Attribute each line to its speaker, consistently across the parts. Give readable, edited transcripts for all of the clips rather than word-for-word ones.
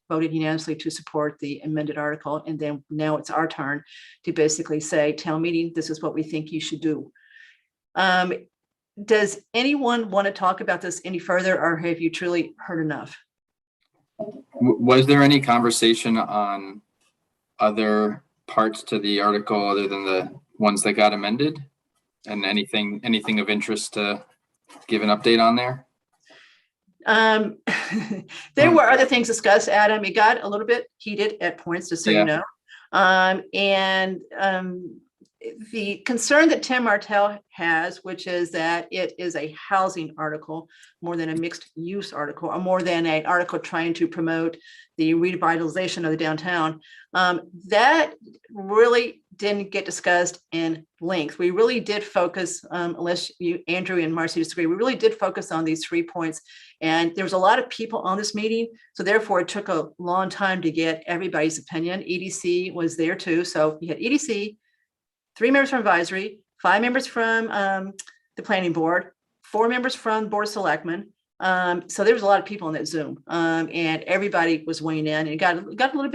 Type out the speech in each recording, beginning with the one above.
Speaker 1: voted unanimously to support the amended article. And then now it's our turn to basically say, town meeting, this is what we think you should do. Does anyone want to talk about this any further, or have you truly heard enough?
Speaker 2: Was there any conversation on other parts to the article other than the ones that got amended? And anything of interest to give an update on there?
Speaker 1: There were other things discussed, Adam. It got a little bit heated at points, just so you know. The concern that Tim Martell has, which is that it is a housing article more than a mixed use article, or more than an article trying to promote the revitalization of the downtown, that really didn't get discussed in length. We really did focus, unless you, Andrew and Marcy, disagree, we really did focus on these 3 points. And there was a lot of people on this meeting, so therefore it took a long time to get everybody's opinion. EDC was there too. So you had EDC, 3 members from advisory, 5 members from the planning board, 4 members from board of selectmen. So there was a lot of people on that Zoom, and everybody was weighing in, and it got a little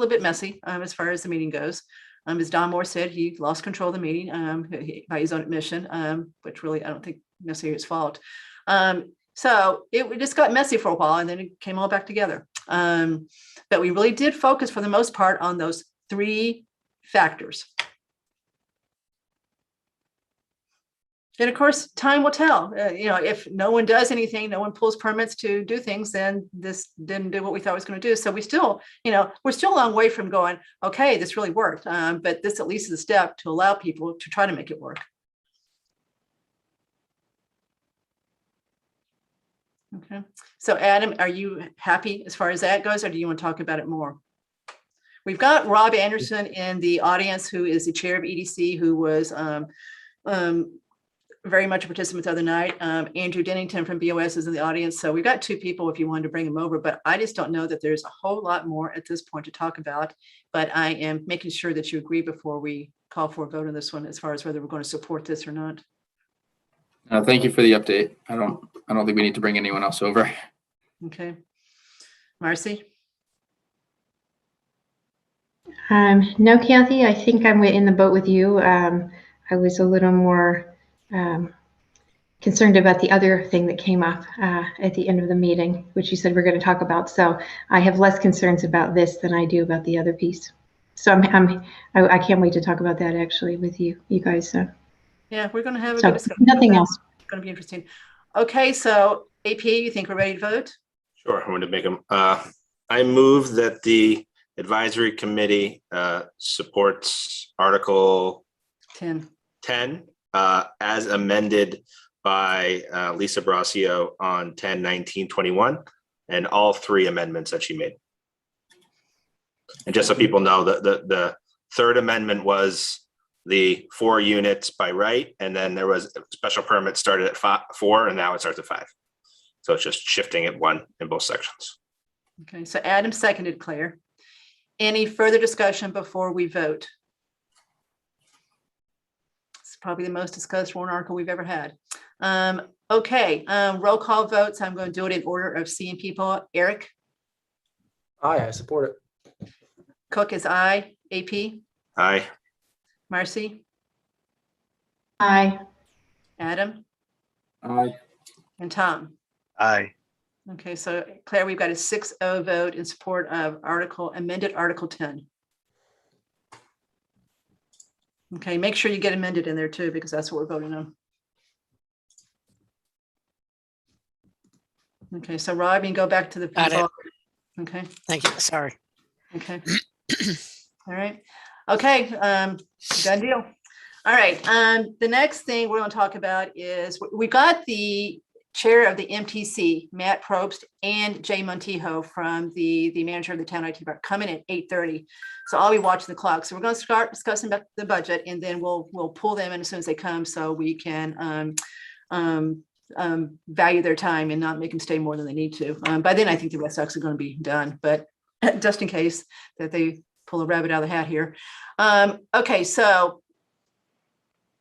Speaker 1: bit messy as far as the meeting goes. As Don Moore said, he lost control of the meeting by his own admission, which really I don't think necessarily his fault. So it just got messy for a while, and then it came all back together. But we really did focus for the most part on those 3 factors. And of course, time will tell. If no one does anything, no one pulls permits to do things, then this didn't do what we thought it was going to do. So we still, we're still a long way from going, okay, this really worked. But this at least is a step to allow people to try to make it work. Okay. So Adam, are you happy as far as that goes, or do you want to talk about it more? We've got Rob Anderson in the audience, who is the chair of EDC, who was very much a participant the other night. Andrew Dennington from BOS is in the audience. So we've got 2 people if you wanted to bring them over, but I just don't know that there's a whole lot more at this point to talk about. But I am making sure that you agree before we call for a vote on this one, as far as whether we're going to support this or not.
Speaker 2: Thank you for the update. I don't think we need to bring anyone else over.
Speaker 1: Okay. Marcy?
Speaker 3: No, Kathy, I think I'm in the boat with you. I was a little more concerned about the other thing that came up at the end of the meeting, which you said we're going to talk about. So I have less concerns about this than I do about the other piece. So I can't wait to talk about that actually with you guys. So
Speaker 1: yeah, we're going to have a good discussion.
Speaker 3: Nothing else.
Speaker 1: It's going to be interesting. Okay, so AP, you think we're ready to vote?
Speaker 4: Sure, I'm going to make them. I move that the advisory committee supports Article 10 as amended by Lisa Brasio on 10/19/21, and all 3 amendments that she made. And just so people know, the 3rd amendment was the 4 units by right, and then there was a special permit started at 4, and now it starts at 5. So it's just shifting it 1 in both sections.
Speaker 1: Okay, so Adam seconded, Claire. Any further discussion before we vote? It's probably the most discussed warrant article we've ever had. Okay, roll call votes. I'm going to do it in order of seeing people. Eric?
Speaker 5: Aye, I support it.
Speaker 1: Cook is aye. AP?
Speaker 4: Aye.
Speaker 1: Marcy?
Speaker 3: Aye.
Speaker 1: Adam?
Speaker 2: Aye.
Speaker 1: And Tom?
Speaker 6: Aye.
Speaker 1: Okay, so Claire, we've got a 6-0 vote in support of amended Article 10. Okay, make sure you get amended in there too, because that's what we're voting on. Okay, so Rob, you can go back to the.
Speaker 6: Got it.
Speaker 1: Okay.
Speaker 6: Thank you. Sorry.
Speaker 1: Okay. All right. Okay. Done deal. All right. The next thing we're going to talk about is we got the chair of the MTC, Matt Probst, and Jay Montijo from the manager of the town IT bar coming at 8:30. So I'll be watching the clock. So we're going to start discussing about the budget, and then we'll pull them in as soon as they come, so we can value their time and not make them stay more than they need to. By then, I think the Red Sox are going to be done, but just in case that they pull a rabbit out of the hat here. Okay, so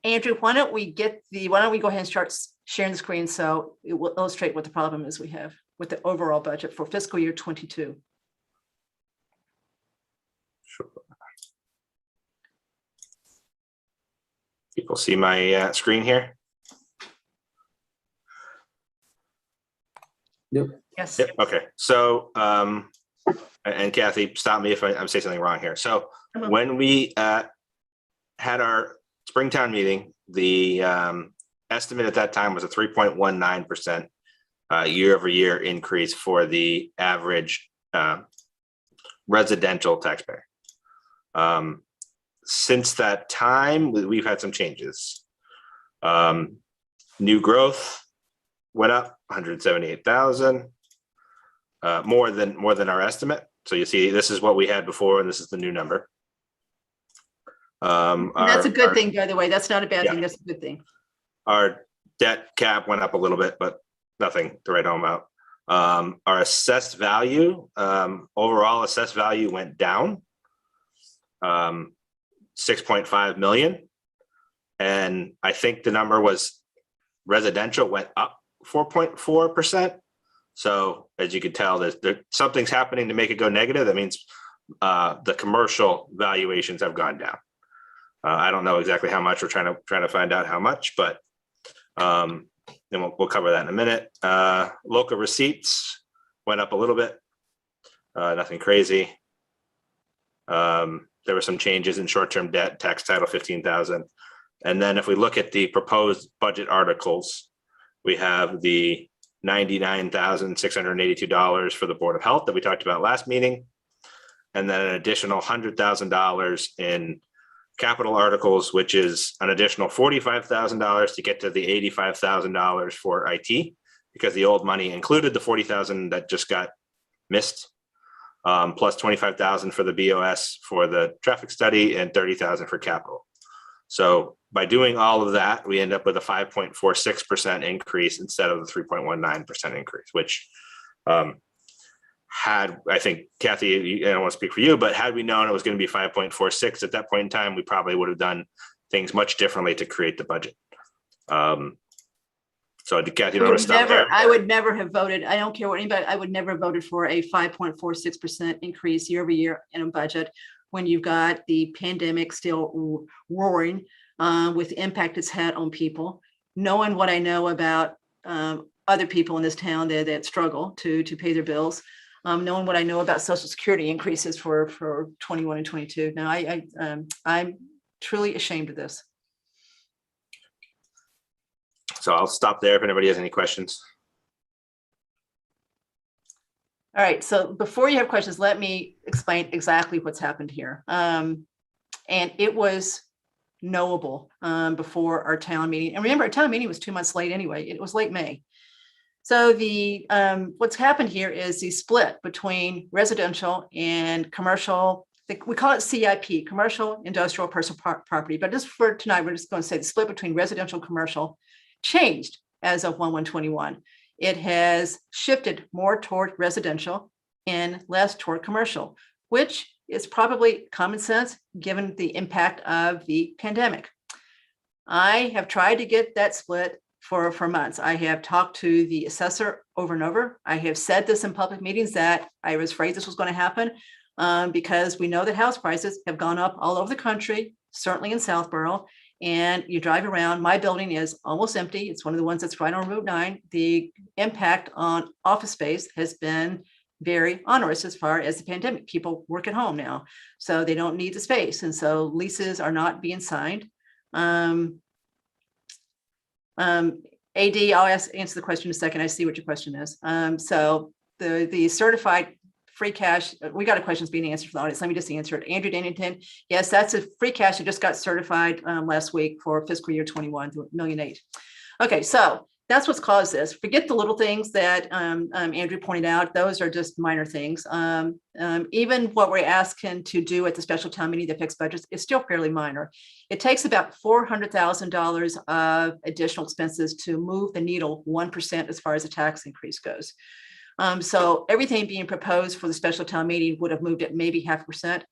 Speaker 1: Andrew, why don't we go ahead and start sharing the screen so it will illustrate what the problem is we have with the overall budget for fiscal year 22.
Speaker 4: People see my screen here?
Speaker 1: Yes.
Speaker 4: Yep. Okay. So, and Kathy, stop me if I'm saying something wrong here. So when we had our Springtown meeting, the estimate at that time was a 3.19% year-over-year increase for the average residential taxpayer. Since that time, we've had some changes. New growth went up 178,000, more than our estimate. So you see, this is what we had before, and this is the new number.
Speaker 1: That's a good thing, by the way. That's not a bad thing. That's a good thing.
Speaker 4: Our debt cap went up a little bit, but nothing to write home about. Our assessed value, overall assessed value went down 6.5 million. And I think the number was residential went up 4.4%. So as you can tell, there's something's happening to make it go negative. That means the commercial valuations have gone down. I don't know exactly how much. We're trying to find out how much, but then we'll cover that in a minute. Local receipts went up a little bit, nothing crazy. There were some changes in short-term debt, tax title 15,000. And then if we look at the proposed budget articles, we have the $99,682 for the Board of Health that we talked about last meeting, and then an additional $100,000 in capital articles, which is an additional $45,000 to get to the $85,000 for IT, because the old money included the $40,000 that just got missed, plus $25,000 for the BOS for the traffic study and $30,000 for capital. So by doing all of that, we end up with a 5.46% increase instead of the 3.19% increase, which had, I think, Kathy, I don't want to speak for you, but had we known it was going to be 5.46 at that point in time, we probably would have done things much differently to create the budget. So Kathy, you don't want to stop there?
Speaker 1: I would never have voted. I don't care what anybody, I would never have voted for a 5.46% increase year over year in a budget when you've got the pandemic still roaring with the impact it's had on people. Knowing what I know about other people in this town that struggle to pay their bills, knowing what I know about Social Security increases for 21 and 22. Now, I'm truly ashamed of this.
Speaker 4: So I'll stop there if anybody has any questions.
Speaker 1: All right, so before you have questions, let me explain exactly what's happened here. And it was knowable before our town meeting. And remember, our town meeting was 2 months late anyway. It was late May. So the what's happened here is the split between residential and commercial. We call it CIP, commercial, industrial, personal property. But just for tonight, we're just going to say the split between residential and commercial changed as of 1/1/21. It has shifted more toward residential and less toward commercial, which is probably common sense given the impact of the pandemic. I have tried to get that split for months. I have talked to the assessor over and over. I have said this in public meetings that I was afraid this was going to happen because we know that house prices have gone up all over the country, certainly in Southborough. And you drive around, my building is almost empty. It's one of the ones that's right on Route 9. The impact on office space has been very onerous as far as the pandemic. People work at home now, so they don't need the space. And so leases are not being signed. AD, I'll answer the question in a second. I see what your question is. So the certified free cash, we got a questions being answered from the audience. Let me just answer it. Andrew Dennington, yes, that's a free cash that just got certified last week for fiscal year 21, $1.8 million. Okay, so that's what's caused this. Forget the little things that Andrew pointed out. Those are just minor things. Even what we're asking to do at the special town meeting that fixed budgets is still fairly minor. It takes about $400,000 of additional expenses to move the needle 1% as far as the tax increase goes. So everything being proposed for the special town meeting would have moved it maybe 0.5%.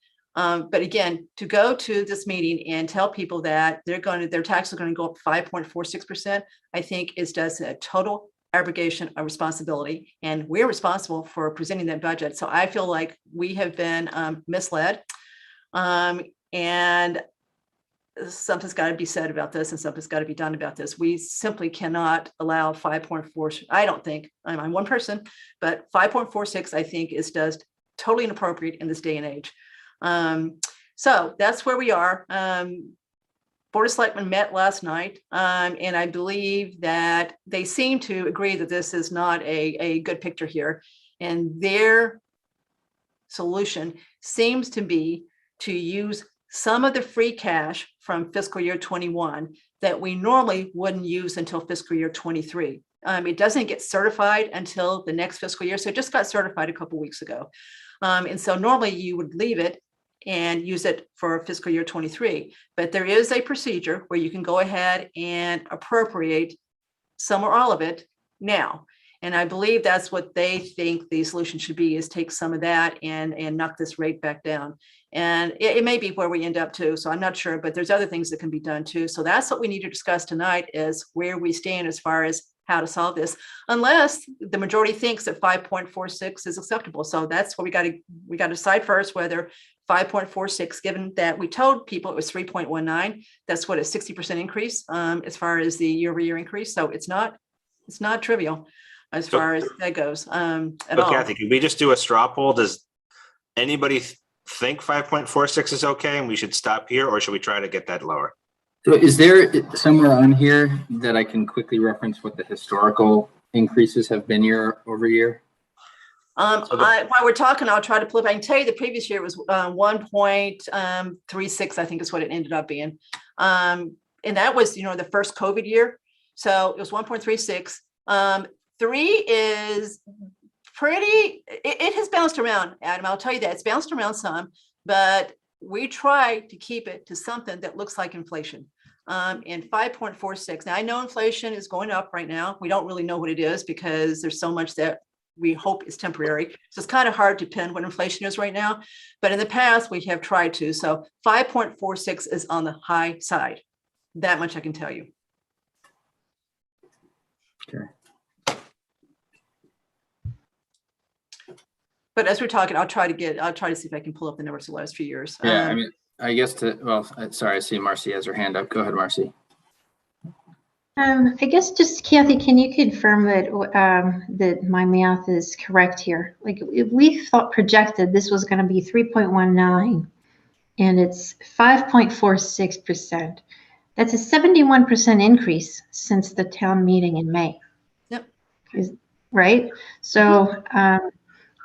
Speaker 1: But again, to go to this meeting and tell people that their taxes are going to go up 5.46%, I think is just a total abrogation of responsibility. And we're responsible for presenting that budget. So I feel like we have been misled. And something's got to be said about this and something's got to be done about this. We simply cannot allow 5.4. I don't think, I'm one person, but 5.46, I think, is just totally inappropriate in this day and age. So that's where we are. Board of Selectmen met last night, and I believe that they seem to agree that this is not a good picture here. And their solution seems to be to use some of the free cash from fiscal year 21 that we normally wouldn't use until fiscal year 23. It doesn't get certified until the next fiscal year. So it just got certified a couple weeks ago. And so normally you would leave it and use it for fiscal year 23. But there is a procedure where you can go ahead and appropriate some or all of it now. And I believe that's what they think the solution should be, is take some of that and knock this rate back down. And it may be where we end up too. So I'm not sure, but there's other things that can be done too. So that's what we need to discuss tonight, is where we stand as far as how to solve this, unless the majority thinks that 5.46 is acceptable. So that's what we got to decide first, whether 5.46, given that we told people it was 3.19, that's what, a 60% increase as far as the year-over-year increase. So it's not trivial as far as that goes at all.
Speaker 4: Kathy, can we just do a straw poll? Does anybody think 5.46 is okay and we should stop here, or should we try to get that lower?
Speaker 2: So is there somewhere on here that I can quickly reference what the historical increases have been year over year?
Speaker 1: While we're talking, I'll try to pull up. I can tell you the previous year was 1.36, I think is what it ended up being. And that was, the first COVID year. So it was 1.36. 3 is pretty, it has bounced around, Adam. I'll tell you that it's bounced around some, but we try to keep it to something that looks like inflation. And 5.46. Now I know inflation is going up right now. We don't really know what it is because there's so much that we hope is temporary. So it's kind of hard to pin what inflation is right now. But in the past, we have tried to. So 5.46 is on the high side. That much I can tell you.
Speaker 2: Okay.
Speaker 1: But as we're talking, I'll try to see if I can pull up the numbers of the last few years.
Speaker 2: Yeah, I guess sorry, I see Marcy has her hand up. Go ahead, Marcy.
Speaker 3: I guess just Kathy, can you confirm that that my math is correct here? Like, if we thought projected this was going to be 3.19 and it's 5.46%. That's a 71% increase since the town meeting in May.
Speaker 1: Yep.
Speaker 3: Right? So,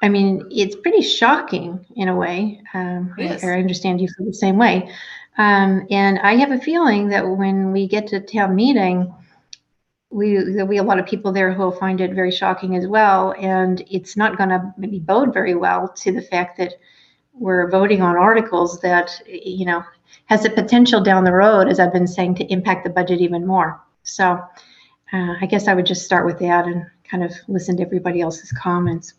Speaker 3: I mean, it's pretty shocking in a way.
Speaker 1: Yes.
Speaker 3: I understand you feel the same way. And I have a feeling that when we get to town meeting, there'll be a lot of people there who will find it very shocking as well. And it's not going to maybe bode very well to the fact that we're voting on articles that, has the potential down the road, as I've been saying, to impact the budget even more. So I guess I would just start with that and kind of listen to everybody else's comments.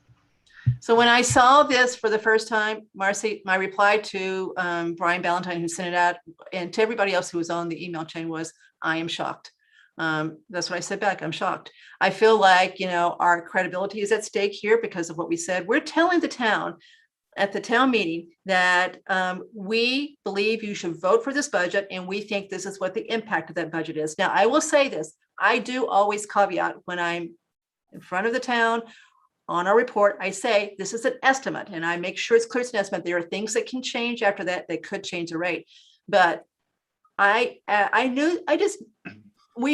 Speaker 1: So when I saw this for the first time, Marcy, my reply to Brian Ballantyne, who sent it out, and to everybody else who was on the email chain, was, I am shocked. That's what I said back. I'm shocked. I feel like, our credibility is at stake here because of what we said. We're telling the town at the town meeting that we believe you should vote for this budget, and we think this is what the impact of that budget is. Now, I will say this. I do always caveat when I'm in front of the town on our report, I say this is an estimate, and I make sure it's clear it's an estimate. There are things that can change after that. They could change the rate, but we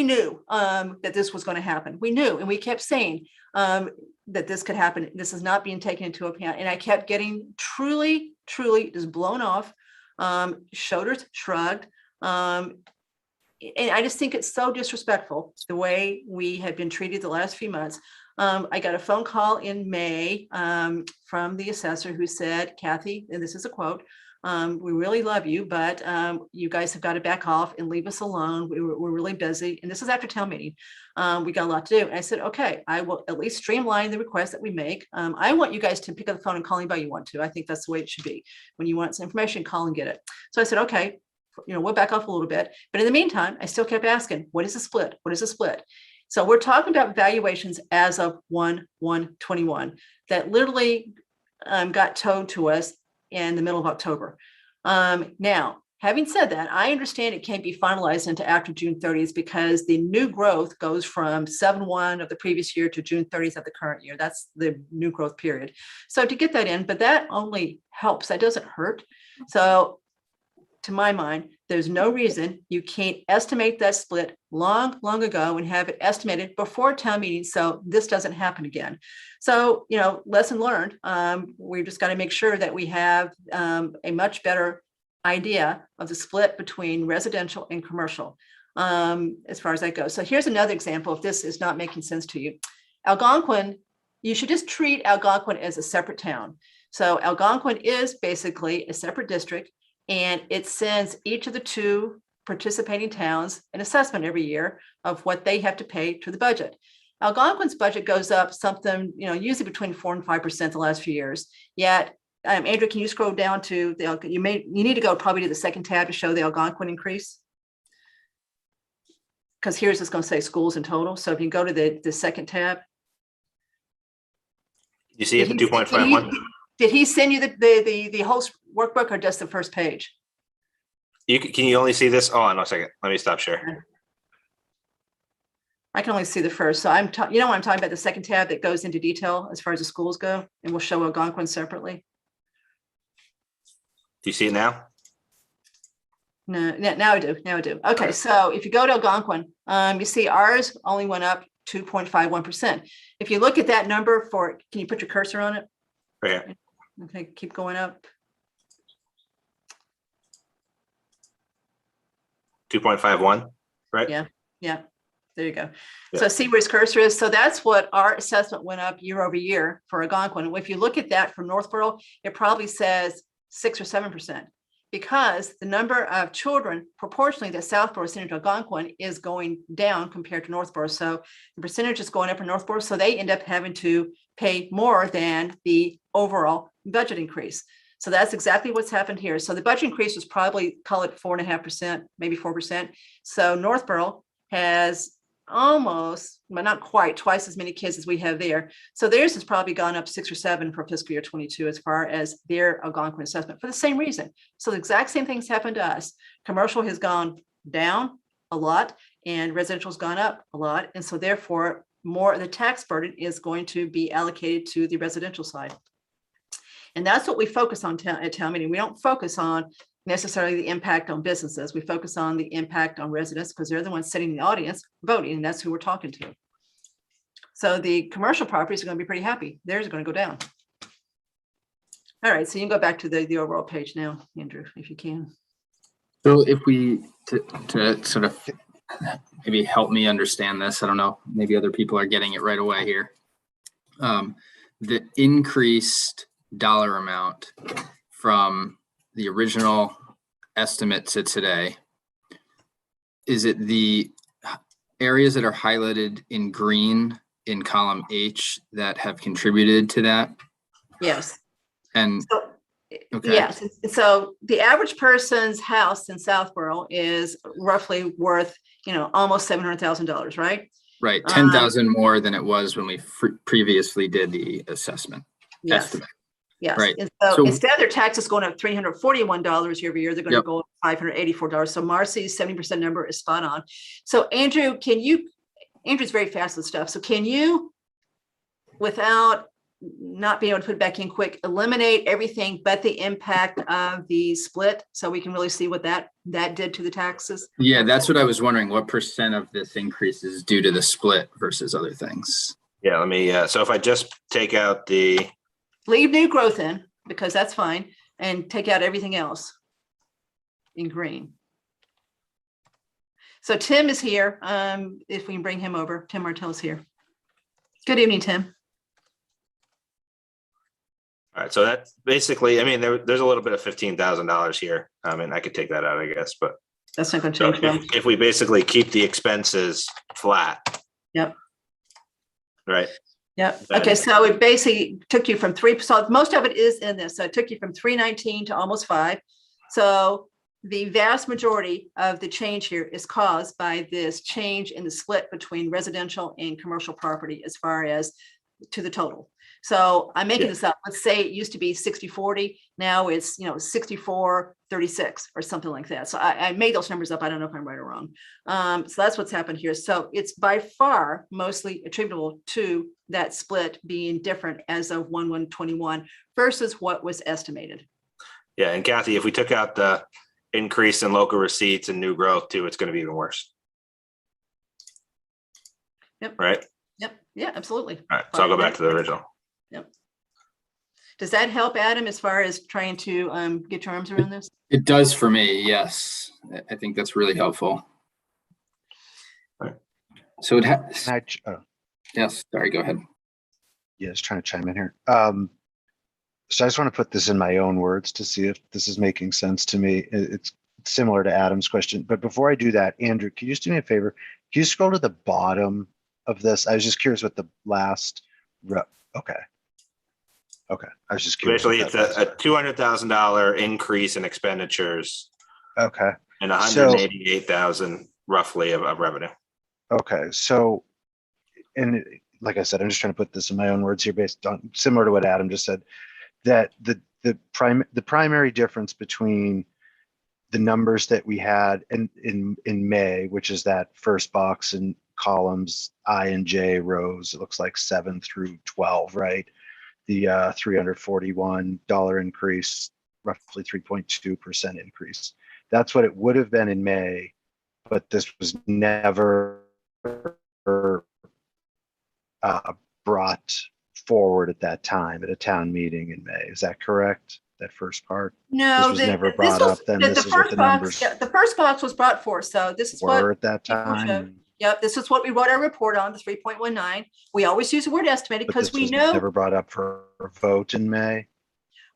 Speaker 1: knew that this was going to happen. We knew, and we kept saying that this could happen. This is not being taken into account, and I kept getting truly just blown off, shoulders shrugged. And I just think it's so disrespectful the way we have been treated the last few months. I got a phone call in May from the assessor who said, Kathy, and this is a quote, we really love you, but you guys have got to back off and leave us alone. We're really busy. And this is after town meeting. We got a lot to do. And I said, okay, I will at least streamline the requests that we make. I want you guys to pick up the phone and call anybody you want to. I think that's the way it should be. When you want some information, call and get it. So I said, okay, we'll back off a little bit. But in the meantime, I still kept asking, what is the split? What is the split? So we're talking about valuations as of 1/1/21 that literally got towed to us in the middle of October. Now, having said that, I understand it can't be finalized into after June 30th because the new growth goes from 7/1 of the previous year to June 30th of the current year. That's the new growth period. So to get that in, but that only helps. That doesn't hurt. So to my mind, there's no reason you can't estimate that split long ago and have it estimated before town meeting. So this doesn't happen again. So, lesson learned. We just got to make sure that we have a much better idea of the split between residential and commercial as far as that goes. So here's another example. If this is not making sense to you, Algonquin, you should just treat Algonquin as a separate town. So Algonquin is basically a separate district, and it sends each of the 2 participating towns an assessment every year of what they have to pay to the budget. Algonquin's budget goes up something, usually between 4% and 5% the last few years. Yet, Andrew, can you scroll down to you need to go probably to the second tab to show the Algonquin increase? Because here's it's going to say schools in total. So if you go to the second tab.
Speaker 4: You see it, the 2.51?
Speaker 1: Did he send you the whole workbook or just the first page?
Speaker 4: Can you only see this? Oh, no, a second. Let me stop share.
Speaker 1: I can only see the first. So I'm talking about the second tab that goes into detail as far as the schools go, and we'll show Algonquin separately.
Speaker 4: Do you see it now?
Speaker 1: No, now I do. Okay, so if you go to Algonquin, you see ours only went up 2.51%. If you look at that number can you put your cursor on it?
Speaker 4: Right here.
Speaker 1: Okay, keep going up.
Speaker 4: 2.51, right?
Speaker 1: Yeah. There you go.
Speaker 4: Yeah.
Speaker 1: So see where his cursor is. So that's what our assessment went up year over year for Algonquin. If you look at that from Northborough, it probably says 6 or 7%, because the number of children proportionally that Southborough is sending to Algonquin is going down compared to Northborough. So the percentage is going up in Northborough. So they end up having to pay more than the overall budget increase. So that's exactly what's happened here. So the budget increase was probably, call it 4.5%, maybe 4%. So Northborough has almost, but not quite, twice as many kids as we have there. So theirs has probably gone up 6 or 7 for fiscal year 22 as far as their Algonquin assessment for the same reason. So the exact same things happened to us. Commercial has gone down a lot and residential has gone up a lot. And so therefore more of the tax burden is going to be allocated to the residential side. And that's what we focus on at town meeting. We don't focus on necessarily the impact on businesses. We focus on the impact on residents because they're the ones sitting in the audience voting, and that's who we're talking to. So the commercial properties are going to be pretty happy. Theirs are going to go down. All right, so you can go back to the overall page now, Andrew, if you can.
Speaker 2: So if we, to sort of maybe help me understand this, I don't know, maybe other people are getting it right away here. The increased dollar amount from the original estimate to today, is it the areas that are highlighted in green in column H that have contributed to that?
Speaker 1: Yes.
Speaker 2: And
Speaker 1: so,
Speaker 2: okay.
Speaker 1: Yes. So the average person's house in Southborough is roughly worth, almost $700,000, right?
Speaker 2: Right. 10,000 more than it was when we previously did the assessment estimate.
Speaker 1: Yes.
Speaker 2: Right.
Speaker 1: And so instead of their taxes going up $341 year over year, they're going to go up $584. So Marcy's 70% number is spot on. So Andrew, Andrew's very fast with stuff. So can you, without not being able to put it back in quick, eliminate everything but the impact of the split so we can really see what that did to the taxes?
Speaker 2: Yeah, that's what I was wondering. What percent of this increase is due to the split versus other things?
Speaker 4: Yeah, let me, so if I just take out
Speaker 1: leave new growth in, because that's fine, and take out everything else in green. So Tim is here. If we can bring him over, Tim Martell's here. Good evening, Tim.
Speaker 4: All right, so that's basically, there's a little bit of $15,000 here. I could take that out, I guess, but
Speaker 1: that's not going to change much.
Speaker 4: If we basically keep the expenses flat.
Speaker 1: Yep.
Speaker 4: Right.
Speaker 1: Yep. Okay, so it basically took you from so most of it is in this. So it took you from 319 to almost 5. So the vast majority of the change here is caused by this change in the split between residential and commercial property as far as to the total. So I'm making
Speaker 4: Yeah.
Speaker 1: this up. Let's say it used to be 60-40. Now it's, 64-36 or something like that. So I made those numbers up. I don't know if I'm right or wrong. So that's what's happened here. So it's by far mostly attributable to that split being different as of 1/1/21 versus what was estimated.
Speaker 4: Yeah, and Kathy, if we took out the increase in local receipts and new growth too, it's going to be even worse.
Speaker 1: Yep.
Speaker 4: Right?
Speaker 1: Yep. Yeah, absolutely.
Speaker 4: All right, so I'll go back to the original.
Speaker 1: Yep. Does that help, Adam, as far as trying to get your arms around this?
Speaker 2: It does for me, yes. I think that's really helpful.
Speaker 4: Right.
Speaker 2: So it has,
Speaker 6: Can I,
Speaker 2: yes, sorry, go ahead.
Speaker 6: yeah, just trying to chime in here. So I just want to put this in my own words to see if this is making sense to me. It's similar to Adam's question, but before I do that, Andrew, can you just do me a favor? Can you scroll to the bottom of this? I was just curious what the last okay. Okay, I was just curious.
Speaker 4: Basically, it's a $200,000 increase in expenditures.
Speaker 6: Okay.
Speaker 4: And 188,000 roughly of revenue.
Speaker 6: Okay, so, and like I said, I'm just trying to put this in my own words here, based on similar to what Adam just said, that the primary difference between the numbers that we had in May, which is that first box in columns I and J rows, it looks like 7 through 12, right? The $341 increase, roughly 3.2% increase. That's what it would have been in May, but this was never brought forward at that time at a town meeting in May. Is that correct? That first part?
Speaker 1: No,
Speaker 6: this was never brought up. Then this is what the numbers
Speaker 1: the first box was brought forth. So this is
Speaker 6: were
Speaker 1: what
Speaker 6: at that
Speaker 1: people showed.
Speaker 6: time.
Speaker 1: Yep, this is what we wrote our report on, the 3.19. We always use the word estimated
Speaker 6: But
Speaker 1: because
Speaker 6: this
Speaker 1: we
Speaker 6: was
Speaker 1: know.
Speaker 6: never brought up for a vote in May.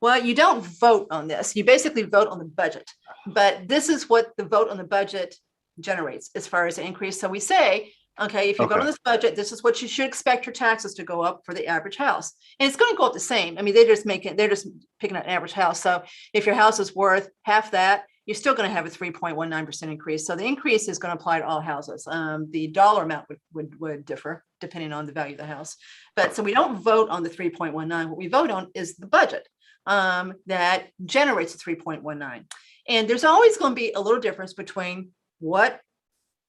Speaker 1: Well, you don't vote on this. You basically vote on the budget. But this is what the vote on the budget generates as far as the increase. So we say, okay, if you vote on this budget, this is what you should expect your taxes to go up for the average house. And it's going to go up the same. I mean, they're just picking an average house. So if your house is worth half that, you're still going to have a 3.19% increase. So the increase is going to apply to all houses. The dollar amount would differ depending on the value of the house. But so we don't vote on the 3.19. What we vote on is the budget that generates the 3.19. And there's always going to be a little difference between what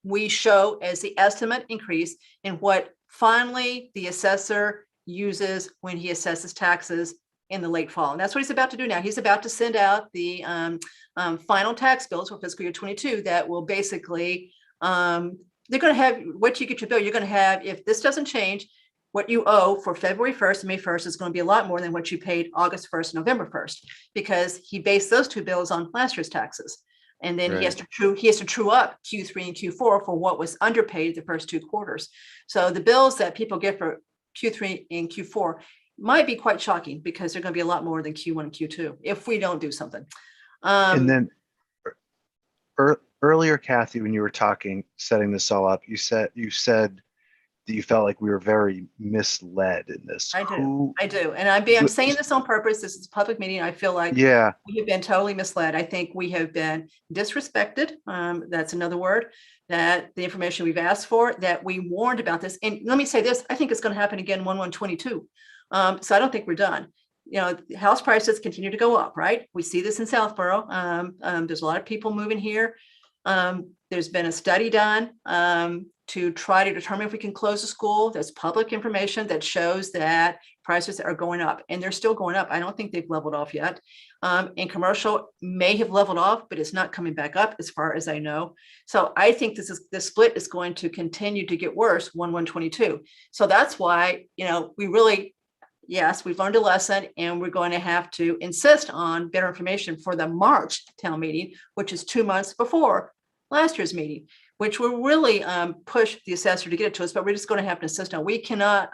Speaker 1: we show as the estimate increase and what finally the assessor uses when he assesses taxes in the late fall. And that's what he's about to do now. He's about to send out the final tax bills for fiscal year 22 that will basically, they're going to have, what you get your bill, you're going to have, if this doesn't change, what you owe for February 1st and May 1st is going to be a lot more than what you paid August 1st, November 1st, because he based those two bills on last year's taxes. And then he has to true up Q3 and Q4 for what was underpaid the first 2 quarters. So the bills that people get for Q3 and Q4 might be quite shocking because they're going to be a lot more than Q1 and Q2 if we don't do something.
Speaker 6: And then earlier, Kathy, when you were talking, setting this all up, you said that you felt like we were very misled in this.
Speaker 1: I do. And I'm saying this on purpose. This is a public meeting. I feel like we have been totally misled. I think we have been disrespected. That's another word, that the information we've asked for, that we warned about this. And let me say this, I think it's going to happen again 1/1/22. So I don't think we're done. House prices continue to go up, right? We see this in Southborough. There's a lot of people moving here. There's been a study done to try to determine if we can close the school. There's public information that shows that prices are going up, and they're still going up. I don't think they've leveled off yet. And commercial may have leveled off, but it's not coming back up as far as I know. So I think this split is going to continue to get worse 1/1/22. So that's why, we really, yes, we've learned a lesson, and we're going to have to insist on better information for the March town meeting, which is 2 months before last year's meeting, which will really push the assessor to get it to us, but we're just going to have to insist on. We cannot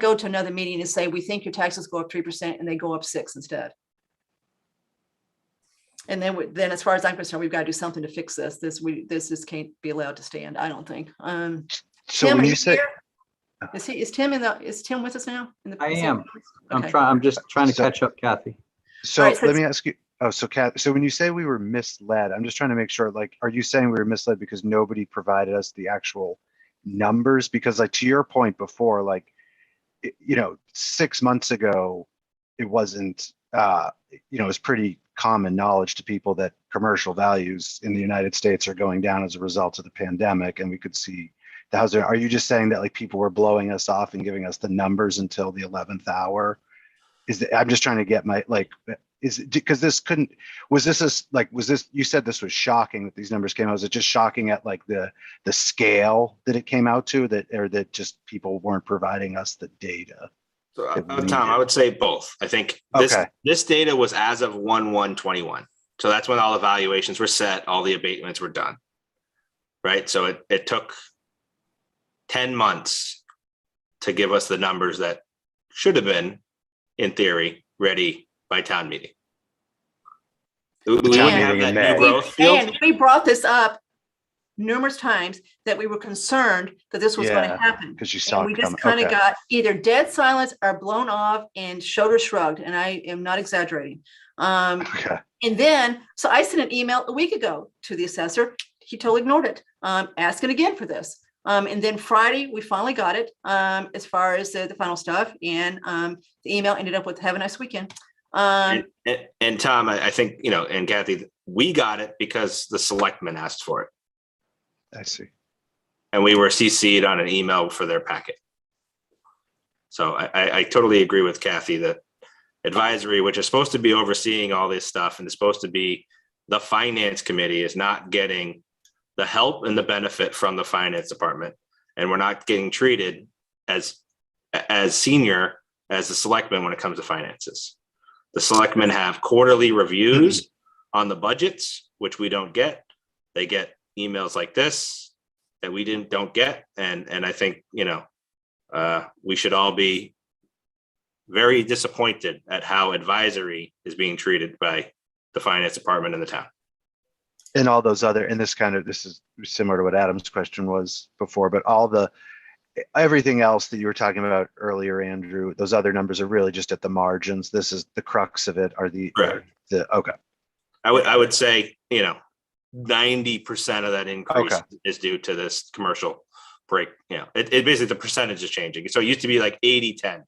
Speaker 1: go to another meeting and say, we think your taxes go up 3% and they go up 6% instead. And then as far as I'm concerned, we've got to do something to fix this. This just can't be allowed to stand, I don't think.
Speaker 6: So
Speaker 1: Tim,
Speaker 6: when you say,
Speaker 1: is Tim with us now?
Speaker 7: I am.
Speaker 1: Okay.
Speaker 7: I'm just trying to catch up, Kathy.
Speaker 6: so
Speaker 1: All right,
Speaker 6: let me ask you. Oh, so so when you say we were misled, I'm just trying to make sure, like, are you saying we were misled because nobody provided us the actual numbers? Because, like, to your point before, like, 6 months ago, it wasn't, it was pretty common knowledge to people that commercial values in the United States are going down as a result of the pandemic, and we could see the housing. Are you just saying that like people were blowing us off and giving us the numbers until the 11th hour? I'm just trying to get my, like, is it because this couldn't, was this you said this was shocking that these numbers came out? Was it just shocking at like the scale that it came out to, or that just people weren't providing us the data?
Speaker 4: So,
Speaker 6: that we
Speaker 4: Tom, I
Speaker 6: needed?
Speaker 4: would say both. I think this data was as of 1/1/21. So that's when all evaluations were set, all the abatements were done. Right. So it took 10 months to give us the numbers that should have been, in theory, ready by town meeting. We wouldn't have that new growth field.
Speaker 1: And we brought this up numerous times that we were concerned that this was going to happen.
Speaker 6: Because you saw
Speaker 1: we
Speaker 6: it
Speaker 1: just
Speaker 6: coming.
Speaker 1: kind of got either dead silence or blown off and shoulders shrugged. And I am not exaggerating.
Speaker 6: Okay.
Speaker 1: And then, so I sent an email a week ago to the assessor. He totally ignored it, asking again for this. And then Friday, we finally got it as far as the final stuff. And the email ended up with "Have a nice weekend."
Speaker 4: And Tom, I think, and Kathy, we got it because the selectmen asked for it.
Speaker 6: I see.
Speaker 4: And we were CC'd on an email for their packet. So I totally agree with Kathy that advisory, which is supposed to be overseeing all this stuff and is supposed to be the finance committee, is not getting the help and the benefit from the finance department. And we're not getting treated as senior as the selectmen when it comes to finances. The selectmen have quarterly reviews on the budgets, which we don't get. They get emails like this that we don't get. And I think, we should all be very disappointed at how advisory is being treated by the finance department in the town.
Speaker 6: And all those other, and this is similar to what Adam's question was before, but everything else that you were talking about earlier, Andrew, those other numbers are really just at the margins. This is the crux of it. Okay.
Speaker 4: I would say, 90% of that increase is due to this commercial break. It basically, the percentage is changing. So it used to be like 80-10,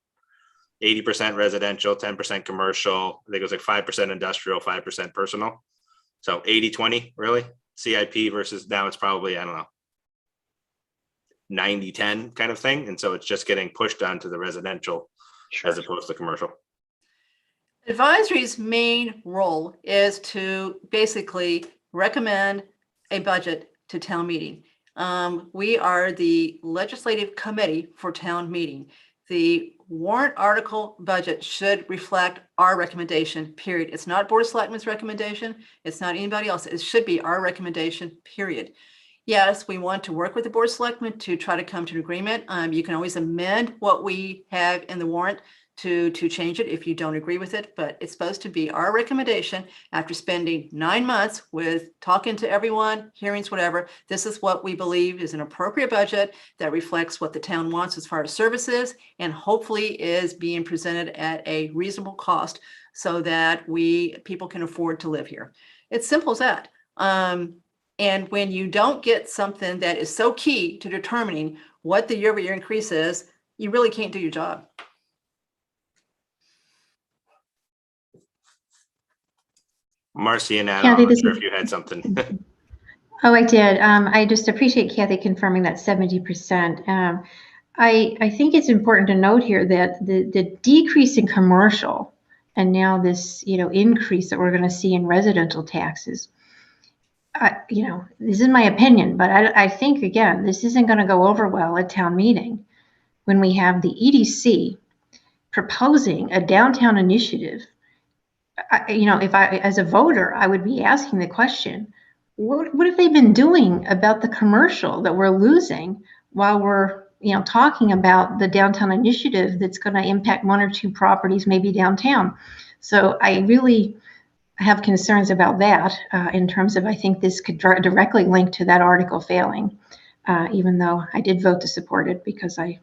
Speaker 4: 80% residential, 10% commercial. I think it was like 5% industrial, 5% personal. So 80-20 really, CIP versus now it's probably, I don't know, 90-10 kind of thing. And so it's just getting pushed onto the residential as opposed to commercial.
Speaker 1: Advisory's main role is to basically recommend a budget to town meeting. We are the legislative committee for town meeting. The warrant article budget should reflect our recommendation, period. It's not Board of Selectmen's recommendation. It's not anybody else. It should be our recommendation, period. Yes, we want to work with the Board of Selectmen to try to come to an agreement. You can always amend what we have in the warrant to change it if you don't agree with it, but it's supposed to be our recommendation after spending 9 months with talking to everyone, hearings, whatever. This is what we believe is an appropriate budget that reflects what the town wants as far as services and hopefully is being presented at a reasonable cost so that people can afford to live here. It's simple as that. And when you don't get something that is so key to determining what the year-over-year increase is, you really can't do your job.
Speaker 4: Marcy and Adam, I'm not sure if you had something.
Speaker 3: Oh, I did. I just appreciate Kathy confirming that 70%. I think it's important to note here that the decrease in commercial and now this, increase that we're going to see in residential taxes, this is my opinion, but I think, again, this isn't going to go over well at town meeting when we have the EDC proposing a downtown initiative. If I, as a voter, I would be asking the question, what have they been doing about the commercial that we're losing while we're, talking about the downtown initiative that's going to impact 1 or 2 properties, maybe downtown. So I really have concerns about that in terms of, I think this could directly link to that article failing, even though I did vote to support it because I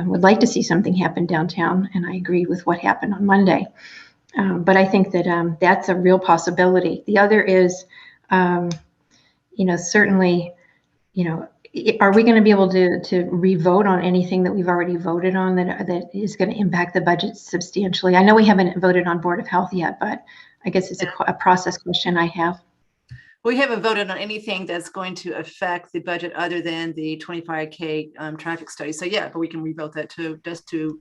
Speaker 3: would like to see something happen downtown. And I agree with what happened on Monday. But I think that that's a real possibility. The other is, certainly, Are we going to be able to re-vote on anything that we've already voted on that is going to impact the budget substantially? I know we haven't voted on Board of Health yet, but I guess it's a process question I have.
Speaker 1: We haven't voted on anything that's going to affect the budget other than the 25K traffic study. So yeah, but we can revote that too, just to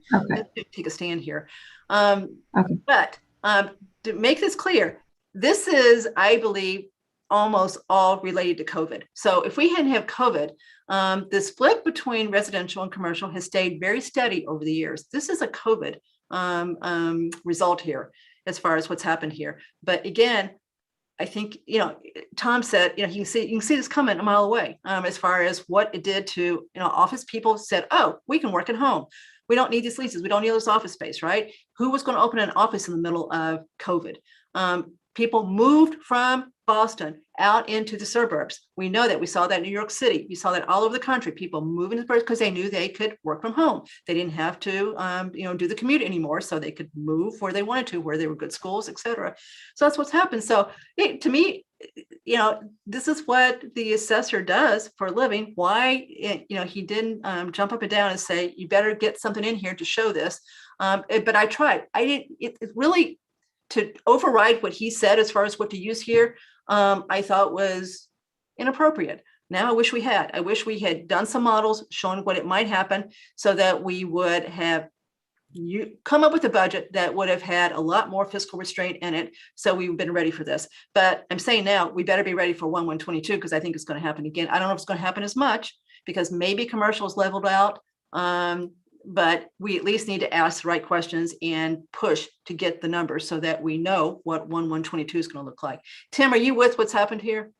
Speaker 1: take a stand here. But to make this clear, this is, I believe, almost all related to COVID. So if we hadn't have COVID, the split between residential and commercial has stayed very steady over the years. This is a COVID result here as far as what's happened here. But again, I think, Tom said, you can see this coming a mile away as far as what it did to, office people said, oh, we can work at home. We don't need these leases. We don't need this office space, right? Who was going to open an office in the middle of COVID? People moved from Boston out into the suburbs. We know that. We saw that in New York City. We saw that all over the country. People moving to the suburbs because they knew they could work from home. They didn't have to, do the commute anymore, so they could move where they wanted to, where there were good schools, et cetera. So that's what's happened. So to me, this is what the assessor does for a living. Why, he didn't jump up and down and say, you better get something in here to show this. But I tried. I didn't. It really, to override what he said as far as what to use here, I thought was inappropriate. Now I wish we had. I wish we had done some models showing what it might happen so that we would have come up with a budget that would have had a lot more fiscal restraint in it. So we've been ready for this. But I'm saying now we better be ready for 1/1/22 because I think it's going to happen again. I don't know if it's going to happen as much because maybe commercials leveled out. But we at least need to ask the right questions and push to get the numbers so that we know what 1/1/22 is going to look like. Tim, are you with what's happened here?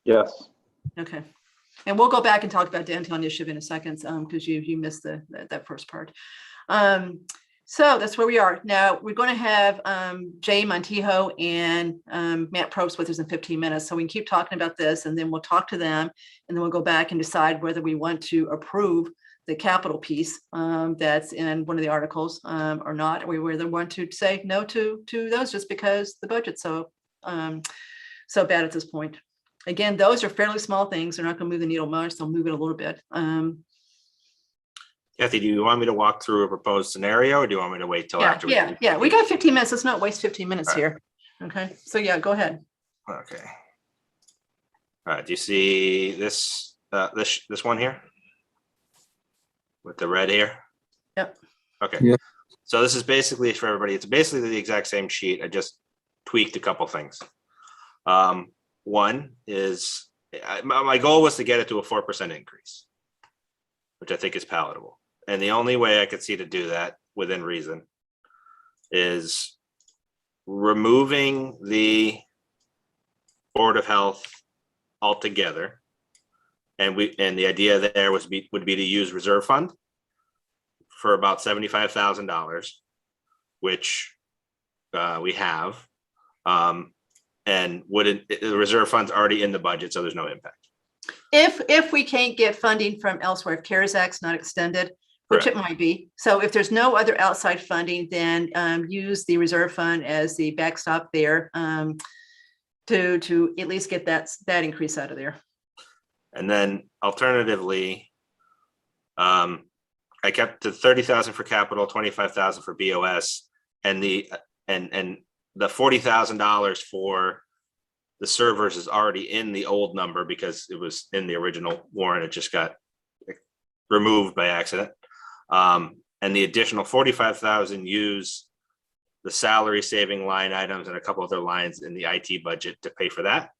Speaker 7: Yes.
Speaker 1: Okay. And we'll go back and talk about downtown initiative in a second because you missed that first part. So that's where we are. Now we're going to have Jay Montijo and Matt Probst with us in 15 minutes. So we can keep talking about this and then we'll talk to them and then we'll go back and decide whether we want to approve the capital piece that's in one of the articles or not. Or we whether want to say no to those just because the budget's so bad at this point. Again, those are fairly small things. They're not going to move the needle much. They'll move it a little bit.
Speaker 4: Kathy, do you want me to walk through a proposed scenario or do you want me to wait till after?
Speaker 1: Yeah. We got 15 minutes. Let's not waste 15 minutes
Speaker 4: All right.
Speaker 1: here. Okay. So yeah, go ahead.
Speaker 4: Okay. All right. Do you see this this one here with the red here?
Speaker 1: Yep.
Speaker 4: Okay.
Speaker 2: Yeah.
Speaker 4: So this is basically for everybody. It's basically the exact same sheet. I just tweaked a couple things. One is my goal was to get it to a 4% increase, which I think is palatable. And the only way I could see to do that within reason is removing the Board of Health altogether. And the idea there would be to use reserve fund for about $75,000, which we have. And the reserve fund's already in the budget, so there's no impact.
Speaker 1: If we can't get funding from elsewhere, if CARES Act's not extended, which it might be. So if there's no other outside funding, then use the reserve fund as the backstop there to at least get that increase out of there. And
Speaker 4: then alternatively, I kept the 30,000 for capital, 25,000 for BOS, and the $40,000 for the servers is already in the old number because it was in the original warrant. It just got removed by accident. And the additional 45,000 use the salary saving line items and a couple other lines in the IT budget to pay for that.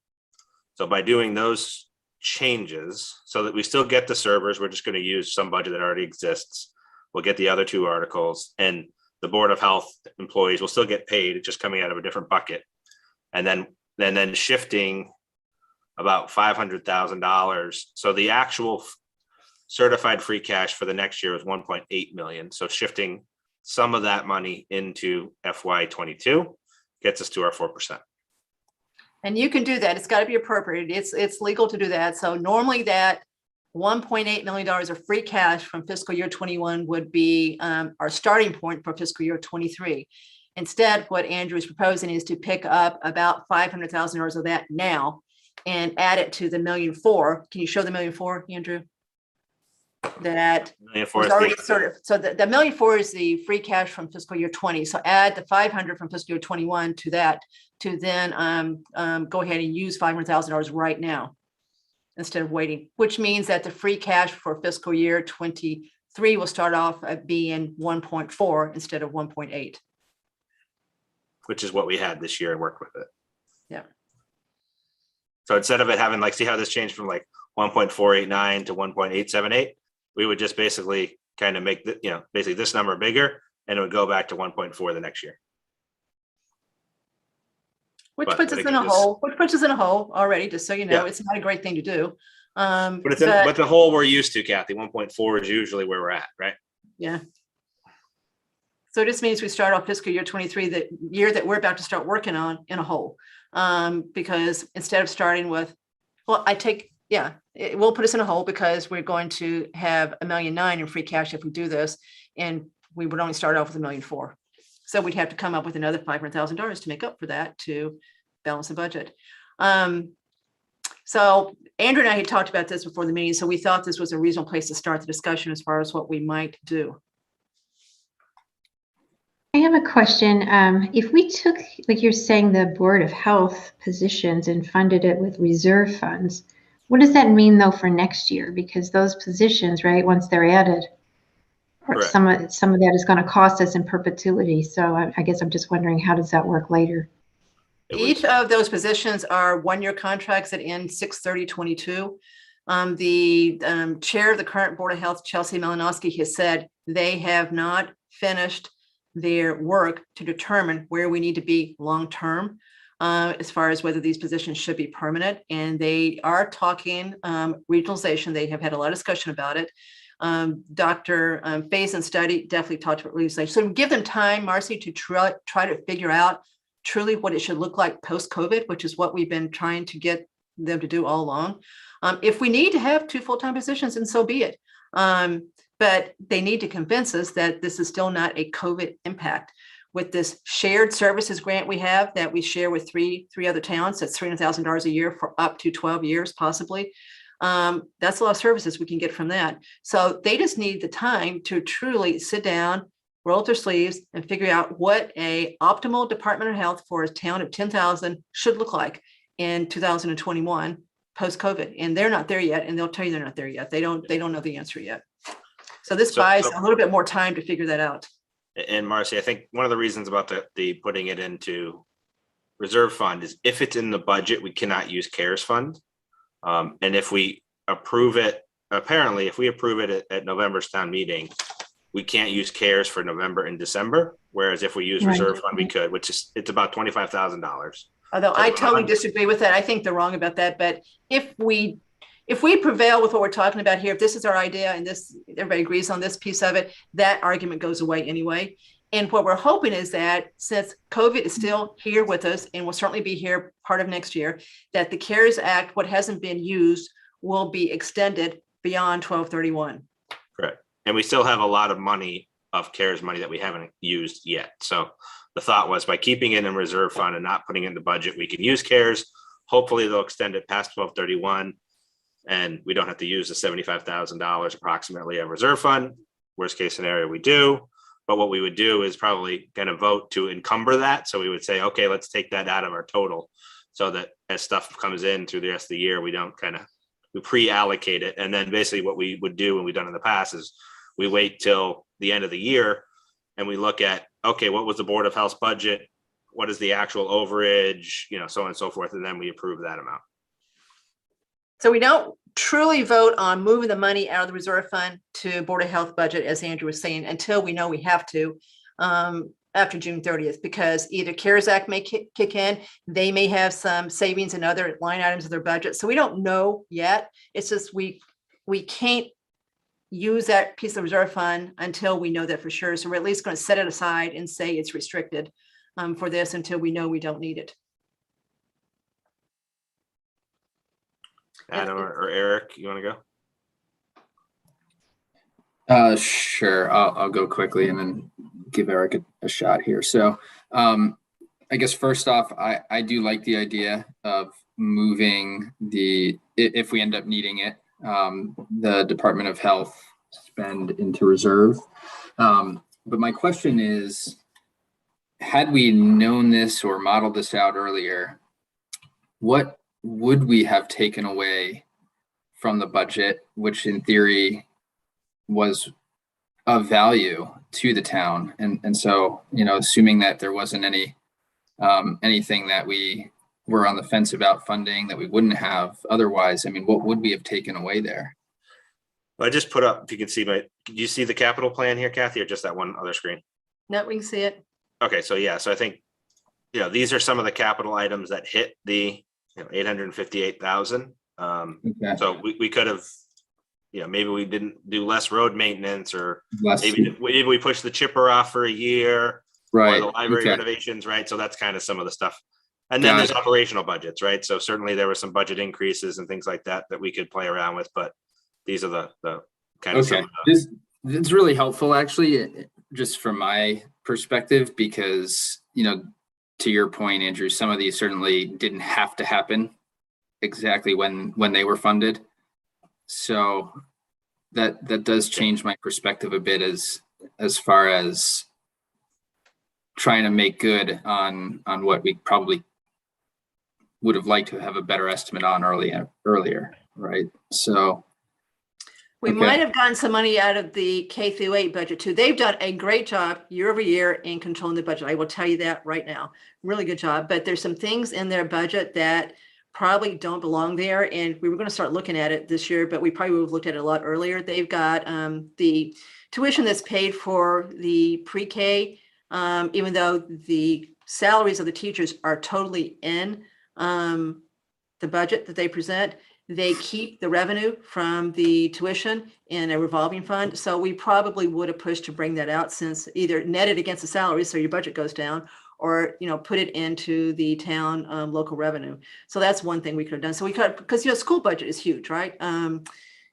Speaker 4: So by doing those changes so that we still get the servers, we're just going to use some budget that already exists. We'll get the other two articles and the Board of Health employees will still get paid. It's just coming out of a different bucket. And then shifting about $500,000. So the actual certified free cash for the next year is 1.8 million. So shifting some of that money into FY22 gets us to our 4%.
Speaker 1: And you can do that. It's got to be appropriated. It's legal to do that. So normally that $1.8 million of free cash from fiscal year 21 would be our starting point for fiscal year 23. Instead, what Andrew is proposing is to pick up about $500,000 of that now and add it to the 1,000,004. Can you show the 1,000,004, Andrew? That
Speaker 4: Million
Speaker 1: was
Speaker 4: for
Speaker 1: already sort of, so the 1,000,004 is the free cash from fiscal year 20. So add the 500 from fiscal year 21 to that, to then go ahead and use $500,000 right now instead of waiting, which means that the free cash for fiscal year 23 will start off at being 1.4 instead of 1.8.
Speaker 4: which is what we had this year and worked with it.
Speaker 1: Yeah.
Speaker 4: So instead of it having like, see how this changed from like 1.489 to 1.878, we would just basically kind of make the, basically this number bigger, and it would go back to 1.4 the next year.
Speaker 1: Which
Speaker 4: But
Speaker 1: puts
Speaker 4: I
Speaker 1: us
Speaker 4: think
Speaker 1: in a
Speaker 4: it just-
Speaker 1: hole, which puts us in a hole already, just so you know.
Speaker 4: Yeah.
Speaker 1: It's not a great thing to do.
Speaker 4: But it's but the whole we're used to, Kathy. 1.4 is usually where we're at, right?
Speaker 1: Yeah. So this means we start off fiscal year 23, the year that we're about to start working on, in a hole. Because instead of starting with, well, it will put us in a hole because we're going to have $1,000,009 in free cash if we do this, and we would only start off with $1,000,004. So we'd have to come up with another $500,000 to make up for that, to balance the budget. So Andrew and I had talked about this before the meeting, so we thought this was a reasonable place to start the discussion as far as what we might do.
Speaker 3: I have a question. If we took, like you're saying, the Board of Health positions and funded it with reserve funds, what does that mean though for next year? Because those positions, right, once they're added,
Speaker 4: Correct.
Speaker 3: some of that is going to cost us in perpetuity. So I guess I'm just wondering, how does that work later?
Speaker 1: Each of those positions are one-year contracts that end 6/30/22. The chair of the current Board of Health, Chelsea Malinowski, has said they have not finished their work to determine where we need to be long-term, as far as whether these positions should be permanent. And they are talking regionalization. They have had a lot of discussion about it. Dr. Faison study definitely talked about regionalization. So give them time, Marcy, to try to figure out truly what it should look like post-COVID, which is what we've been trying to get them to do all along. If we need to have 2 full-time positions, and so be it. But they need to convince us that this is still not a COVID impact. With this shared services grant we have that we share with three other towns, that's $300,000 a year for up to 12 years, possibly. That's a lot of services we can get from that. So they just need the time to truly sit down, roll up their sleeves, and figure out what a optimal Department of Health for a town of 10,000 should look like in 2021 post-COVID. And they're not there yet, and they'll tell you they're not there yet. They don't know the answer yet. So this buys a little bit more time to figure that out.
Speaker 4: And Marcy, I think one of the reasons about the putting it into reserve fund is if it's in the budget, we cannot use CARES fund. And if we approve it, apparently, if we approve it at November's town meeting, we can't use CARES for November and December. Whereas if we use reserve fund, we could, which is, it's about $25,000.
Speaker 1: Although I totally disagree with that. I think they're wrong about that. But if we prevail with what we're talking about here, if this is our idea and this, everybody agrees on this piece of it, that argument goes away anyway. And what we're hoping is that since COVID is still here with us and will certainly be here part of next year, that the CARES Act, what hasn't been used, will be extended beyond 12/31.
Speaker 4: Correct. And we still have a lot of money of CARES money that we haven't used yet. So the thought was by keeping it in reserve fund and not putting it in the budget, we can use CARES. Hopefully they'll extend it past 12/31. And we don't have to use the $75,000 approximately of reserve fund. Worst case scenario, we do. But what we would do is probably going to vote to encumber that. So we would say, okay, let's take that out of our total so that as stuff comes in through the rest of the year, we don't we pre-allocate it. And then basically what we would do, and we've done in the past, is we wait till the end of the year and we look at, okay, what was the Board of Health's budget? What is the actual overage, so on and so forth. And then we approve that amount.
Speaker 1: So we don't truly vote on moving the money out of the reserve fund to Board of Health budget, as Andrew was saying, until we know we have to after June 30th, because either CARES Act may kick in, they may have some savings in other line items of their budget. So we don't know yet. It's just we can't use that piece of reserve fund until we know that for sure. So we're at least going to set it aside and say it's restricted for this until we know we don't need it.
Speaker 4: Adam or Eric, you want to
Speaker 2: go? Sure. I'll go quickly and then give Eric a shot here. So I guess first off, I do like the idea of moving if we end up needing it, the Department of Health spend into reserve. But my question is, had we known this or modeled this out earlier, what would we have taken away from the budget, which in theory was of value to the town? And so, assuming that there wasn't anything that we were on the fence about funding that we wouldn't have otherwise, what would we have taken away there?
Speaker 4: I just put up, if you can see do you see the capital plan here, Kathy, or just that one other screen?
Speaker 1: No, we can see it.
Speaker 4: Okay, so yeah, so I think, these are some of the capital items that hit the 858,000.
Speaker 2: Okay.
Speaker 4: So we could have, maybe we didn't do less road maintenance, or
Speaker 2: Less,
Speaker 4: maybe we pushed the chipper off for a year,
Speaker 2: right.
Speaker 4: or the library
Speaker 2: Okay.
Speaker 4: renovations, right? So that's kind of some of the stuff. And then there's operational budgets, right? So certainly there were some budget increases and things like that we could play around with, but these are the kind of
Speaker 2: Okay. It's really helpful, actually, just from my perspective, because, to your point, Andrew, some of these certainly didn't have to happen exactly when they were funded. So that does change my perspective a bit as far as trying to make good on what we probably would have liked to have a better estimate on earlier, right? So
Speaker 1: We
Speaker 2: okay.
Speaker 1: might have gotten some money out of the K-8 budget too. They've done a great job year over year in controlling the budget. I will tell you that right now. Really good job. But there's some things in their budget that probably don't belong there. And we were going to start looking at it this year, but we probably would have looked at it a lot earlier. They've got the tuition that's paid for the pre-K, even though the salaries of the teachers are totally in the budget that they present. They keep the revenue from the tuition in a revolving fund. So we probably would have pushed to bring that out, since either netted against the salaries, so your budget goes down, or, put it into the town local revenue. So that's one thing we could have done. So we could, because, school budget is huge, right?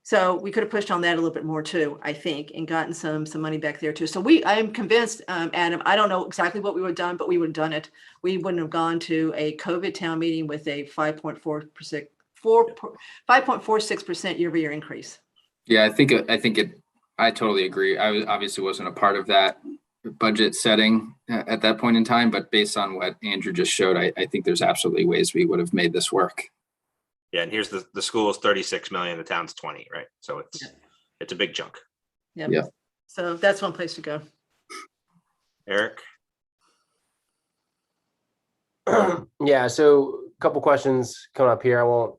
Speaker 1: So we could have pushed on that a little bit more too, I think, and gotten some money back there too. So I am convinced, Adam, I don't know exactly what we would have done, but we would have done it. We wouldn't have gone to a COVID town meeting with a 5.46% year-over-year increase.
Speaker 2: Yeah, I totally agree. I obviously wasn't a part of that budget setting at that point in time, but based on what Andrew just showed, I think there's absolutely ways we would have made this work.
Speaker 4: Yeah, and here's the school is 36 million, the town's 20, right? So it's a big chunk.
Speaker 1: Yep.
Speaker 2: Yeah.
Speaker 1: So that's one place to go.
Speaker 4: Eric?
Speaker 5: Yeah, so a couple questions coming up here. I won't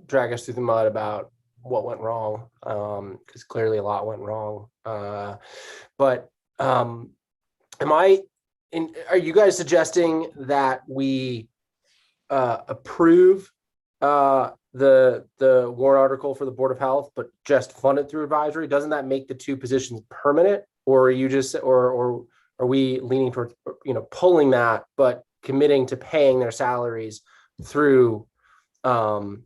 Speaker 5: drag us through the mud about what went wrong, because clearly a lot went wrong. But are you guys suggesting that we approve the warrant article for the Board of Health, but just fund it through advisory? Doesn't that make the two positions permanent? Or are you just, or are we leaning toward, pulling that, but committing to paying their salaries through a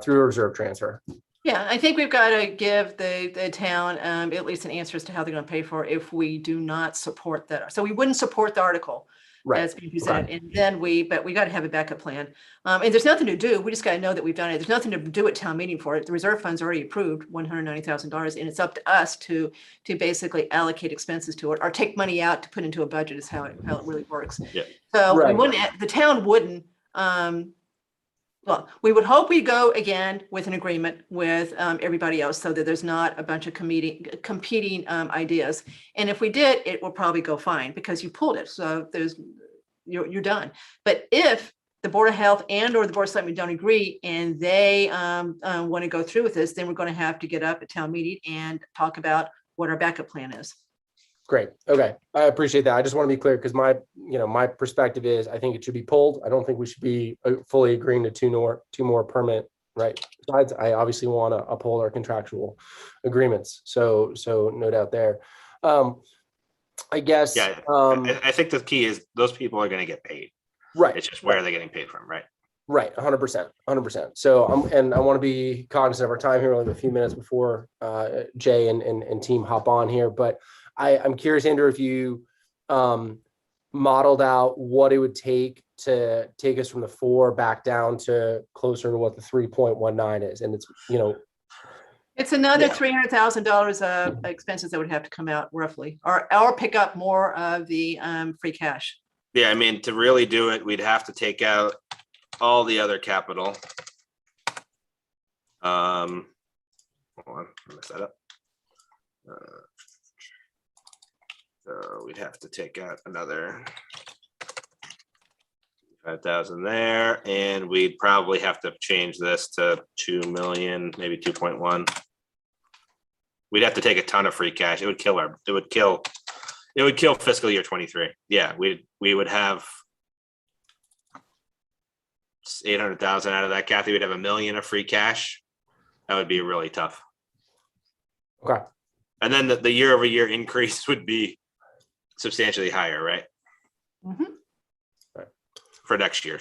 Speaker 5: reserve transfer?
Speaker 1: Yeah, I think we've got to give the town at least an answer as to how they're going to pay for it if we do not support that. So we wouldn't support the article that's being presented, and then but we got to have a backup plan. And there's nothing to do. We just got to know that we've done it. There's nothing to do at town meeting for it. The reserve fund's already approved $190,000, and it's up to us to basically allocate expenses to it, or take money out to put into a budget. Is how it really works.
Speaker 4: Yeah.
Speaker 1: So we wouldn't. The town wouldn't. Well, we would hope we go again with an agreement with everybody else, so that there's not a bunch of competing ideas. And if we did, it will probably go fine because you pulled it. So you're done. But if the Board of Health or the Board of Selectmen don't agree and they want to go through with this, then we're going to have to get up at town meeting and talk about what our backup plan is.
Speaker 5: Great. Okay. I appreciate that. I just want to be clear, because my perspective is I think it should be pulled. I don't think we should be fully agreeing to two more permanent, right? Besides, I obviously want to uphold our contractual agreements. So no doubt there. I guess.
Speaker 4: Yeah. I think the key is those people are going to get paid.
Speaker 5: Right.
Speaker 4: It's just where they're getting paid from, right?
Speaker 5: Right. 100%. So I want to be cognizant of our time here. We only have a few minutes before Jay and team hop on here, but I'm curious, Andrew, if you modeled out what it would take to take us from the 4 back down to closer to what the 3.19 is. And it's,
Speaker 1: It's another
Speaker 4: Yeah.
Speaker 1: $300,000 of expenses that would have to come out roughly, or pick up more of the free cash.
Speaker 4: Yeah, I mean, to really do it, we'd have to take out all the other capital. Hold on, I messed that up. So we'd have to take out another 5,000 there, and we'd probably have to change this to 2 million, maybe 2.1. We'd have to take a ton of free cash. It would kill fiscal year 23. Yeah, we would have 800,000 out of that. Kathy would have $1 million of free cash. That would be really tough.
Speaker 5: okay.
Speaker 4: And then the year over year increase would be substantially higher, right?
Speaker 1: Mhm.
Speaker 4: For next year.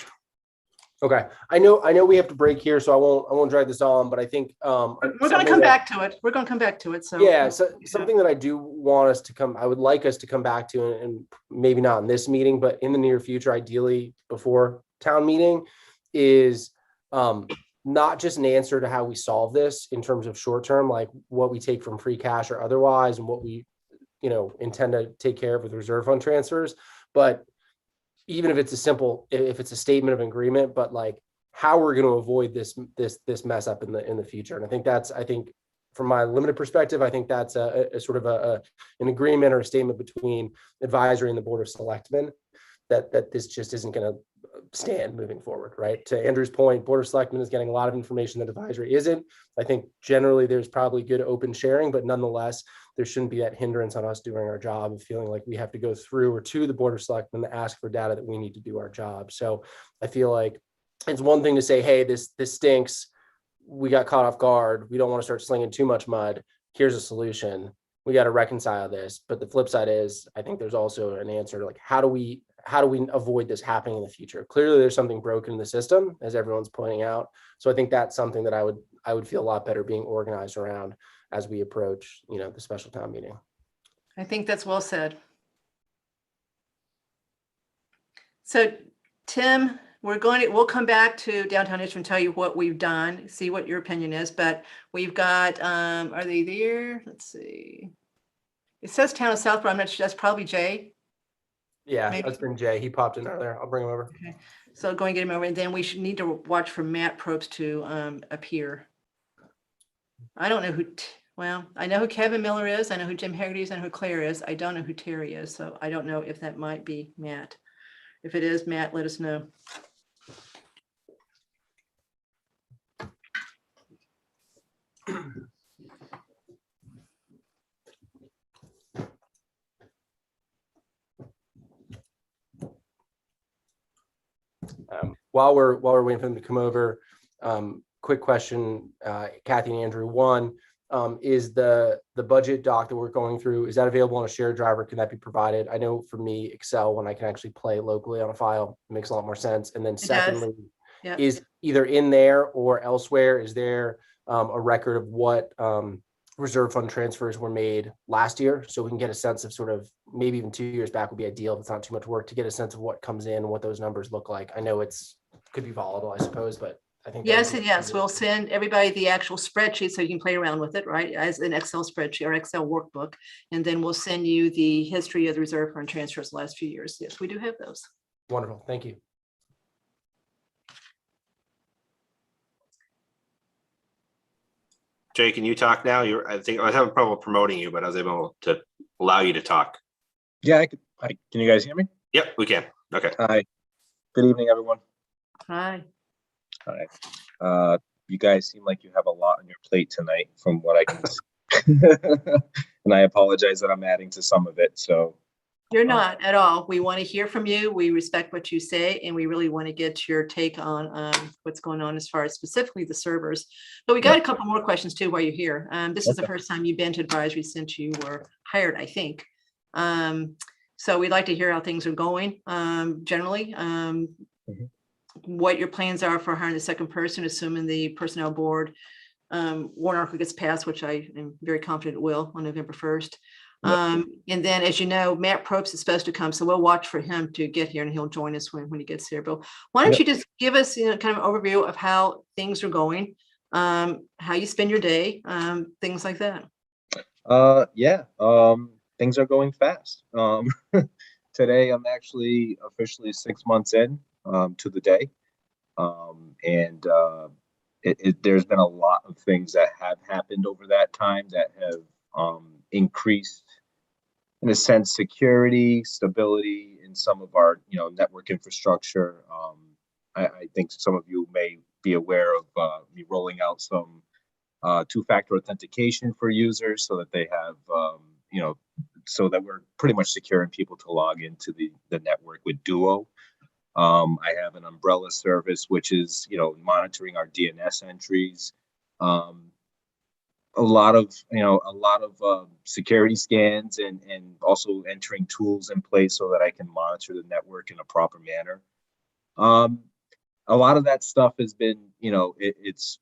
Speaker 5: Okay. I know we have to break here, so I won't drag this on, but I think,
Speaker 1: We're going to come back to it. We're going to come back to it. So
Speaker 5: yeah, so something that I would like us to come back to, and maybe not in this meeting, but in the near future, ideally before town meeting, is not just an answer to how we solve this in terms of short term, like what we take from free cash or otherwise, and what we, intend to take care of with reserve fund transfers. But even if it's a statement of agreement, but like how we're going to avoid this mess up in the future. And I think from my limited perspective, I think that's a sort of an agreement or a statement between advisory and the Board of Selectmen that this just isn't going to stand moving forward, right? To Andrew's point, Board of Selectmen is getting a lot of information that advisory isn't. I think generally there's probably good open sharing, but nonetheless, there shouldn't be that hindrance on us doing our job of feeling like we have to go through or to the Board of Selectmen to ask for data that we need to do our job. So I feel like it's one thing to say, hey, this stinks. We got caught off guard. We don't want to start slinging too much mud. Here's a solution. We got to reconcile this. But the flip side is, I think there's also an answer to like, how do we avoid this happening in the future? Clearly there's something broken in the system, as everyone's pointing out. So I think that's something that I would feel a lot better being organized around as we approach, the special town meeting.
Speaker 1: I think that's well said. So Tim, we'll come back to downtown Itch and tell you what we've done, see what your opinion is, but we've got, are they there? Let's see. It says Town of Southborough. I'm not sure. That's probably Jay.
Speaker 5: Yeah,
Speaker 1: Maybe.
Speaker 5: that's been Jay. He popped in earlier. I'll bring him over.
Speaker 1: Okay. So go and get him over, and then we should need to watch for Matt Probst to appear. I don't know well, I know who Kevin Miller is. I know who Jim Haggerty is. I know who Claire is. I don't know who Terry is. So I don't know if that might be Matt. If it is Matt, let us know.
Speaker 5: While we're waiting for them to come over, quick question, Kathy and Andrew. One, is the budget doc that we're going through, is that available on a shared drive? Can that be provided? I know for me, Excel, when I can actually play locally on a file, it makes a lot more sense. And then secondly,
Speaker 1: Yeah.
Speaker 5: is either in there or elsewhere, is there a record of what reserve fund transfers were made last year? So we can get a sense of sort of, maybe even 2 years back would be ideal if it's not too much work, to get a sense of what comes in and what those numbers look like. I know could be volatile, I suppose, but I think.
Speaker 1: Yes, and yes, we'll send everybody the actual spreadsheet so you can play around with it, right? As an Excel spreadsheet or Excel workbook. And then we'll send you the history of the reserve fund transfers the last few years. Yes, we do have those.
Speaker 5: Wonderful. Thank you.
Speaker 4: Jay, can you talk now? I think I was having trouble promoting you, but I was able to allow you to talk.
Speaker 8: Yeah, can you guys hear me?
Speaker 4: Yep, we can. Okay.
Speaker 8: Hi. Good evening, everyone.
Speaker 1: Hi.
Speaker 8: All right. You guys seem like you have a lot on your plate tonight from what I can see. And I apologize that I'm adding to some of it. So
Speaker 1: You're not at all. We want to hear from you. We respect what you say, and we really want to get your take on what's going on as far as specifically the servers. But we got a couple more questions too while you're here. This is the first time you've been to advisory since you were hired, I think. So we'd like to hear how things are going generally. What your plans are for hiring the second person, assuming the personnel board warrant article gets passed, which I am very confident it will on November 1st. And then, as you know, Matt Probst is supposed to come, so we'll watch for him to get here, and he'll join us when he gets here. Bill, why don't
Speaker 8: Yep.
Speaker 1: you just give us, kind of an overview of how things are going, how you spend your day, things like that.
Speaker 8: Yeah. Things are going fast. Today I'm actually officially 6 months in to the day. And there's been a lot of things that have happened over that time that have increased, in a sense, security, stability in some of our network infrastructure. I think some of you may be aware of me rolling out some two-factor authentication for users so that they have so that we're pretty much securing people to log into the network with Duo. I have an umbrella service, which is, monitoring our DNS entries. A lot of security scans and also entering tools in place so that I can monitor the network in a proper manner. A lot of that stuff has been, it's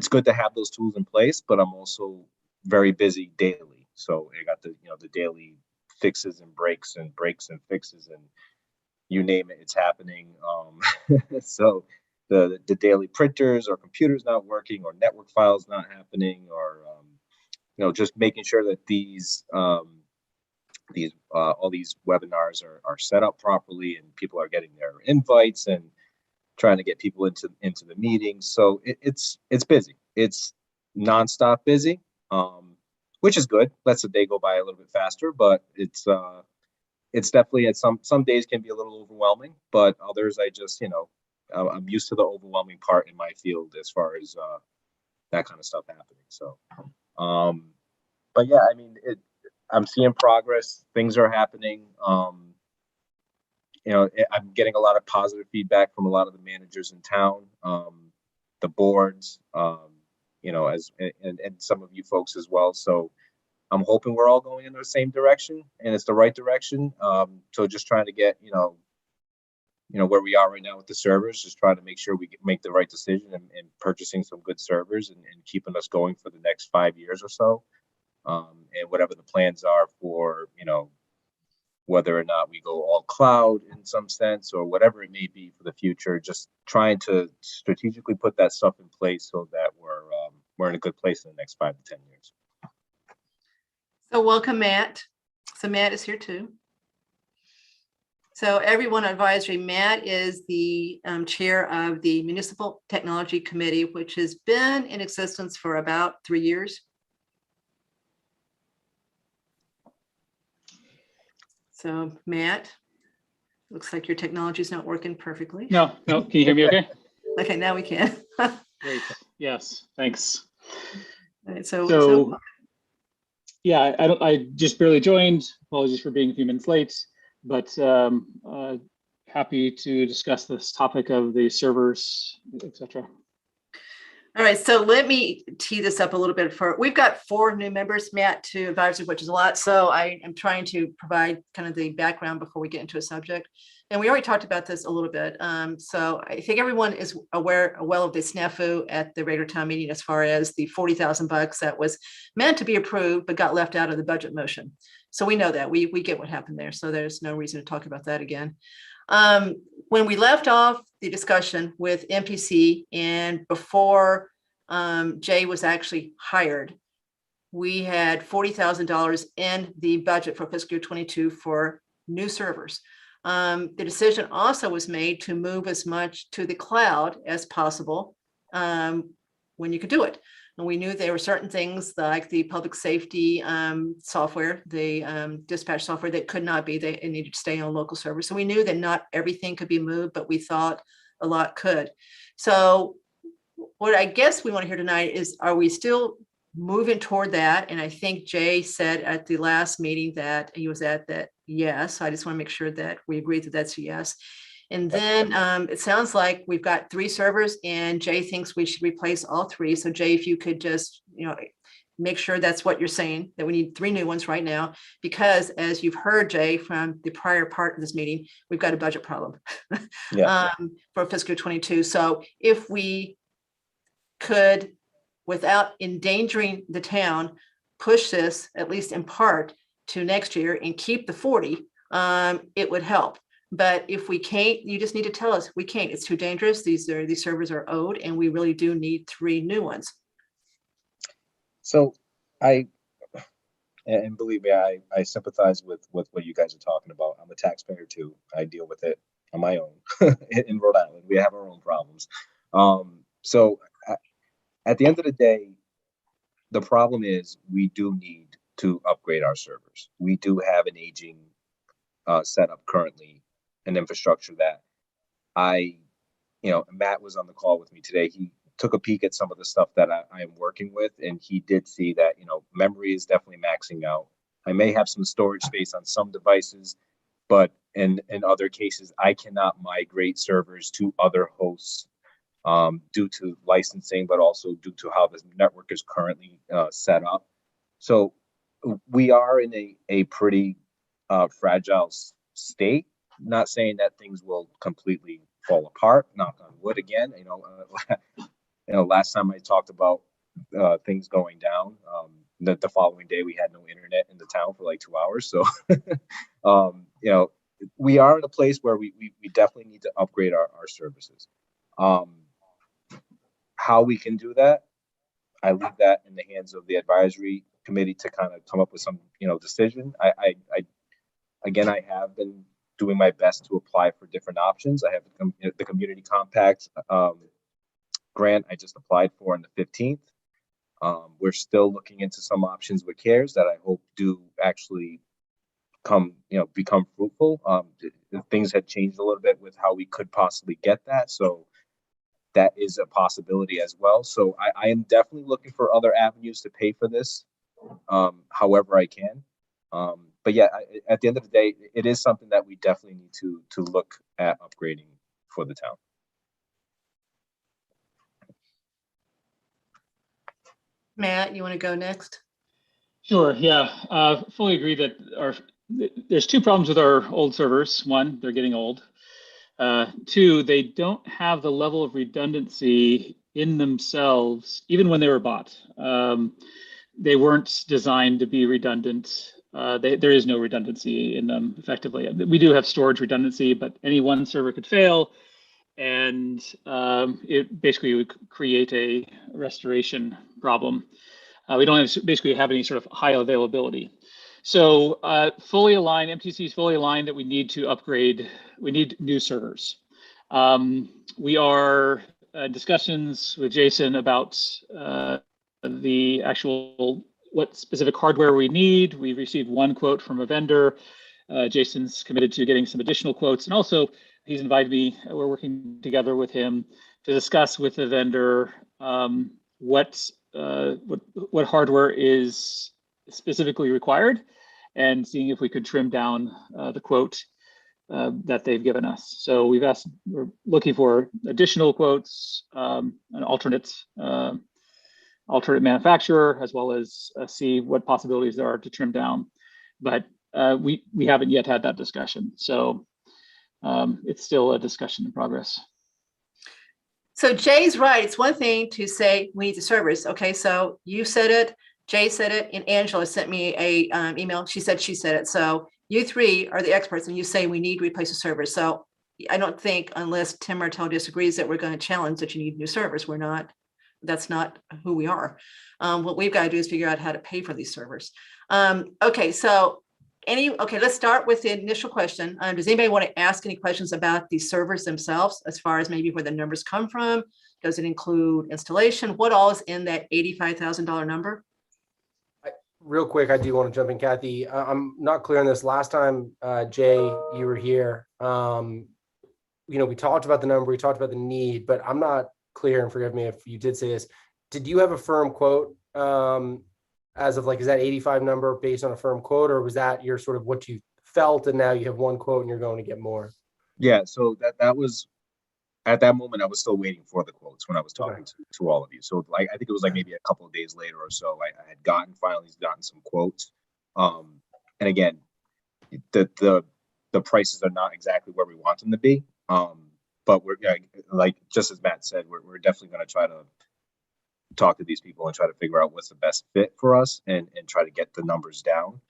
Speaker 8: good to have those tools in place, but I'm also very busy daily. So I got the daily fixes and breaks and fixes, and you name it, it's happening. So the daily printers or computers not working, or network files not happening, or just making sure that all these webinars are set up properly and people are getting their invites, and trying to get people into the meetings. So it's busy. It's nonstop busy, which is good. Lets the day go by a little bit faster, but it's definitely, at some days can be a little overwhelming, but others I just, I'm used to the overwhelming part in my field as far as that kind of stuff happening. So, but yeah, I mean, I'm seeing progress. Things are happening. I'm getting a lot of positive feedback from a lot of the managers in town, the boards, and some of you folks as well. So I'm hoping we're all going in the same direction, and it's the right direction. So just trying to get, where we are right now with the servers, just trying to make sure we make the right decision and purchasing some good servers and keeping us going for the next 5 years or so. And whatever the plans are for, whether or not we go all cloud in some sense, or whatever it may be for the future, just trying to strategically put that stuff in place so that we're in a good place in the next 5 to 10 years.
Speaker 1: So welcome, Matt. So Matt is here too. So everyone on advisory, Matt is the chair of the Municipal Technology Committee, which has been in existence for about 3 years. So Matt, looks like your technology is not working perfectly.
Speaker 9: No, can you hear me okay?
Speaker 1: Okay, now we can.
Speaker 9: Great, yes, thanks.
Speaker 1: All right, so
Speaker 9: yeah, I just barely joined. Apologies for being a few minutes late, but happy to discuss this topic of the servers, etc.
Speaker 1: All right, so let me tee this up a little bit. We've got 4 new members, Matt, to advisory, which is a lot. So I am trying to provide kind of the background before we get into a subject. And we already talked about this a little bit. So I think everyone is well of the snafu at the regular town meeting as far as the $40,000 that was meant to be approved but got left out of the budget motion. So we know that we get what happened there. So there's no reason to talk about that again. When we left off the discussion with MPC and before Jay was actually hired, we had $40,000 in the budget for fiscal year 22 for new servers. The decision also was made to move as much to the cloud as possible when you could do it. And we knew there were certain things like the public safety software, the dispatch software that could not be, it needed to stay on local servers. So we knew that not everything could be moved, but we thought a lot could. So what I guess we want to hear tonight is, are we still moving toward that? And I think Jay said at the last meeting that he was at that yes. So I just want to make sure that we agree that that's a yes. And then it sounds like we've got 3 servers and Jay thinks we should replace all 3. So Jay, if you could just, make sure that's what you're saying, that we need 3 new ones right now, because as you've heard, Jay, from the prior part of this meeting, we've got a budget problem for fiscal 22. So if we could, without endangering the town, push this, at least in part, to next year and keep the 40, it would help. But if we can't, you just need to tell us we can't. It's too dangerous. These servers are owed, and we really do need 3 new ones.
Speaker 8: So and believe me, I sympathize with what you guys are talking about. I'm a taxpayer too. I deal with it on my own in Rhode Island. We have our own problems. So at the end of the day, the problem is we do need to upgrade our servers. We do have an aging setup currently, an infrastructure that Matt was on the call with me today. He took a peek at some of the stuff that I am working with, and he did see that, memory is definitely maxing out. I may have some storage space on some devices, but in other cases, I cannot migrate servers to other hosts due to licensing, but also due to how the network is currently set up. So we are in a pretty fragile state. Not saying that things will completely fall apart, knock on wood again. Last time I talked about things going down, the following day we had no internet in the town for like 2 hours. So, we are in a place where we definitely need to upgrade our services. How we can do that, I leave that in the hands of the advisory committee to kind of come up with some, decision. I have been doing my best to apply for different options. I have the community compact grant I just applied for on the 15th. We're still looking into some options with CARES that I hope do actually become fruitful. Things had changed a little bit with how we could possibly get that. So that is a possibility as well. So I am definitely looking for other avenues to pay for this, however I can. But yeah, at the end of the day, it is something that we definitely need to look at upgrading for the town.
Speaker 1: Matt, you want to go next?
Speaker 9: Sure. Yeah. Fully agree that there's 2 problems with our old servers. 1, they're getting old. 2, they don't have the level of redundancy in themselves, even when they were bought. They weren't designed to be redundant. There is no redundancy in them effectively. We do have storage redundancy, but any one server could fail, and it basically would create a restoration problem. We don't basically have any sort of high availability. So fully aligned, MTC is fully aligned that we need to upgrade. We need new servers. We are in discussions with Jason about the actual what specific hardware we need. We received 1 quote from a vendor. Jason's committed to getting some additional quotes, and also he's invited me. We're working together with him to discuss with the vendor what hardware is specifically required, and seeing if we could trim down the quote that they've given us. So we're looking for additional quotes, an alternate manufacturer, as well as see what possibilities there are to trim down. But we haven't yet had that discussion. So it's still a discussion in progress.
Speaker 1: So Jay's right. It's one thing to say we need the servers. Okay, so you said it, Jay said it, and Angela sent me a email. She said it. So you 3 are the experts, and you say we need to replace the servers. So I don't think, unless Tim Martell disagrees, that we're going to challenge that you need new servers. We're not. That's not who we are. What we've got to do is figure out how to pay for these servers. Okay, so let's start with the initial question. Does anybody want to ask any questions about these servers themselves, as far as maybe where the numbers come from? Does it include installation? What all is in that $85,000 number?
Speaker 5: Real quick, I do want to jump in, Kathy. I'm not clear on this. Last time, Jay, you were here. We talked about the number, we talked about the need, but I'm not clear, and forgive me if you did say this. Did you have a firm quote as of is that 85 number based on a firm quote, or was that your sort of what you felt and now you have 1 quote and you're going to get more?
Speaker 8: Yeah, so that was, at that moment, I was still waiting for the quotes when I was talking to all of you. So I think it was maybe a couple of days later or so, I had finally gotten some quotes. And again, the prices are not exactly where we want them to be. But we're just as Matt said, we're definitely going to try to talk to these people and try to figure out what's the best fit for us and try to get the numbers down.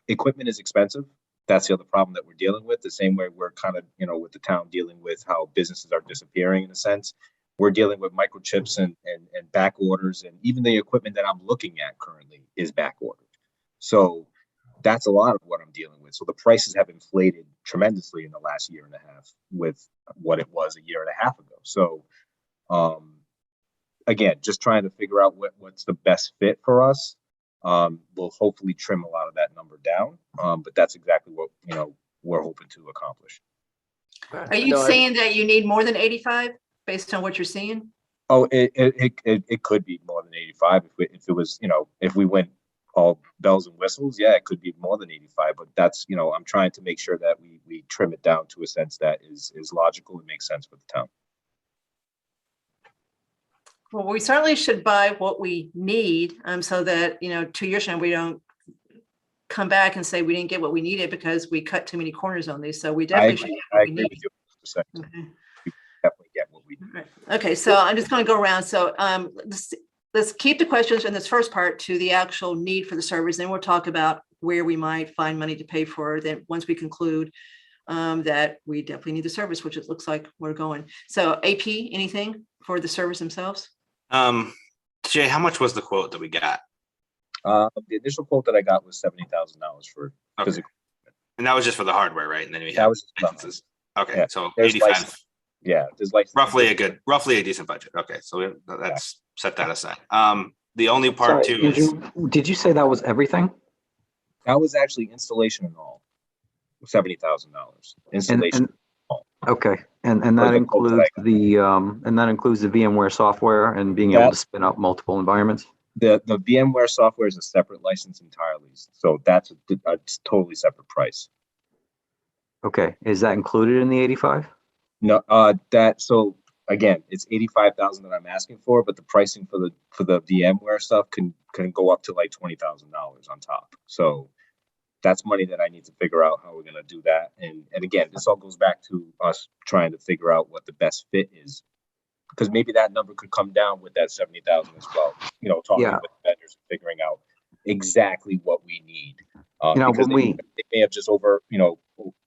Speaker 8: Equipment is expensive. That's the other problem that we're dealing with. The same way we're kind of, with the town dealing with how businesses are disappearing in a sense. We're dealing with microchips and back orders, and even the equipment that I'm looking at currently is back ordered. So that's a lot of what I'm dealing with. So the prices have inflated tremendously in the last year and a half with what it was a year and a half ago. So again, just trying to figure out what's the best fit for us. We'll hopefully trim a lot of that number down. But that's exactly what, we're hoping to accomplish.
Speaker 1: Are you saying that you need more than 85 based on what you're seeing?
Speaker 8: Oh, it could be more than 85 if it was, if we went all bells and whistles. Yeah, it could be more than 85, but that's, I'm trying to make sure that we trim it down to a sense that is logical and makes sense for the town.
Speaker 1: Well, we certainly should buy what we need, so that, 2 years from now, we don't come back and say we didn't get what we needed because we cut too many corners on these. So we definitely should get what we need.
Speaker 8: With you 100%.
Speaker 1: Okay.
Speaker 8: We definitely get what we need.
Speaker 1: Right. Okay, so I'm just going to go around. So let's keep the questions in this first part to the actual need for the service. Then we'll talk about where we might find money to pay for it. Then once we conclude that we definitely need the service, which it looks like we're going. So AP, anything for the service themselves?
Speaker 4: Jay, how much was the quote that we got?
Speaker 8: The initial quote that I got was $70,000 for physical.
Speaker 4: And that was just for the hardware, right? And then we
Speaker 8: That
Speaker 4: have
Speaker 8: was just
Speaker 4: licenses. Okay,
Speaker 8: Yeah.
Speaker 4: so
Speaker 8: There's
Speaker 4: 85,
Speaker 8: license. Yeah, there's like
Speaker 4: roughly a decent budget. Okay, so let's set that aside. The only part
Speaker 7: Sorry,
Speaker 4: too is
Speaker 7: Andrew, did you say that was everything?
Speaker 8: that was actually installation and all, $70,000 installation.
Speaker 7: Okay, and
Speaker 8: For
Speaker 7: that
Speaker 8: the quote that I
Speaker 7: includes the VMware software and being able to spin up multiple environments.
Speaker 8: The VMware software is a separate license entirely, so that's a totally separate price.
Speaker 7: Okay, is that included in the 85?
Speaker 8: No, so again, it's 85,000 that I'm asking for, but the pricing for the VMware stuff can go up to like $20,000 on top. So that's money that I need to figure out how we're going to do that. And again, this all goes back to us trying to figure out what the best fit is, because maybe that number could come down with that 70,000 as well. Talking with vendors and figuring out exactly what we need. Because they may have just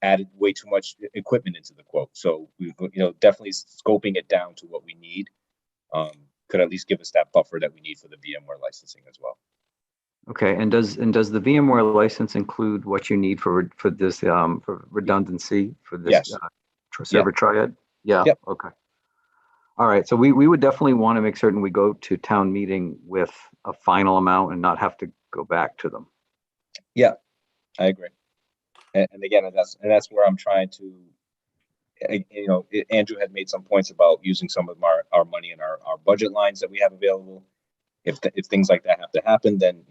Speaker 8: added way too much equipment into the quote. So we, definitely scoping it down to what we need could at least give us that buffer that we need for the VMware licensing as well.
Speaker 7: Okay, and does the VMware license include what you need for this for redundancy for this
Speaker 8: Yes.
Speaker 7: server triad? Yeah.
Speaker 8: Yep.
Speaker 7: Okay. All right. So we would definitely want to make certain we go to town meeting with a final amount and not have to go back to them.
Speaker 8: Yeah, I agree. And again, that's where I'm trying to, Andrew had made some points about using some of our money in our budget lines that we have available. If things like that have to happen, then,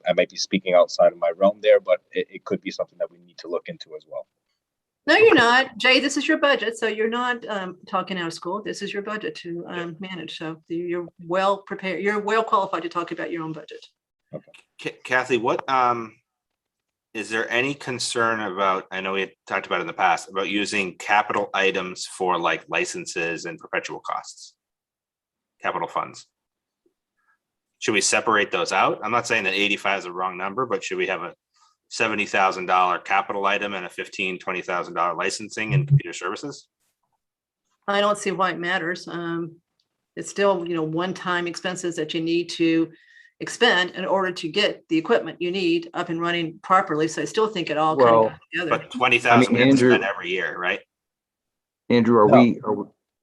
Speaker 8: I might be speaking outside of my realm there, but it could be something that we need to look into as well.
Speaker 1: No, you're not. Jay, this is your budget. So you're not talking out of school. This is your budget to manage. So you're well prepared. You're well qualified to talk about your own budget.
Speaker 4: Okay. Kathy, what is there any concern about, I know we had talked about in the past, about using capital items for like licenses and perpetual costs, capital funds? Should we separate those out? I'm not saying that 85 is the wrong number, but should we have a $70,000 capital item and a $15,000, $20,000 licensing and computer services?
Speaker 1: I don't see why it matters. It's still, one-time expenses that you need to expend in order to get the equipment you need up and running properly. So I still think it all kind of goes together.
Speaker 4: But 20,000 we have to
Speaker 7: Andrew,
Speaker 4: spend every year, right?
Speaker 7: Andrew,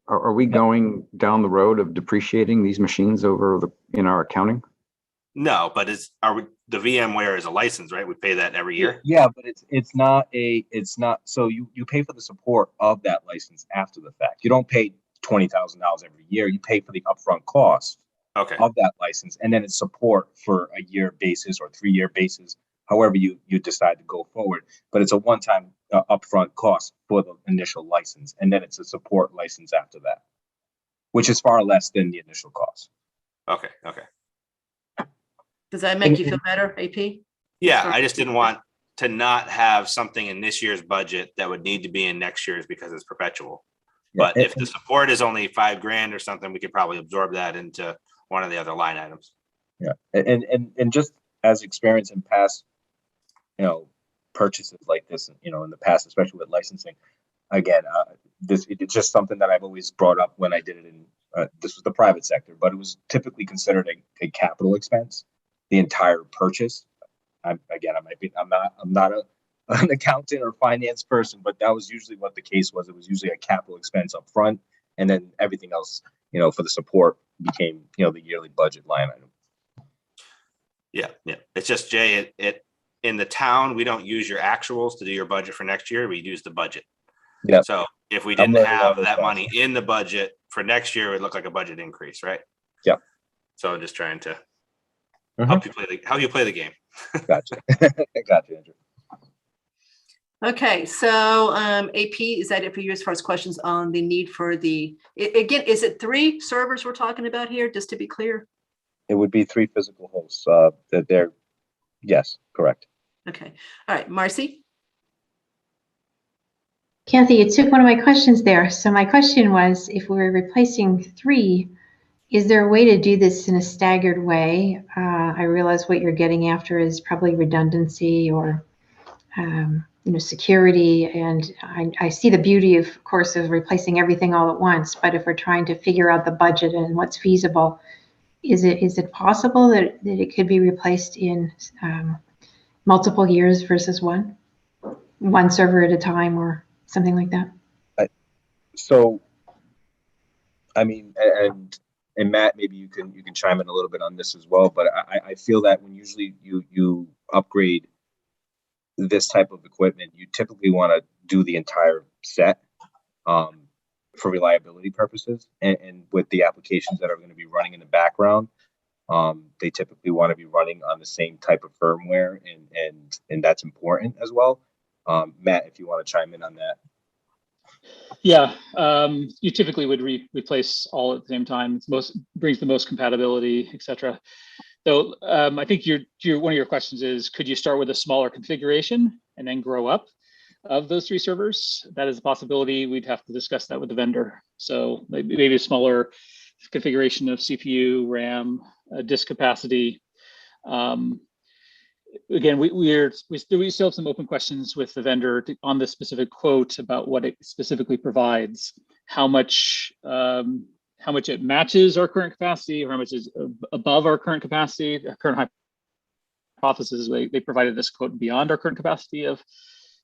Speaker 7: are we going down the road of depreciating these machines in our accounting?
Speaker 4: No, but the VMware is a license, right? We pay that every year.
Speaker 8: Yeah, but it's not. So you pay for the support of that license after the fact. You don't pay $20,000 every year. You pay for the upfront cost of that license, and then it's support for a year basis or 3-year basis, however you decide to go forward. But it's a one-time upfront cost for the initial license, and then it's a support license after that, which is far less than the initial cost.
Speaker 4: Okay.
Speaker 1: Does that make you feel better, AP?
Speaker 4: Yeah, I just didn't want to not have something in this year's budget that would need to be in next year's because it's perpetual. But if the support is only $5,000 or something, we could probably absorb that into one of the other line items.
Speaker 8: Yeah, and just as experience in past, purchases like this, in the past, especially with licensing, again, it's just something that I've always brought up when I did it in, this was the private sector, but it was typically considered a capital expense, the entire purchase. I'm not an accountant or finance person, but that was usually what the case was. It was usually a capital expense up front, and then everything else, for the support became, the yearly budget line item.
Speaker 4: Yeah. It's just, Jay, it in the town, we don't use your actuals to do your budget for next year. We use the budget.
Speaker 8: Yeah.
Speaker 4: So if we
Speaker 8: I'm
Speaker 4: didn't
Speaker 8: learning all
Speaker 4: have
Speaker 8: this
Speaker 4: that
Speaker 8: stuff.
Speaker 4: money in the budget for next year, it would look like a budget increase, right?
Speaker 8: Yeah.
Speaker 4: So I'm just trying to
Speaker 8: Mhm.
Speaker 4: help you play the game.
Speaker 8: Gotcha. Gotcha, Andrew.
Speaker 1: Okay, so AP, is that it for you as far as questions on the need for again, is it 3 servers we're talking about here, just to be clear?
Speaker 8: It would be 3 physical hosts. Yes, correct.
Speaker 1: Okay, all right, Marcy?
Speaker 3: Kathy, you took one of my questions there. So my question was, if we're replacing 3, is there a way to do this in a staggered way? I realize what you're getting after is probably redundancy or security, and I see the beauty, of course, of replacing everything all at once. But if we're trying to figure out the budget and what's feasible, is it possible that it could be replaced in multiple years versus one server at a time or something like that?
Speaker 8: So, I mean, and Matt, maybe you can chime in a little bit on this as well. But I feel that when usually you upgrade this type of equipment, you typically want to do the entire set for reliability purposes, and with the applications that are going to be running in the background, they typically want to be running on the same type of firmware, and that's important as well. Matt, if you want to chime in on that.
Speaker 9: Yeah, you typically would replace all at the same time. It's brings the most compatibility, etc. So I think one of your questions is, could you start with a smaller configuration and then grow up of those 3 servers? That is a possibility. We'd have to discuss that with the vendor. So maybe a smaller configuration of CPU, RAM, disk capacity. Again, we still have some open questions with the vendor on the specific quote about what it specifically provides, how much it matches our current capacity, or how much is above our current capacity. Our current hypothesis, they provided this quote beyond our current capacity of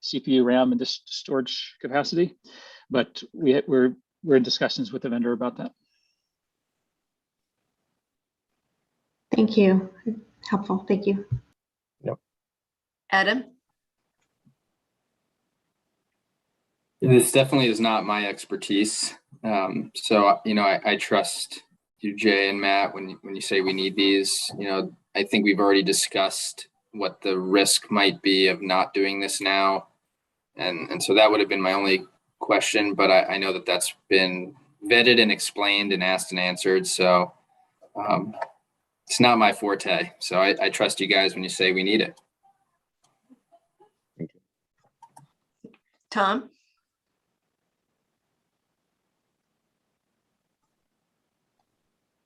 Speaker 9: CPU, RAM, and disk storage capacity, but we're in discussions with the vendor about that.
Speaker 3: Thank you. Helpful. Thank you.
Speaker 1: Adam?
Speaker 2: This definitely is not my expertise. So, I trust you, Jay and Matt, when you say we need these. I think we've already discussed what the risk might be of not doing this now. And so that would have been my only question, but I know that that's been vetted and explained and asked and answered. So it's not my forte. So I trust you guys when you say we need it.
Speaker 1: Tom?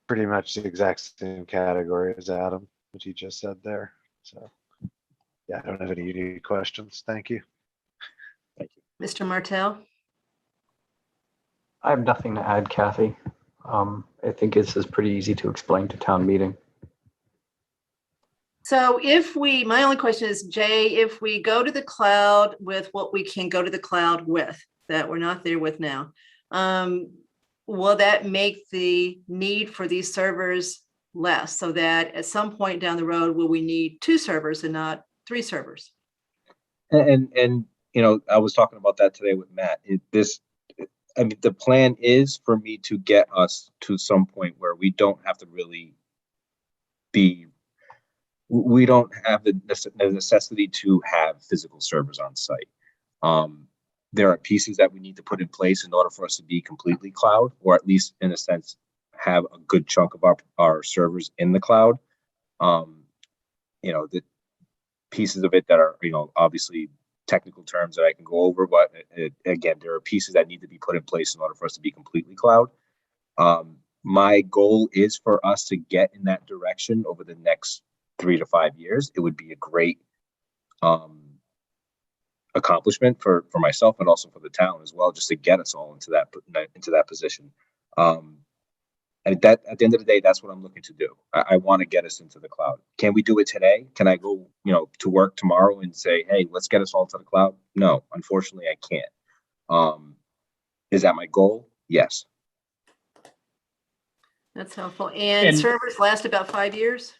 Speaker 6: Pretty much the exact same category as Adam, what you just said there. So yeah, I don't have any unique questions. Thank you.
Speaker 8: Thank you.
Speaker 1: Mr. Martell?
Speaker 7: I have nothing to add, Kathy. I think this is pretty easy to explain to town meeting.
Speaker 1: So my only question is, Jay, if we go to the cloud with what we can go to the cloud with, that we're not there with now, will that make the need for these servers less, so that at some point down the road, will we need 2 servers and not 3 servers?
Speaker 8: And I was talking about that today with Matt. The plan is for me to get us to some point where we don't have to really we don't have the necessity to have physical servers on site. There are pieces that we need to put in place in order for us to be completely cloud, or at least in a sense, have a good chunk of our servers in the cloud. The pieces of it that are, obviously technical terms that I can go over, but again, there are pieces that need to be put in place in order for us to be completely cloud. my goal is for us to get in that direction over the next 3 to 5 years. It would be a great accomplishment for myself and also for the town as well, just to get us all into that position. And that at the end of the day, that's what I'm looking to do. I want to get us into the cloud. Can we do it today? Can I go, to work tomorrow and say, hey, let's get us all to the cloud? No, unfortunately, I can't. Is that my goal? Yes.
Speaker 1: That's helpful. And servers last about 5 years?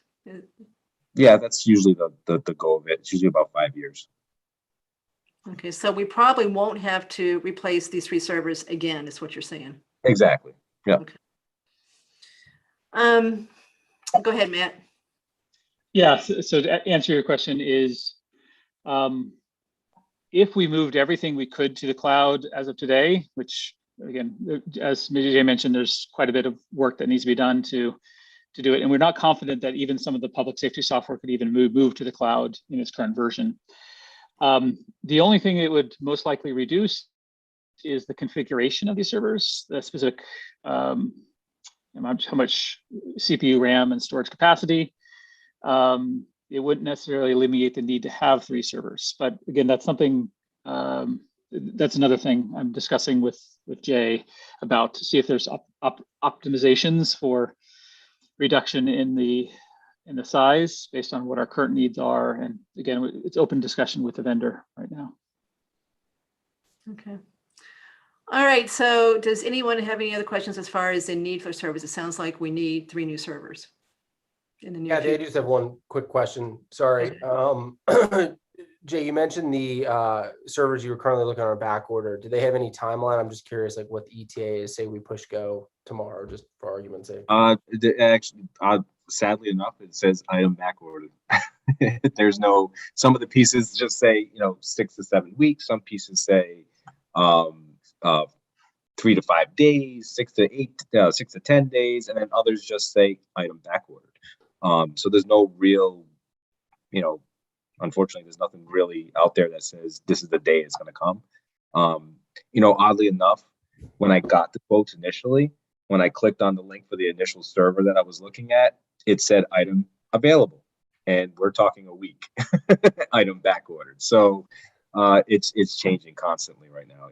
Speaker 8: Yeah, that's usually the goal of it. It's usually about 5 years.
Speaker 1: Okay, so we probably won't have to replace these 3 servers again, is what you're saying.
Speaker 8: Exactly. Yeah.
Speaker 1: Okay. Go ahead, Matt.
Speaker 9: Yeah, so to answer your question is, if we moved everything we could to the cloud as of today, which again, as Jay mentioned, there's quite a bit of work that needs to be done to do it. And we're not confident that even some of the public safety software could even move to the cloud in its current version. The only thing it would most likely reduce is the configuration of these servers, the specific how much CPU, RAM, and storage capacity. It wouldn't necessarily eliminate the need to have 3 servers. But again, that's something, that's another thing I'm discussing with Jay about to see if there's optimizations for reduction in the size based on what our current needs are. And again, it's open discussion with the vendor right now.
Speaker 1: Okay. All right, so does anyone have any other questions as far as the need for servers? It sounds like we need 3 new servers in the near future.
Speaker 5: I just have one quick question. Sorry. Jay, you mentioned the servers you were currently looking on back order. Do they have any timeline? I'm just curious, like what the ETA is, say we push go tomorrow, just for argument's sake.
Speaker 8: Actually, sadly enough, it says item back ordered. There's no, some of the pieces just say, 6 to 7 weeks. Some pieces say 3 to 5 days, 6 to 10 days, and then others just say item back ordered. So there's no real, unfortunately, there's nothing really out there that says this is the day it's going to come. Oddly enough, when I got the quotes initially, when I clicked on the link for the initial server that I was looking at, it said item available, and we're talking a week item back ordered. So it's changing constantly right now.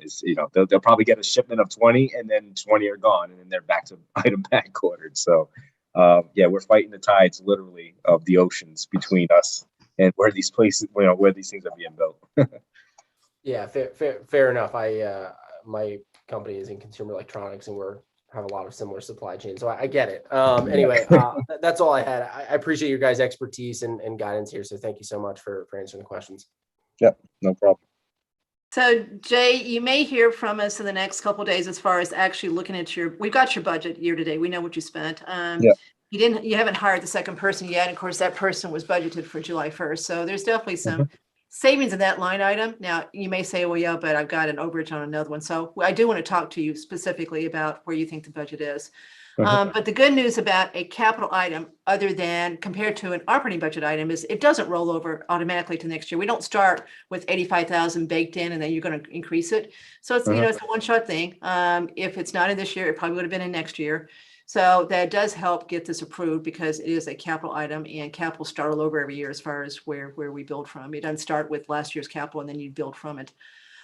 Speaker 8: They'll probably get a shipment of 20, and then 20 are gone, and then they're back to item back ordered. So we're fighting the tides literally of the oceans between us and where these places, where these things are being built.
Speaker 5: Yeah, fair enough. My company is in consumer electronics, and have a lot of similar supply chains, so I get it. Anyway, that's all I had. I appreciate your guys' expertise and guidance here, so thank you so much for answering the questions.
Speaker 8: Yep, no problem.
Speaker 1: So Jay, you may hear from us in the next couple of days as far as actually looking at we've got your budget year to date. We know what you spent. You haven't hired the second person yet. And of course, that person was budgeted for July 1st. So there's definitely some savings in that line item. Now you may say, well, yeah, but I've got an overage on another one. So I do want to talk to you specifically about where you think the budget is. But the good news about a capital item, other than compared to an operating budget item, is it doesn't roll over automatically to next year. We don't start with 85,000 baked in and then you're going to increase it. So it's it's a one-shot thing. If it's not in this year, it probably would have been in next year. So that does help get this approved because it is a capital item, and capital start all over every year as far as where we build from. It doesn't start with last year's capital and then you build from it.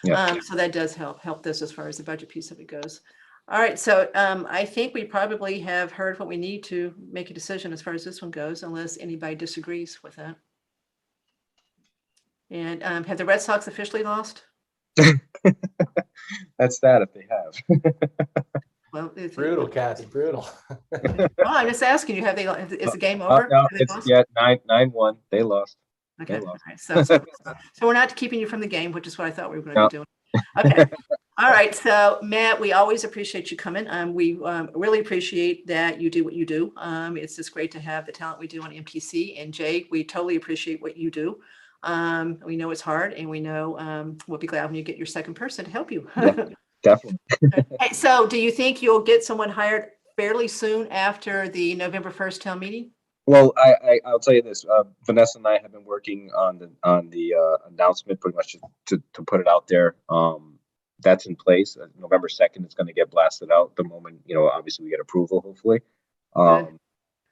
Speaker 1: So that does help this as far as the budget piece of it goes. All right, so I think we probably have heard what we need to make a decision as far as this one goes, unless anybody disagrees with that. And have the Red Sox officially lost?
Speaker 8: That's that if they have.
Speaker 1: Well,
Speaker 5: Brutal, Kathy, brutal.
Speaker 1: Well, I'm just asking you, is the game over?
Speaker 8: No, it's 9-1. They lost.
Speaker 1: Okay.
Speaker 8: They lost.
Speaker 1: All right. So we're not keeping you from the game, which is what I thought we were going to be doing. Okay. All right. So Matt, we always appreciate you coming. We really appreciate that you do what you do. It's just great to have the talent we do on MTC. And Jay, we totally appreciate what you do. We know it's hard, and we know we'll be glad when you get your second person to help you.
Speaker 8: Yeah, definitely.
Speaker 1: Hey, so do you think you'll get someone hired fairly soon after the November 1st town meeting?
Speaker 8: Well, I'll tell you this. Vanessa and I have been working on the announcement pretty much to put it out there. that's in place. November 2nd, it's going to get blasted out the moment, obviously we get approval, hopefully.
Speaker 1: Good.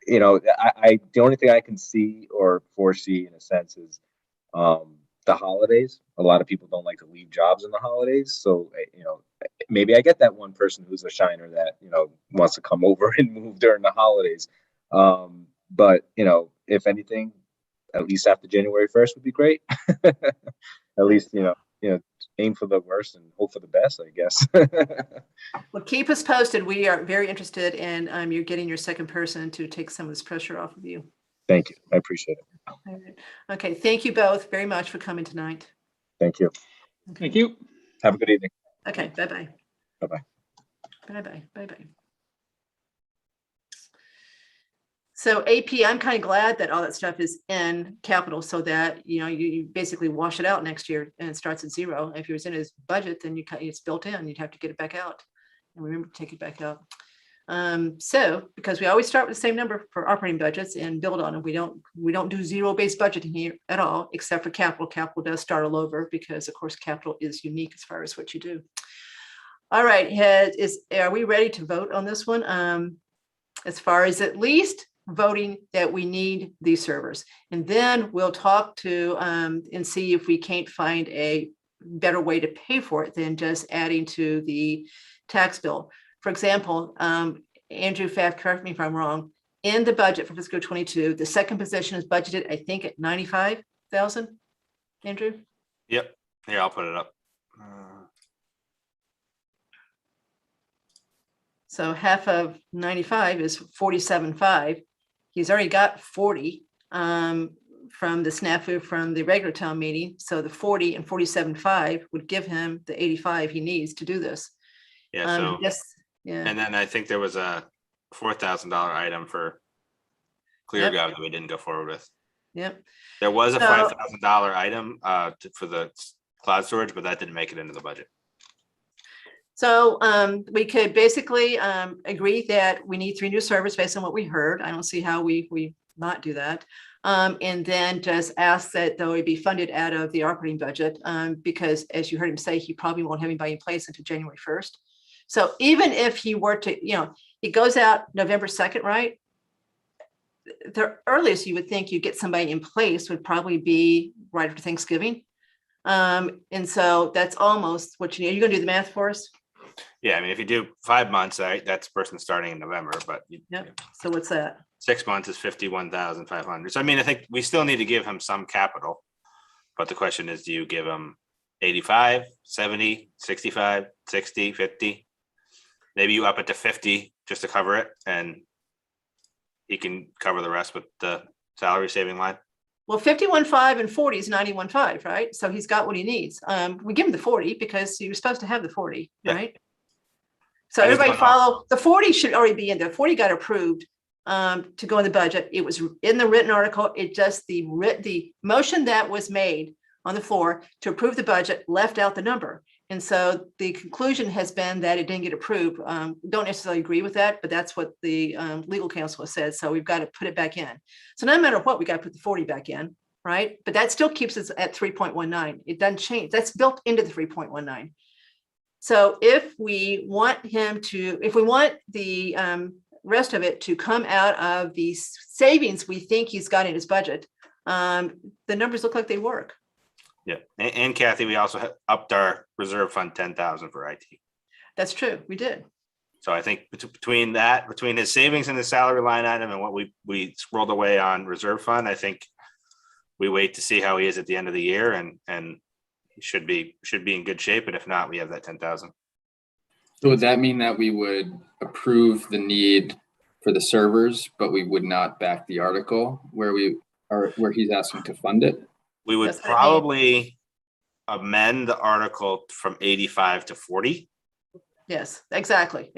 Speaker 8: The only thing I can see or foresee in a sense is the holidays. A lot of people don't like to leave jobs in the holidays. So, maybe I get that one person who's a shiner that, wants to come over and move during the holidays. But, if anything, at least after January 1st would be great. At least, aim for the worst and hope for the best, I guess.
Speaker 1: Well, keep us posted. We are very interested in you're getting your second person to take some of this pressure off of you.
Speaker 8: Thank you. I appreciate it.
Speaker 1: All right. Okay. Thank you both very much for coming tonight.
Speaker 8: Thank you.
Speaker 1: Okay.
Speaker 9: Thank you.
Speaker 8: Have a good evening.
Speaker 1: Okay. Bye-bye.
Speaker 8: Bye-bye.
Speaker 1: Bye-bye. Bye-bye. So AP, I'm kind of glad that all that stuff is in capital so that, you basically wash it out next year and it starts at zero. If it was in his budget, then it's built in, you'd have to get it back out and remember to take it back out. So because we always start with the same number for operating budgets and build on them, we don't do zero-based budgeting here at all, except for capital. Capital does start all over because of course capital is unique as far as what you do. All right, are we ready to vote on this one? As far as at least voting that we need these servers, and then we'll talk to and see if we can't find a better way to pay for it than just adding to the tax bill. For example, Andrew Pfaff, correct me if I'm wrong, in the budget for fiscal 22, the second position is budgeted, I think, at 95,000. Andrew?
Speaker 4: Yep. Here, I'll put it up.
Speaker 1: So half of 95 is 47.5. He's already got 40 from the snafu from the regular town meeting. So the 40 and 47.5 would give him the 85 he needs to do this.
Speaker 4: Yeah. So,
Speaker 1: yes. Yeah.
Speaker 4: and then I think there was a $4,000 item for ClearGov that we didn't go forward with.
Speaker 1: Yep.
Speaker 4: There was a $5,000 item for the cloud storage, but that didn't make it into the budget.
Speaker 1: So we could basically agree that we need 3 new servers based on what we heard. I don't see how we not do that. And then just ask that though it be funded out of the operating budget because as you heard him say, he probably won't have anybody in place until January 1st. So even if he were to, it goes out November 2nd, right? The earliest you would think you get somebody in place would probably be right after Thanksgiving. And so that's almost what you need. Are you going to do the math for us?
Speaker 4: Yeah, I mean, if you do 5 months, right, that's person starting in November, but
Speaker 1: So what's that?
Speaker 4: 6 months is 51,500. So I mean, I think we still need to give him some capital, but the question is, do you give him 85, 70, 65, 60, 50? Maybe you up it to 50 just to cover it, and he can cover the rest with the salary saving line.
Speaker 1: Well, 51.5 and 40 is 91.5, right? So he's got what he needs. We give him the 40 because he was supposed to have the 40, right? So
Speaker 4: I just
Speaker 1: everybody
Speaker 4: don't know.
Speaker 1: follow, the 40 should already be in there. 40 got approved to go in the budget. It was in the written article. It just, the motion that was made on the floor to approve the budget left out the number. And so the conclusion has been that it didn't get approved. Don't necessarily agree with that, but that's what the legal counsel has said. So we've got to put it back in. So no matter what, we got to put the 40 back in, right? But that still keeps us at 3.19. It doesn't change. That's built into the 3.19. So if we want him to, if we want the rest of it to come out of the savings we think he's got in his budget, the numbers look like they work.
Speaker 4: Yeah, and Kathy, we also upped our reserve fund 10,000 for IT.
Speaker 1: That's true. We did.
Speaker 4: So I think between his savings and his salary line item and what we scrolled away on reserve fund, I think we wait to see how he is at the end of the year, and he should be in good shape. And if not, we have that 10,000.
Speaker 2: So would that mean that we would approve the need for the servers, but we would not back the article where he's asking to fund it?
Speaker 4: We would probably amend the article from 85 to 40.
Speaker 1: Yes, exactly.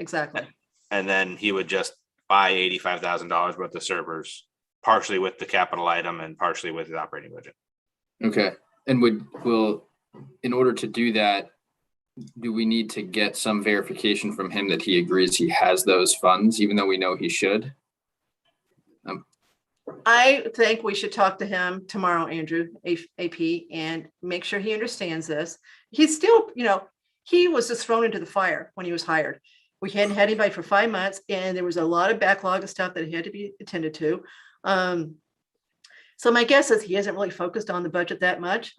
Speaker 4: And then he would just buy $85,000 worth of servers, partially with the capital item and partially with his operating budget.
Speaker 2: Okay. And in order to do that, do we need to get some verification from him that he agrees he has those funds, even though we know he should?
Speaker 1: I think we should talk to him tomorrow, Andrew, AP, and make sure he understands this. He's still, he was just thrown into the fire when he was hired. We hadn't had anybody for 5 months, and there was a lot of backlog of stuff that had to be attended to. So my guess is he hasn't really focused on the budget that much.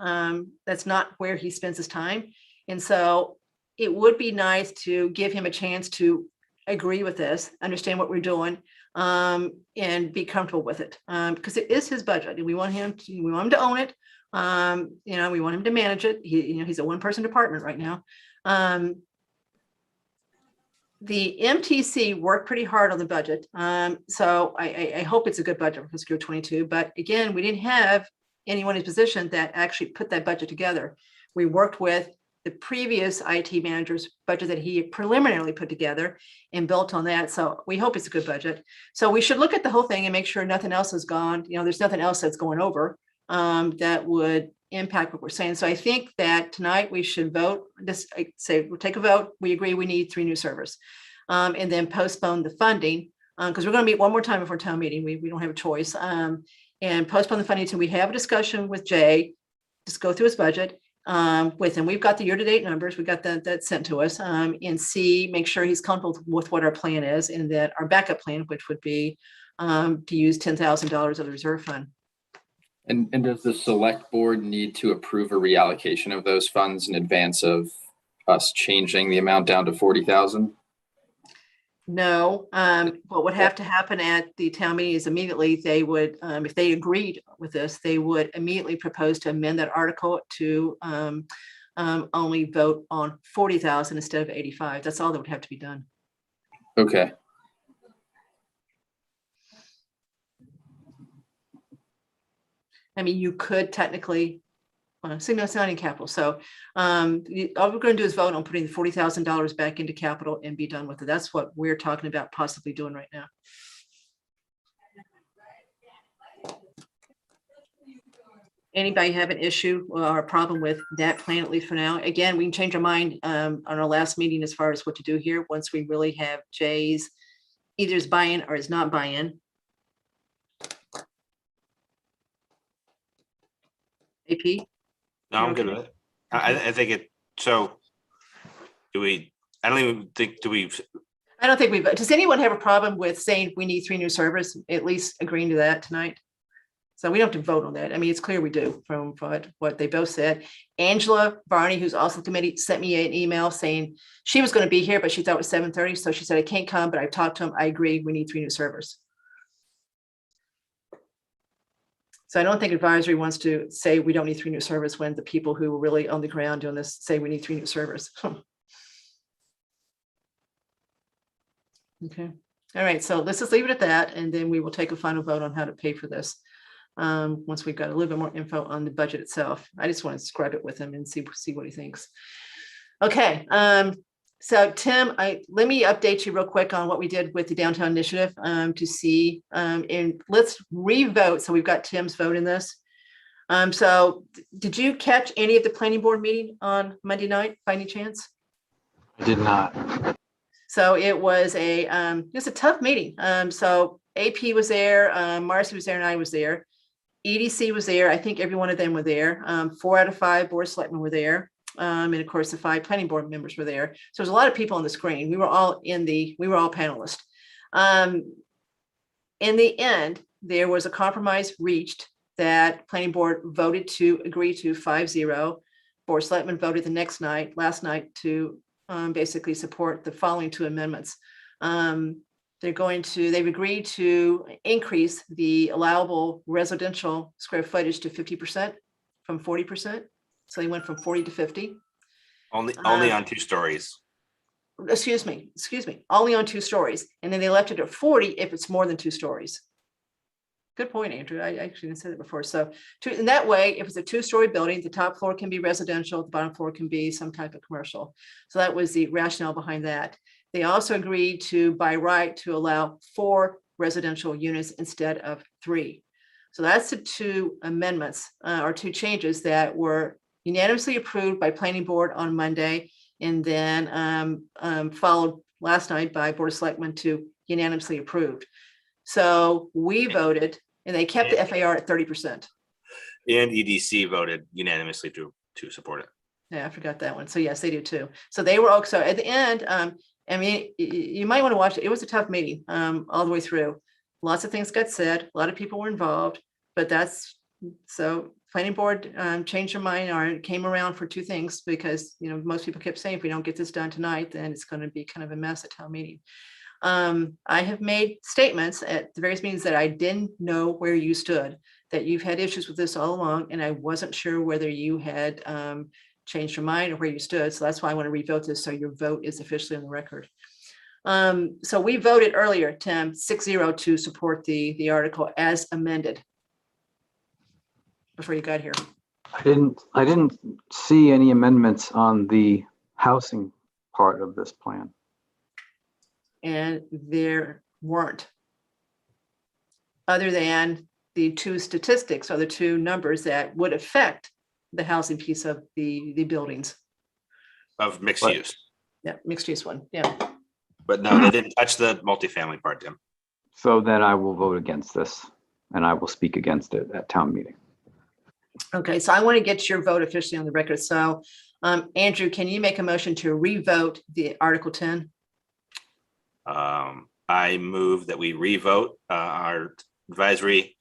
Speaker 1: That's not where he spends his time. And so it would be nice to give him a chance to agree with this, understand what we're doing, and be comfortable with it. Because it is his budget and we want him to own it. We want him to manage it. He's a one-person department right now. The MTC worked pretty hard on the budget. So I hope it's a good budget for fiscal year 22. But again, we didn't have anyone in position that actually put that budget together. We worked with the previous IT manager's budget that he preliminarily put together and built on that. So we hope it's a good budget. So we should look at the whole thing and make sure nothing else is gone. There's nothing else that's going over that would impact what we're saying. So I think that tonight we should vote. We'll take a vote. We agree we need 3 new servers, and then postpone the funding because we're going to meet one more time before town meeting. We don't have a choice, and postpone the funding until we have a discussion with Jay. Just go through his budget with him. We've got the year-to-date numbers. We got that sent to us, and make sure he's comfortable with what our plan is, and that our backup plan, which would be to use $10,000 of the reserve fund.
Speaker 2: And does the select board need to approve a reallocation of those funds in advance of us changing the amount down to 40,000?
Speaker 1: No, what would have to happen at the town meeting is immediately they would, if they agreed with this, they would immediately propose to amend that article to only vote on 40,000 instead of 85. That's all that would have to be done.
Speaker 2: Okay.
Speaker 1: I mean, you could technically, it's not in capital. So all we're going to do is vote on putting the $40,000 back into capital and be done with it. That's what we're talking about possibly doing right now. Anybody have an issue or a problem with that plan, at least for now? Again, we can change our mind on our last meeting as far as what to do here once we really have Jay's either his buy-in or his not buy-in. AP?
Speaker 4: No, I'm good with it. I think it, so I don't even think,
Speaker 1: I don't think does anyone have a problem with saying we need 3 new servers, at least agreeing to that tonight? So we don't have to vote on that. I mean, it's clear we do from what they both said. Angela Barney, who's also the committee, sent me an email saying she was going to be here, but she thought it was 7:30. So she said, I can't come, but I've talked to him. I agree. We need 3 new servers. So I don't think advisory wants to say we don't need 3 new servers when the people who are really on the ground doing this say we need 3 new servers. Okay. All right. So let's just leave it at that. And then we will take a final vote on how to pay for this. Once we've got a little bit more info on the budget itself. I just want to scrub it with him and see what he thinks. Okay. So Tim, let me update you real quick on what we did with the downtown initiative to see, and let's re-vote. So we've got Tim's vote in this. So did you catch any of the planning board meeting on Monday night by any chance?
Speaker 7: I did not.
Speaker 1: So it was a tough meeting. So AP was there, Marcy was there, and I was there. EDC was there. I think every one of them were there. 4 out of 5 board of selectmen were there. And of course, the 5 planning board members were there. So there's a lot of people on the screen. We were all panelists. In the end, there was a compromise reached that planning board voted to agree to 5-0. Board of selectmen voted last night to basically support the following 2 amendments. They've agreed to increase the allowable residential square footage to 50% from 40%. So they went from 40 to 50.
Speaker 4: only on 2 stories.
Speaker 1: Excuse me, only on 2 stories. And then they left it at 40 if it's more than 2 stories. Good point, Andrew. I actually didn't say that before. So in that way, if it's a 2-story building, the top floor can be residential, the bottom floor can be some type of commercial. So that was the rationale behind that. They also agreed to, by right, to allow 4 residential units instead of 3. So that's the 2 amendments or 2 changes that were unanimously approved by planning board on Monday, and then followed last night by board of selectmen to unanimously approved. So we voted, and they kept the FAR at 30%.
Speaker 4: And EDC voted unanimously to support it.
Speaker 1: Yeah, I forgot that one. So yes, they do too. So they were also at the end. I mean, you might want to watch it. It was a tough meeting all the way through. Lots of things got said. A lot of people were involved, but so planning board changed their mind or came around for two things because, most people kept saying, if we don't get this done tonight, then it's going to be kind of a mess at town meeting. I have made statements at the various meetings that I didn't know where you stood, that you've had issues with this all along, and I wasn't sure whether you had changed your mind or where you stood. So that's why I want to revote this, so your vote is officially on the record. So we voted earlier, Tim, 6-0 to support the article as amended before you got here.
Speaker 7: I didn't see any amendments on the housing part of this plan.
Speaker 1: And there weren't, other than the two statistics or the two numbers that would affect the housing piece of the buildings.
Speaker 4: Of mixed
Speaker 7: Right.
Speaker 4: use.
Speaker 1: Yeah, mixed use one. Yeah.
Speaker 4: But no, they didn't touch the multifamily part, Tim.
Speaker 7: So then I will vote against this, and I will speak against it at town meeting.
Speaker 1: Okay, so I want to get your vote officially on the record. So Andrew, can you make a motion to revote the Article 10?
Speaker 4: I move that we revote our advisory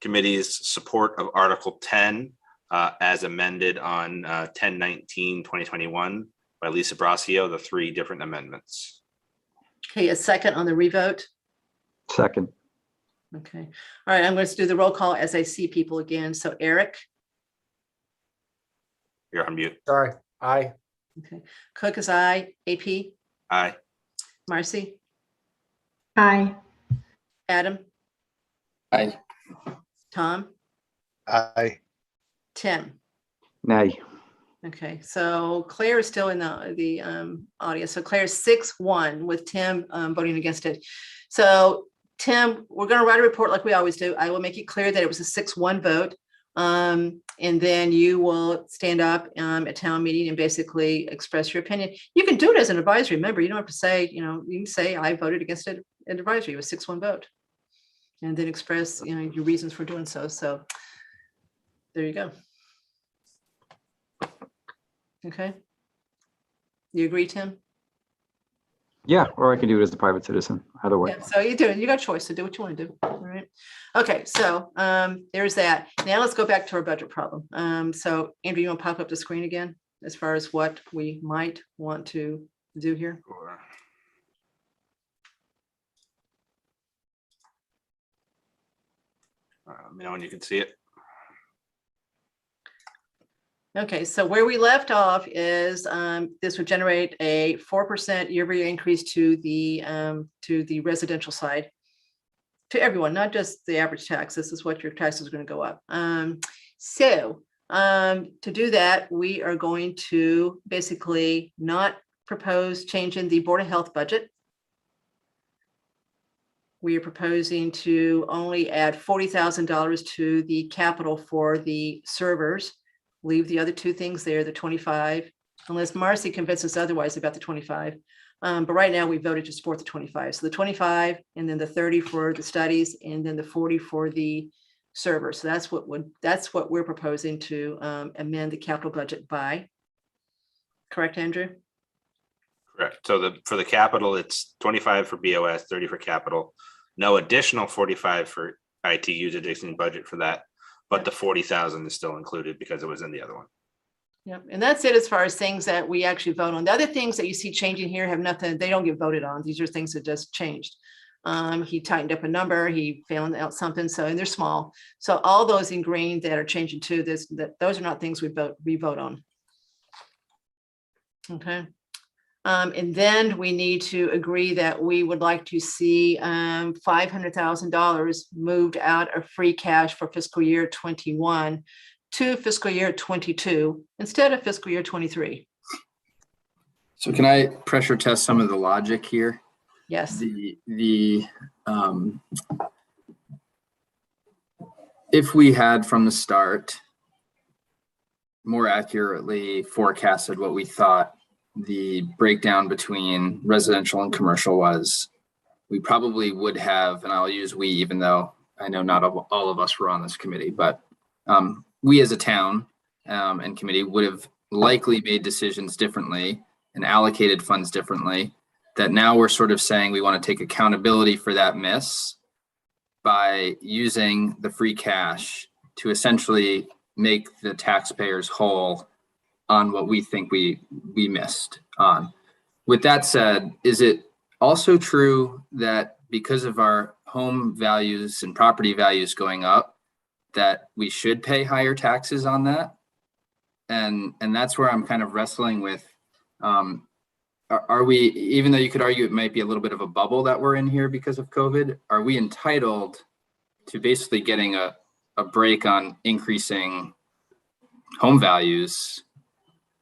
Speaker 4: committee's support of Article 10 as amended on 10/19/2021 by Lisa Brasio, the 3 different amendments.
Speaker 1: Okay, a second on the revote.
Speaker 7: Second,
Speaker 1: Okay, all right, I'm going to do the roll call as I see people again. So Eric,
Speaker 4: You're on mute.
Speaker 5: Sorry, aye.
Speaker 1: okay, Cook is aye, AP,
Speaker 4: Aye.
Speaker 1: Marcy,
Speaker 3: Aye.
Speaker 1: Adam,
Speaker 2: I
Speaker 1: Tom,
Speaker 6: I,
Speaker 1: Tim.
Speaker 7: nay.
Speaker 1: Okay, so Claire is still in the audience. So Claire's 6-1 with Tim voting against it. So Tim, we're going to write a report like we always do. I will make it clear that it was a 6-1 vote. And then you will stand up at town meeting and basically express your opinion. You can do it as an advisory member. You don't have to say, you can say I voted against it at advisory. It was 6-1 vote. And then express, your reasons for doing so. So there you go. Okay. You agree, Tim?
Speaker 7: Yeah, or I can do it as a private citizen, either way.
Speaker 1: Yeah, so you got a choice to do what you want to do. All right. Okay, so there's that. Now let's go back to our budget problem. So Andrew, you want to pop up the screen again as far as what we might want to do here?
Speaker 4: Let me know when you can see it.
Speaker 1: Okay, so where we left off is this would generate a 4% year-over-year increase to the residential side, to everyone, not just the average tax. This is what your taxes are going to go up. So to do that, we are going to basically not propose changing the Board of Health budget. We are proposing to only add $40,000 to the capital for the servers. Leave the other two things there, the 25, unless Marcy convinces otherwise about the 25. But right now we voted to support the 25. So the 25 and then the 30 for the studies and then the 40 for the server. So that's what we're proposing to amend the capital budget by. Correct, Andrew?
Speaker 4: Correct. So for the capital, it's 25 for BOS, 30 for capital. No additional 45 for IT use existing budget for that. But the 40,000 is still included because it was in the other one.
Speaker 1: Yep, and that's it as far as things that we actually vote on. The other things that you see changing here have nothing, they don't get voted on. These are things that just changed. He tightened up a number, he found out something, so, and they're small. So all those in green that are changing to this, those are not things we vote on. Okay. And then we need to agree that we would like to see $500,000 moved out of free cash for fiscal year 21 to fiscal year 22 instead of fiscal year 23.
Speaker 2: So can I pressure test some of the logic here?
Speaker 1: Yes.
Speaker 2: If we had from the start more accurately forecasted what we thought the breakdown between residential and commercial was, we probably would have, and I'll use we, even though I know not all of us were on this committee, but we as a town and committee would have likely made decisions differently and allocated funds differently, that now we're sort of saying we want to take accountability for that miss by using the free cash to essentially make the taxpayers whole on what we think we missed on. With that said, is it also true that because of our home values and property values going up, that we should pay higher taxes on that? And that's where I'm kind of wrestling with, are we, even though you could argue it might be a little bit of a bubble that we're in here because of COVID, are we entitled to basically getting a break on increasing home values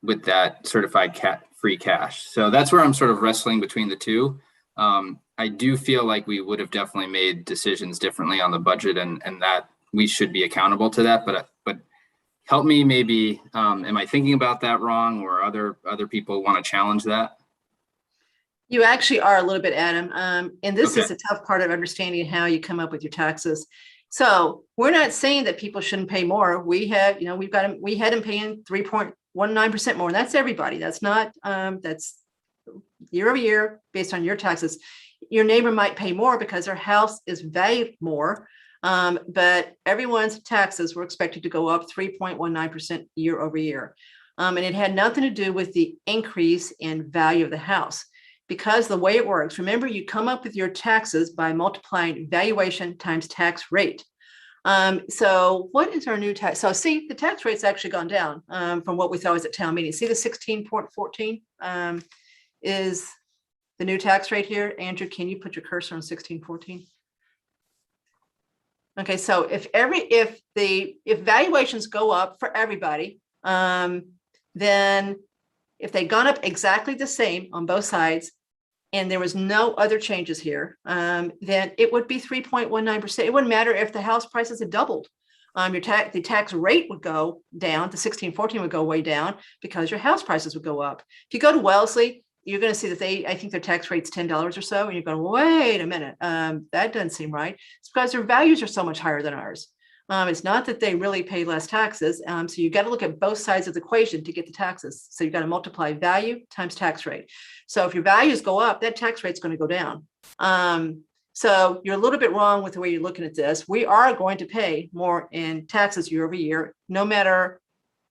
Speaker 2: with that certified free cash? So that's where I'm sort of wrestling between the two. I do feel like we would have definitely made decisions differently on the budget, and that we should be accountable to that. But help me, maybe, am I thinking about that wrong, or other people want to challenge that?
Speaker 1: You actually are a little bit, Adam. And this is
Speaker 2: Okay.
Speaker 1: a tough part of understanding how you come up with your taxes. So we're not saying that people shouldn't pay more. We have, we had them paying 3.19% more. And that's everybody. That's not, that's year over year based on your taxes. Your neighbor might pay more because their house is valued more. But everyone's taxes were expected to go up 3.19% year over year. And it had nothing to do with the increase in value of the house. Because the way it works, remember, you come up with your taxes by multiplying valuation times tax rate. So what is our new tax? So see, the tax rate's actually gone down from what we thought was at town meeting. See the 16.14 is the new tax rate here. Andrew, can you put your cursor on 16.14? Okay, so if valuations go up for everybody, then if they'd gone up exactly the same on both sides, and there was no other changes here, then it would be 3.19%. It wouldn't matter if the house prices had doubled. The tax rate would go down, the 16.14 would go way down because your house prices would go up. If you go to Wellesley, you're going to see that I think their tax rate's $10 or so, and you're going, wait a minute, that doesn't seem right. It's because their values are so much higher than ours. It's not that they really pay less taxes. So you got to look at both sides of the equation to get the taxes. So you've got to multiply value times tax rate. So if your values go up, that tax rate's going to go down. So you're a little bit wrong with the way you're looking at this. We are going to pay more in taxes year over year, no matter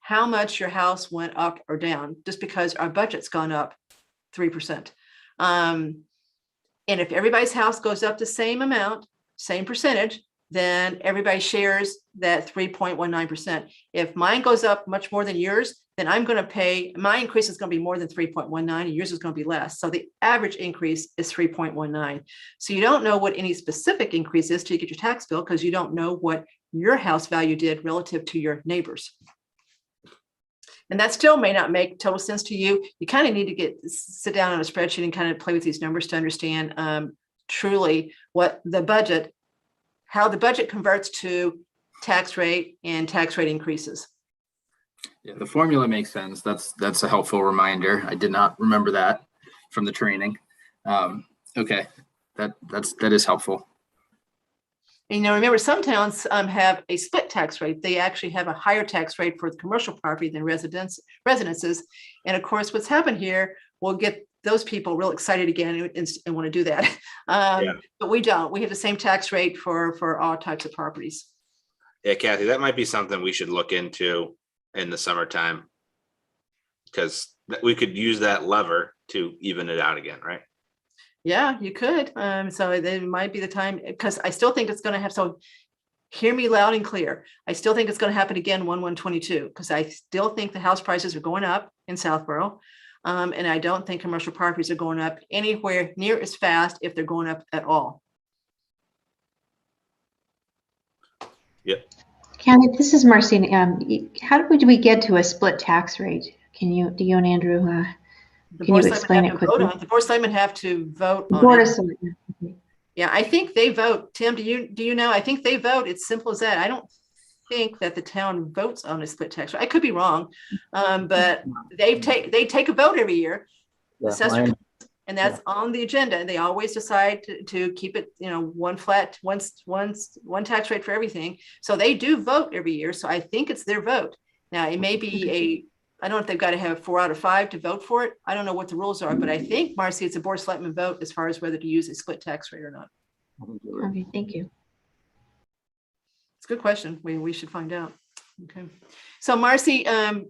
Speaker 1: how much your house went up or down, just because our budget's gone up 3%. And if everybody's house goes up the same amount, same percentage, then everybody shares that 3.19%. If mine goes up much more than yours, then I'm going to pay, my increase is going to be more than 3.19 and yours is going to be less. So the average increase is 3.19. So you don't know what any specific increase is till you get your tax bill, because you don't know what your house value did relative to your neighbors. And that still may not make total sense to you. You kind of need to sit down on a spreadsheet and kind of play with these numbers to understand truly what the budget, how the budget converts to tax rate and tax rate increases.
Speaker 2: Yeah, the formula makes sense. That's a helpful reminder. I did not remember that from the training. Okay, that is helpful.
Speaker 1: And remember, some towns have a split tax rate. They actually have a higher tax rate for the commercial property than residences. And of course, what's happened here will get those people real excited again and want to do that. But we don't. We have the same tax rate for all types of properties.
Speaker 4: Yeah, Kathy, that might be something we should look into in the summertime, because we could use that lever to even it out again, right?
Speaker 1: Yeah, you could. So it might be the time, because I still think it's going to have, so hear me loud and clear. I still think it's going to happen again 1/1/22, because I still think the house prices are going up in Southborough. And I don't think commercial properties are going up anywhere near as fast, if they're going up at all.
Speaker 4: Yep.
Speaker 3: Kathy, this is Marcine. How would we get to a split tax rate? Do you and Andrew, can you explain it quickly?
Speaker 1: The board of selectmen have to vote on
Speaker 3: Board
Speaker 1: it.
Speaker 3: of Selectmen.
Speaker 1: Yeah, I think they vote. Tim, do you know? I think they vote. It's simple as that. I don't think that the town votes on a split tax rate. I could be wrong, but they take a vote every year.
Speaker 7: Yeah,
Speaker 1: And that's on the agenda, and they always decide to keep it, one tax rate for everything. So they do vote every year. So I think it's their vote. Now, it may be I don't know if they've got to have 4 out of 5 to vote for it. I don't know what the rules are, but I think, Marcy, it's a board of selectmen vote as far as whether to use a split tax rate or not.
Speaker 3: Okay, thank you.
Speaker 1: It's a good question. We should find out. Okay. So Marcy, I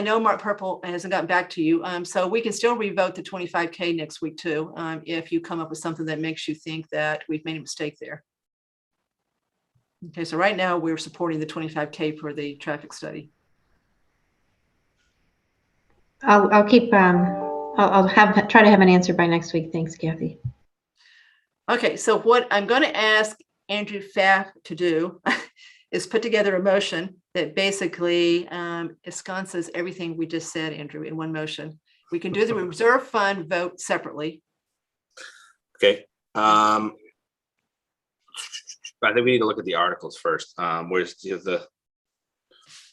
Speaker 1: know Mark Purple hasn't gotten back to you. So we can still revote the 25K next week too, if you come up with something that makes you think that we've made a mistake there. Okay, so right now we're supporting the 25K for the traffic study.
Speaker 3: I'll keep, I'll try to have an answer by next week. Thanks, Kathy.
Speaker 1: Okay, so what I'm going to ask Andrew Pfaff to do is put together a motion that basically ensconces everything we just said, Andrew, in one motion. We can do the reserve fund vote separately.
Speaker 4: Okay. I think we need to look at the articles first. Where's the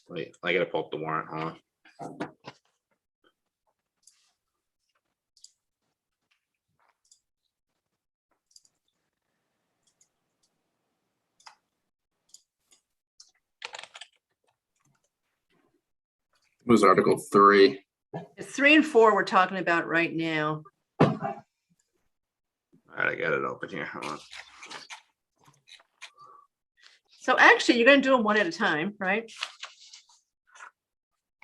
Speaker 4: wait, I gotta pull up the warrant. Hold on.
Speaker 2: It was Article 3.
Speaker 1: It's 3 and 4 we're talking about right now.
Speaker 4: All right, I got it open here. Hold on.
Speaker 1: So actually, you're going to do them one at a time, right?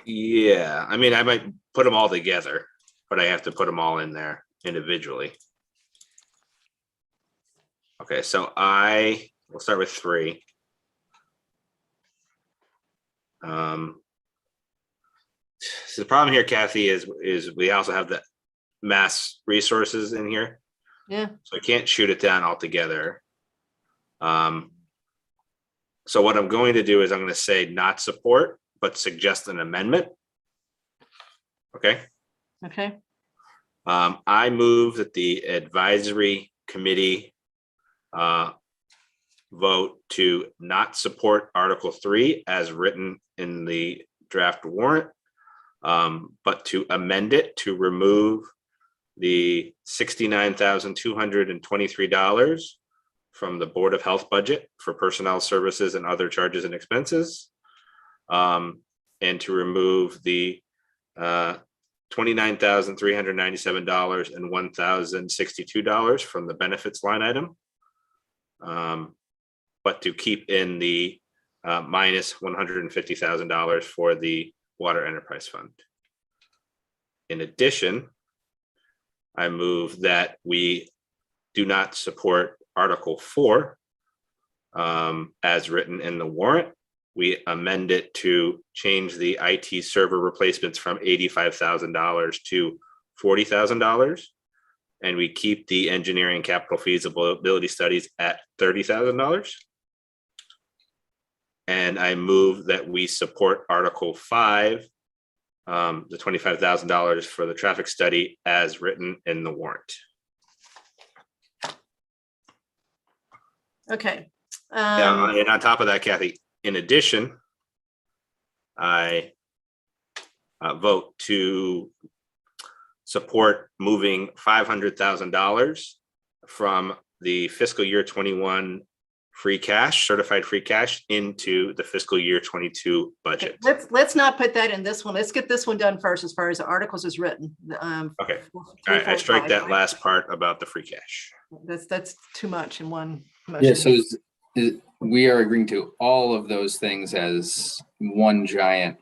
Speaker 4: Yeah, I mean, I might put them all together, but I have to put them all in there individually. Okay, so we'll start with 3. So the problem here, Kathy, is we also have the mass resources in here.
Speaker 1: Yeah.
Speaker 4: So I can't shoot it down altogether. So what I'm going to do is I'm going to say not support, but suggest an amendment. Okay.
Speaker 1: Okay.
Speaker 4: I move that the advisory committee vote to not support Article 3 as written in the draft warrant, but to amend it to remove the $69,223 from the Board of Health budget for personnel services and other charges and expenses, and to remove the $29,397 and $1,062 from the benefits line item, but to keep in the minus $150,000 for the Water Enterprise Fund. In addition, I move that we do not support Article 4 as written in the warrant. We amend it to change the IT server replacements from $85,000 to $40,000. And we keep the engineering capital feasibility studies at $30,000. And I move that we support Article 5, the $25,000 for the traffic study as written in the warrant.
Speaker 1: Okay.
Speaker 4: And on top of that, Kathy, in addition, I vote to support moving $500,000 from the fiscal year 21 free cash, certified free cash, into the fiscal year 22 budget.
Speaker 1: Let's not put that in this one. Let's get this one done first as far as the articles is written.
Speaker 4: Okay. All right, I strike that last part about the free cash.
Speaker 1: That's too much in one motion.
Speaker 2: Yeah, so we are agreeing to all of those things as one giant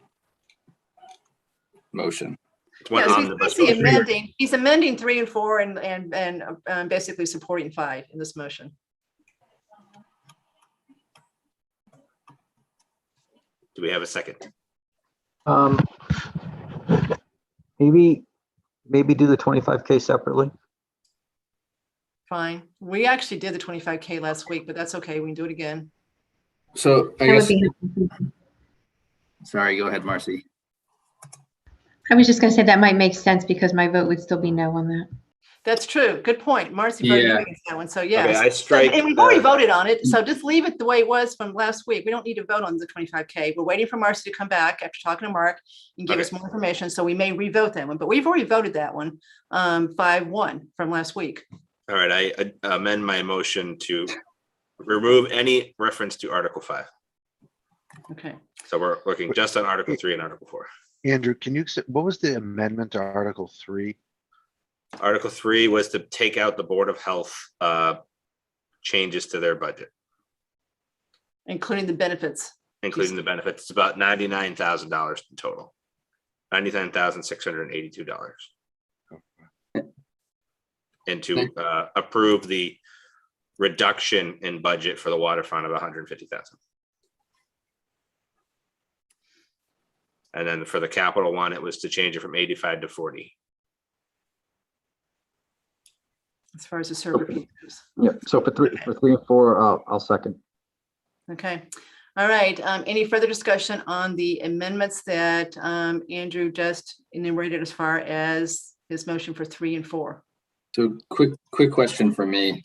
Speaker 2: motion.
Speaker 4: It's one omnibus motion.
Speaker 1: He's amending 3 and 4 and basically supporting 5 in this motion.
Speaker 4: Do we have a second?
Speaker 7: Maybe do the 25K separately.
Speaker 1: Fine. We actually did the 25K last week, but that's okay. We can do it again.
Speaker 2: So I
Speaker 3: That would
Speaker 2: guess,
Speaker 3: be-
Speaker 2: sorry, go ahead, Marcy.
Speaker 3: I was just going to say that might make sense because my vote would still be no on that.
Speaker 1: That's true. Good point. Marcy voted
Speaker 2: Yeah.
Speaker 1: against that one. So yes.
Speaker 4: Okay, I strike.
Speaker 1: And we've already voted on it. So just leave it the way it was from last week. We don't need to vote on the 25K. We're waiting for Marcy to come back after talking to Mark and give us more information. So we may revote that one, but we've already voted that one 5-1 from last week.
Speaker 4: All right, I amend my motion to remove any reference to Article 5.
Speaker 1: Okay.
Speaker 4: So we're looking just on Article 3 and Article 4.
Speaker 6: Andrew, what was the amendment to Article 3?
Speaker 4: Article 3 was to take out the Board of Health changes to their budget,
Speaker 1: including the benefits.
Speaker 4: including the benefits. It's about $99,000 in total. $99,682. And to approve the reduction in budget for the waterfront of $150,000. And then for the capital one, it was to change it from 85 to 40.
Speaker 1: As far as the server piece goes.
Speaker 7: Yep. So for three and four, I'll second.
Speaker 1: Okay. All right. Any further discussion on the amendments that Andrew just enumerated as far as his motion for 3 and 4?
Speaker 2: So quick question for me.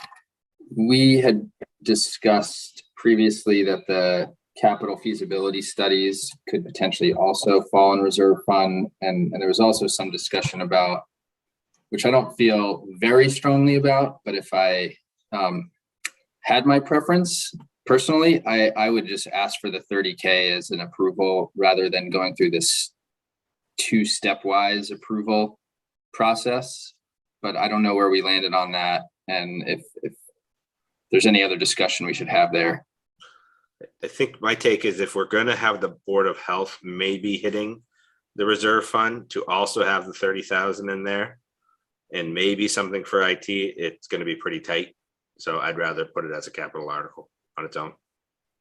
Speaker 2: We had discussed previously that the capital feasibility studies could potentially also fall in reserve fund. And there was also some discussion about, which I don't feel very strongly about, but if I had my preference personally, I would just ask for the 30K as an approval rather than going through this 2-step-wise approval process. But I don't know where we landed on that, and if there's any other discussion we should have there.
Speaker 4: I think my take is if we're going to have the Board of Health maybe hitting the reserve fund, to also have the 30,000 in there and maybe something for IT, it's going to be pretty tight. So I'd rather put it as a capital article on its own.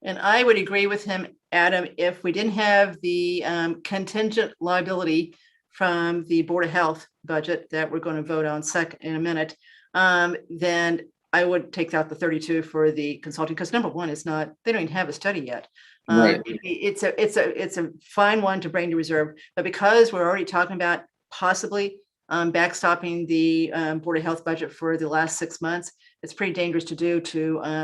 Speaker 1: And I would agree with him, Adam, if we didn't have the contingent liability from the Board of Health budget that we're going to vote on in a minute, then I would take out the 32 for the consulting, because number one is not, they don't even have a study yet.
Speaker 2: Right.
Speaker 1: It's a fine one to bring to reserve, but because we're already talking about possibly backstopping the Board of Health budget for the last 6 months, it's pretty dangerous to do.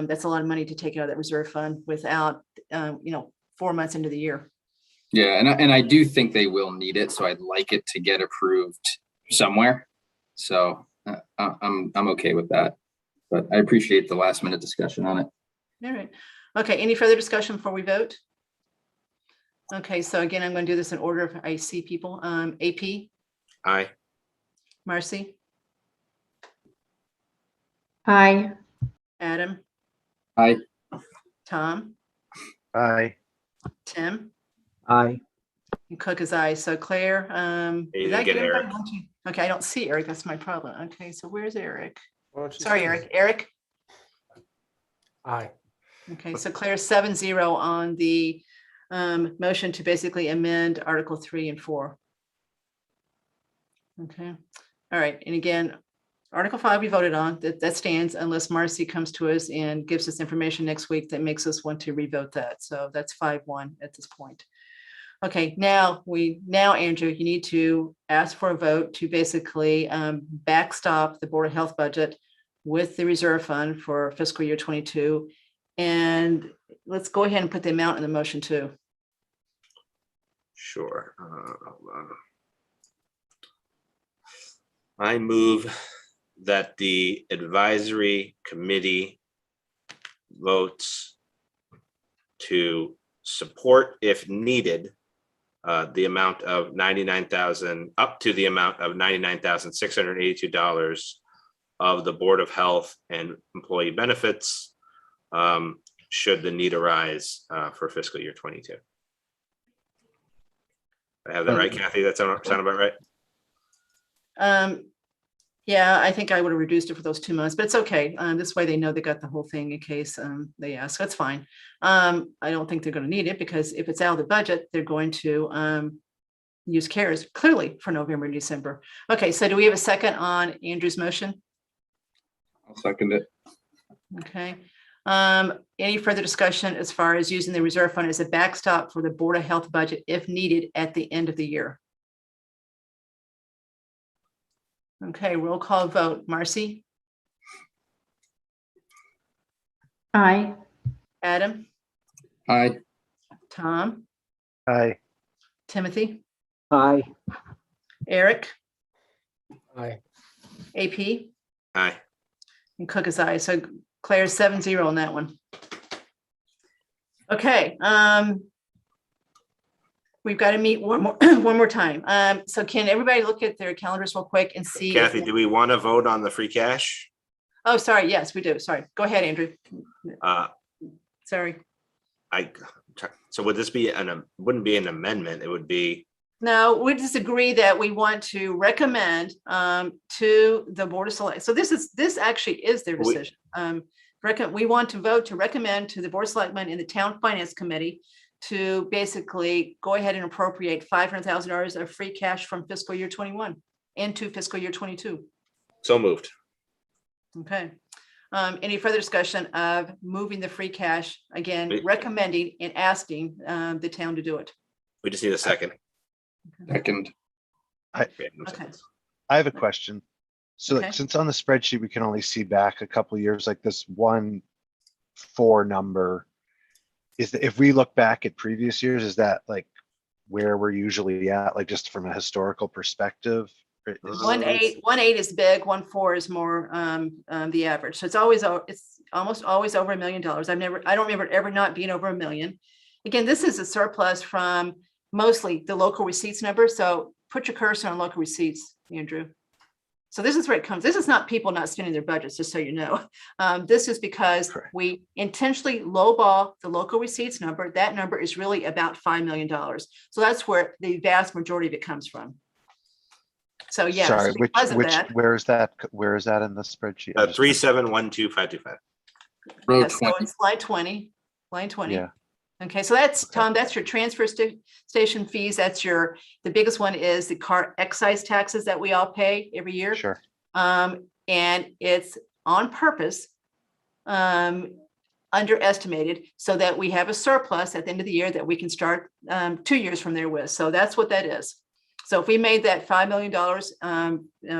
Speaker 1: That's a lot of money to take out of that reserve fund without 4 months into the year.
Speaker 2: Yeah, and I do think they will need it, so I'd like it to get approved somewhere. So I'm okay with that, but I appreciate the last minute discussion on it.
Speaker 1: All right. Okay. Any further discussion before we vote? Okay. So again, I'm going to do this in order if I see people. AP.
Speaker 4: Aye.
Speaker 1: Marcy.
Speaker 3: Aye.
Speaker 1: Adam.
Speaker 2: Aye.
Speaker 1: Tom.
Speaker 6: Aye.
Speaker 1: Tim.
Speaker 7: Aye.
Speaker 1: And Cook is aye. So Claire,
Speaker 4: You
Speaker 1: did I
Speaker 4: didn't get
Speaker 1: everybody?
Speaker 4: Eric.
Speaker 1: Okay, I don't see Eric. That's my problem. Okay, so where's Eric?
Speaker 5: Why don't you
Speaker 1: Sorry,
Speaker 5: say
Speaker 1: Eric. Eric.
Speaker 5: Aye.
Speaker 1: Okay, so Claire 7-0 on the motion to basically amend Article 3 and 4. Okay, all right. And again, Article 5 we voted on, that stands unless Marcy comes to us and gives us information next week that makes us want to revote that. So that's 5-1 at this point. Okay, now Andrew, you need to ask for a vote to basically backstop the Board of Health budget with the reserve fund for fiscal year 22. And let's go ahead and put the amount in the motion too.
Speaker 4: Sure. Hold on. I move that the advisory committee votes to support, if needed, the amount of $99,000 up to the amount of $99,682 of the Board of Health and Employee Benefits, should the need arise for fiscal year 22. I have that right, Kathy? That sound about right?
Speaker 1: Yeah, I think I would have reduced it for those 2 months, but it's okay. This way they know they got the whole thing in case they ask. That's fine. I don't think they're going to need it, because if it's out of the budget, they're going to use CARES clearly for November and December. Okay, so do we have a second on Andrew's motion?
Speaker 2: I'll second it.
Speaker 1: Okay. Any further discussion as far as using the reserve fund as a backstop for the Board of Health budget if needed at the end of the year? Okay, roll call vote. Marcy.
Speaker 3: Aye.
Speaker 1: Adam.
Speaker 2: Aye.
Speaker 1: Tom.
Speaker 6: Aye.
Speaker 1: Timothy.
Speaker 7: Aye.
Speaker 1: Eric.
Speaker 5: Aye.
Speaker 1: AP.
Speaker 4: Aye.
Speaker 1: And Cook is aye. So Claire's 7-0 on that one. Okay. we've got to meet one more, one more time. So can everybody look at their calendars real quick and see?
Speaker 4: Kathy, do we want to vote on the free cash?
Speaker 1: Oh, sorry. Yes, we do. Sorry. Go ahead, Andrew. Sorry.
Speaker 4: So would this be wouldn't be an amendment, it would be,
Speaker 1: No, we just agree that we want to recommend to the Board of Select. So this actually is their decision. We want to vote to recommend to the Board of Selectmen and the Town Finance Committee to basically go ahead and appropriate $500,000 of free cash from fiscal year 21 into fiscal year 22.
Speaker 4: so moved.
Speaker 1: Okay. Any further discussion of moving the free cash, again, recommending and asking the town to do it?
Speaker 4: We just need a second.
Speaker 2: Second.
Speaker 1: Okay.
Speaker 6: I have a question. So
Speaker 1: Okay.
Speaker 6: like, since on the spreadsheet, we can only see back a couple of years, like this 1.4 number, if we look back at previous years, is that like where we're usually at, like just from a historical perspective?
Speaker 1: 1.8 is big, 1.4 is more the average. So it's almost always over $1 million. I don't remember it ever not being over $1 million. Again, this is a surplus from mostly the local receipts number. So put your cursor on local receipts, Andrew. So this is where it comes. This is not people not spending their budgets, just so you know. This is because we intentionally lowball the local receipts number. That number is really about $5 million. So that's where the vast majority of it comes from. So yes,
Speaker 6: Sorry, where is that in the spreadsheet?
Speaker 4: 3712525.
Speaker 2: Row
Speaker 1: Yes, so
Speaker 2: 20.
Speaker 1: it's slide 20, line 20.
Speaker 6: Yeah.
Speaker 1: Okay, so that's, Tom, that's your transfer station fees. That's the biggest one is the car excise taxes that we all pay every year.
Speaker 6: Sure.
Speaker 1: And it's on purpose underestimated so that we have a surplus at the end of the year that we can start 2 years from there with. So that's what that is. So if we made that $5 million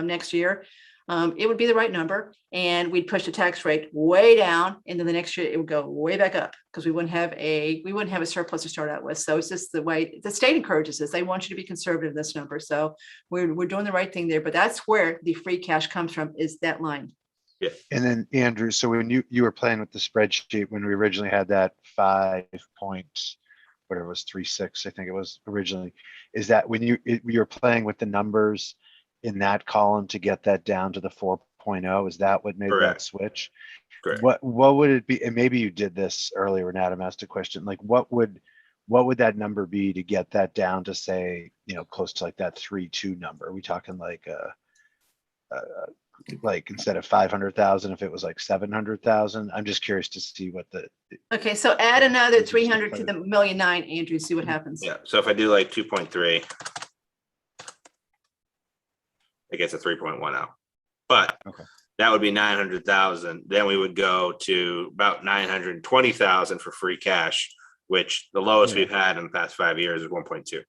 Speaker 1: next year, it would be the right number, and we'd push the tax rate way down, and then the next year it would go way back up because we wouldn't have a surplus to start out with. So it's just the way the state encourages us. They want you to be conservative in this number. So we're doing the right thing there. But that's where the free cash comes from, is that line.
Speaker 4: Yeah.
Speaker 6: And then Andrew, so when you were playing with the spreadsheet when we originally had that 5 point, whatever it was, 3.6, I think it was originally, is that when you were playing with the numbers in that column to get that down to the 4.0, is that what made
Speaker 4: Correct.
Speaker 6: that switch?
Speaker 4: Correct.
Speaker 6: What would it be? And maybe you did this earlier when Adam asked a question, like what would that number be to get that down to, say, close to like that 3.2 number? Are we talking like instead of 500,000, if it was like 700,000? I'm just curious to see what
Speaker 1: Okay, so add another 300 to the 1.9 million, Andrew, see what happens.
Speaker 4: Yeah, so if I do like 2.3, it gets a 3.10. But
Speaker 6: Okay.
Speaker 4: that would be 900,000. Then we would go to about 920,000 for free cash, which the lowest we've had in the past 5 years is 1.2.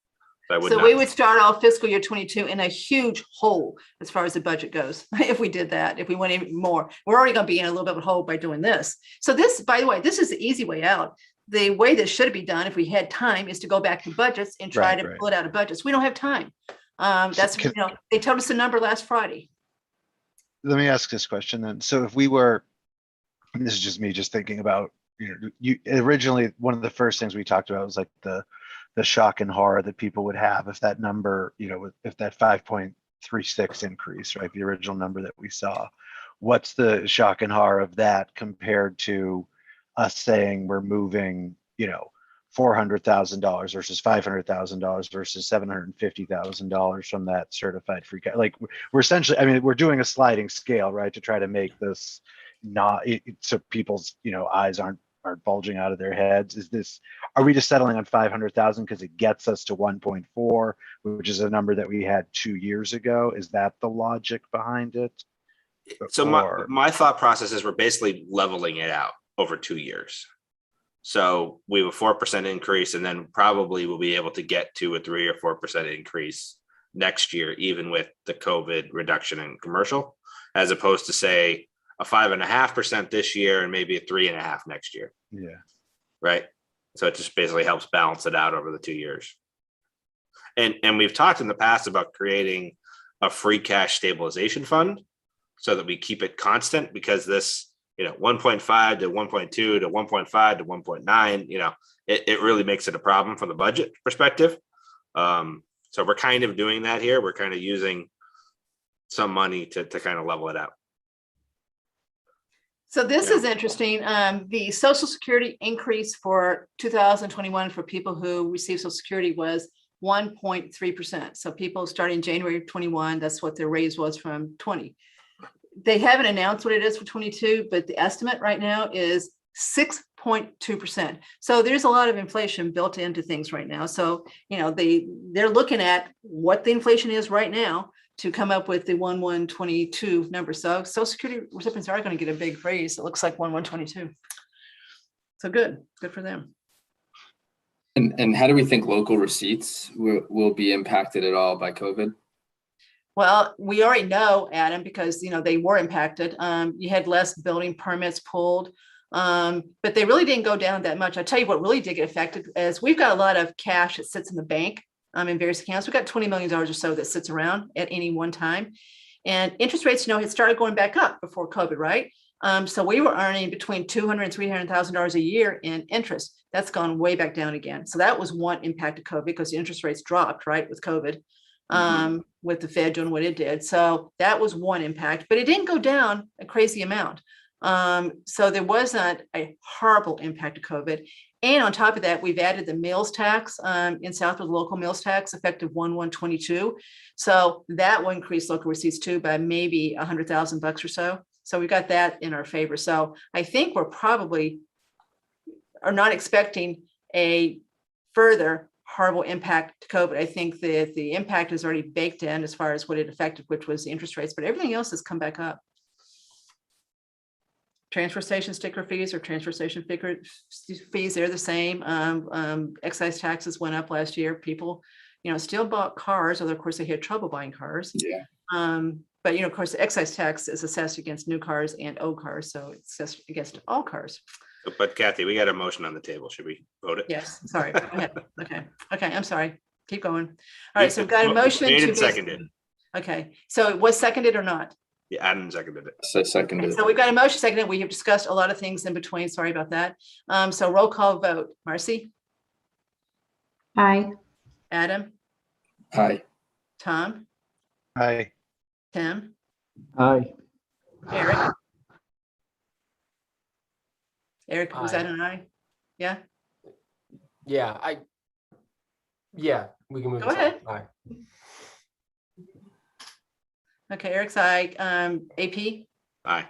Speaker 1: So we would start off fiscal year 22 in a huge hole as far as the budget goes. If we did that, if we went even more, we're already going to be in a little bit of a hole by doing this. So this, by the way, this is the easy way out. The way this should be done, if we had time, is to go back to budgets and try to pull it out of budgets. We don't have time. They told us the number last Friday.
Speaker 6: Let me ask this question then. So if we were, and this is just me just thinking about, you originally, one of the first things we talked about was like the shock and horror that people would have if that number, if that 5.36 increase, right? The original number that we saw, what's the shock and horror of that compared to us saying we're moving, $400,000 versus $500,000 versus $750,000 from that certified free cash? Like we're essentially, we're doing a sliding scale, right? To try to make this so people's, eyes aren't bulging out of their heads. Are we just settling on 500,000 because it gets us to 1.4, which is a number that we had 2 years ago? Is that the logic behind it?
Speaker 4: So my thought process is we're basically leveling it out over 2 years. So we have a 4% increase, and then probably we'll be able to get to a 3 or 4% increase next year, even with the COVID reduction in commercial, as opposed to say a 5.5% this year and maybe a 3.5% next year.
Speaker 6: Yeah.
Speaker 4: Right. So it just basically helps balance it out over the 2 years. And we've talked in the past about creating a free cash stabilization fund so that we keep it constant, because this, 1.5 to 1.2 to 1.5 to 1.9, it really makes it a problem from the budget perspective. So we're kind of doing that here. We're kind of using some money to kind of level it out.
Speaker 1: So this is interesting. The Social Security increase for 2021 for people who receive Social Security was 1.3%. So people starting January of 21, that's what their raise was from 20. They haven't announced what it is for 22, but the estimate right now is 6.2%. So there's a lot of inflation built into things right now. So, you know, they're looking at what the inflation is right now to come up with the 1122 number. So Social Security recipients are going to get a big raise. It looks like 1122. So good for them.
Speaker 2: And how do we think local receipts will be impacted at all by COVID?
Speaker 1: Well, we already know, Adam, because, you know, they were impacted. You had less building permits pulled, but they really didn't go down that much. I tell you what really did get affected is we've got a lot of cash that sits in the bank in various accounts. We've got $20 million or so that sits around at any one time. And interest rates, you know, had started going back up before COVID, right? So we were earning between $200,000 and $300,000 a year in interest. That's gone way back down again. So that was one impact of COVID because the interest rates dropped, right, with COVID. With the Fed doing what it did. So that was one impact, but it didn't go down a crazy amount. So there wasn't a horrible impact of COVID. And on top of that, we've added the meals tax in Southwood, local meals tax effective 1/1/22. So that will increase local receipts too by maybe $100,000 or so. So we've got that in our favor. So I think we're probably are not expecting a further horrible impact to COVID. I think that the impact is already baked in as far as what it affected, which was the interest rates, but everything else has come back up. Transfer station sticker fees or transfer station fees, they're the same. Excise taxes went up last year. People, you know, still bought cars, although of course they had trouble buying cars.
Speaker 2: Yeah.
Speaker 1: But you know, of course, the excise tax is assessed against new cars and old cars, so it's assessed against all cars.
Speaker 4: But Kathy, we got a motion on the table. Should we vote it?
Speaker 1: Yes, sorry. Go ahead. Okay, I'm sorry. Keep going. All right, so we've got a motion
Speaker 4: Made
Speaker 1: to
Speaker 4: and seconded.
Speaker 1: Okay, so it was seconded or not?
Speaker 4: Yeah, Adam seconded it.
Speaker 2: So seconded.
Speaker 1: So we've got a motion seconded. We have discussed a lot of things in between. Sorry about that. So roll call vote. Marcy,
Speaker 3: Aye.
Speaker 1: Adam,
Speaker 2: Aye.
Speaker 1: Tom,
Speaker 6: Aye.
Speaker 1: Tim,
Speaker 7: Aye.
Speaker 1: Eric. Eric, was that
Speaker 5: Aye.
Speaker 1: an aye? Yeah,
Speaker 5: Yeah, we can move.
Speaker 1: Go
Speaker 5: this on.
Speaker 1: ahead.
Speaker 5: Aye.
Speaker 1: okay, Eric's aye. AP
Speaker 4: Aye.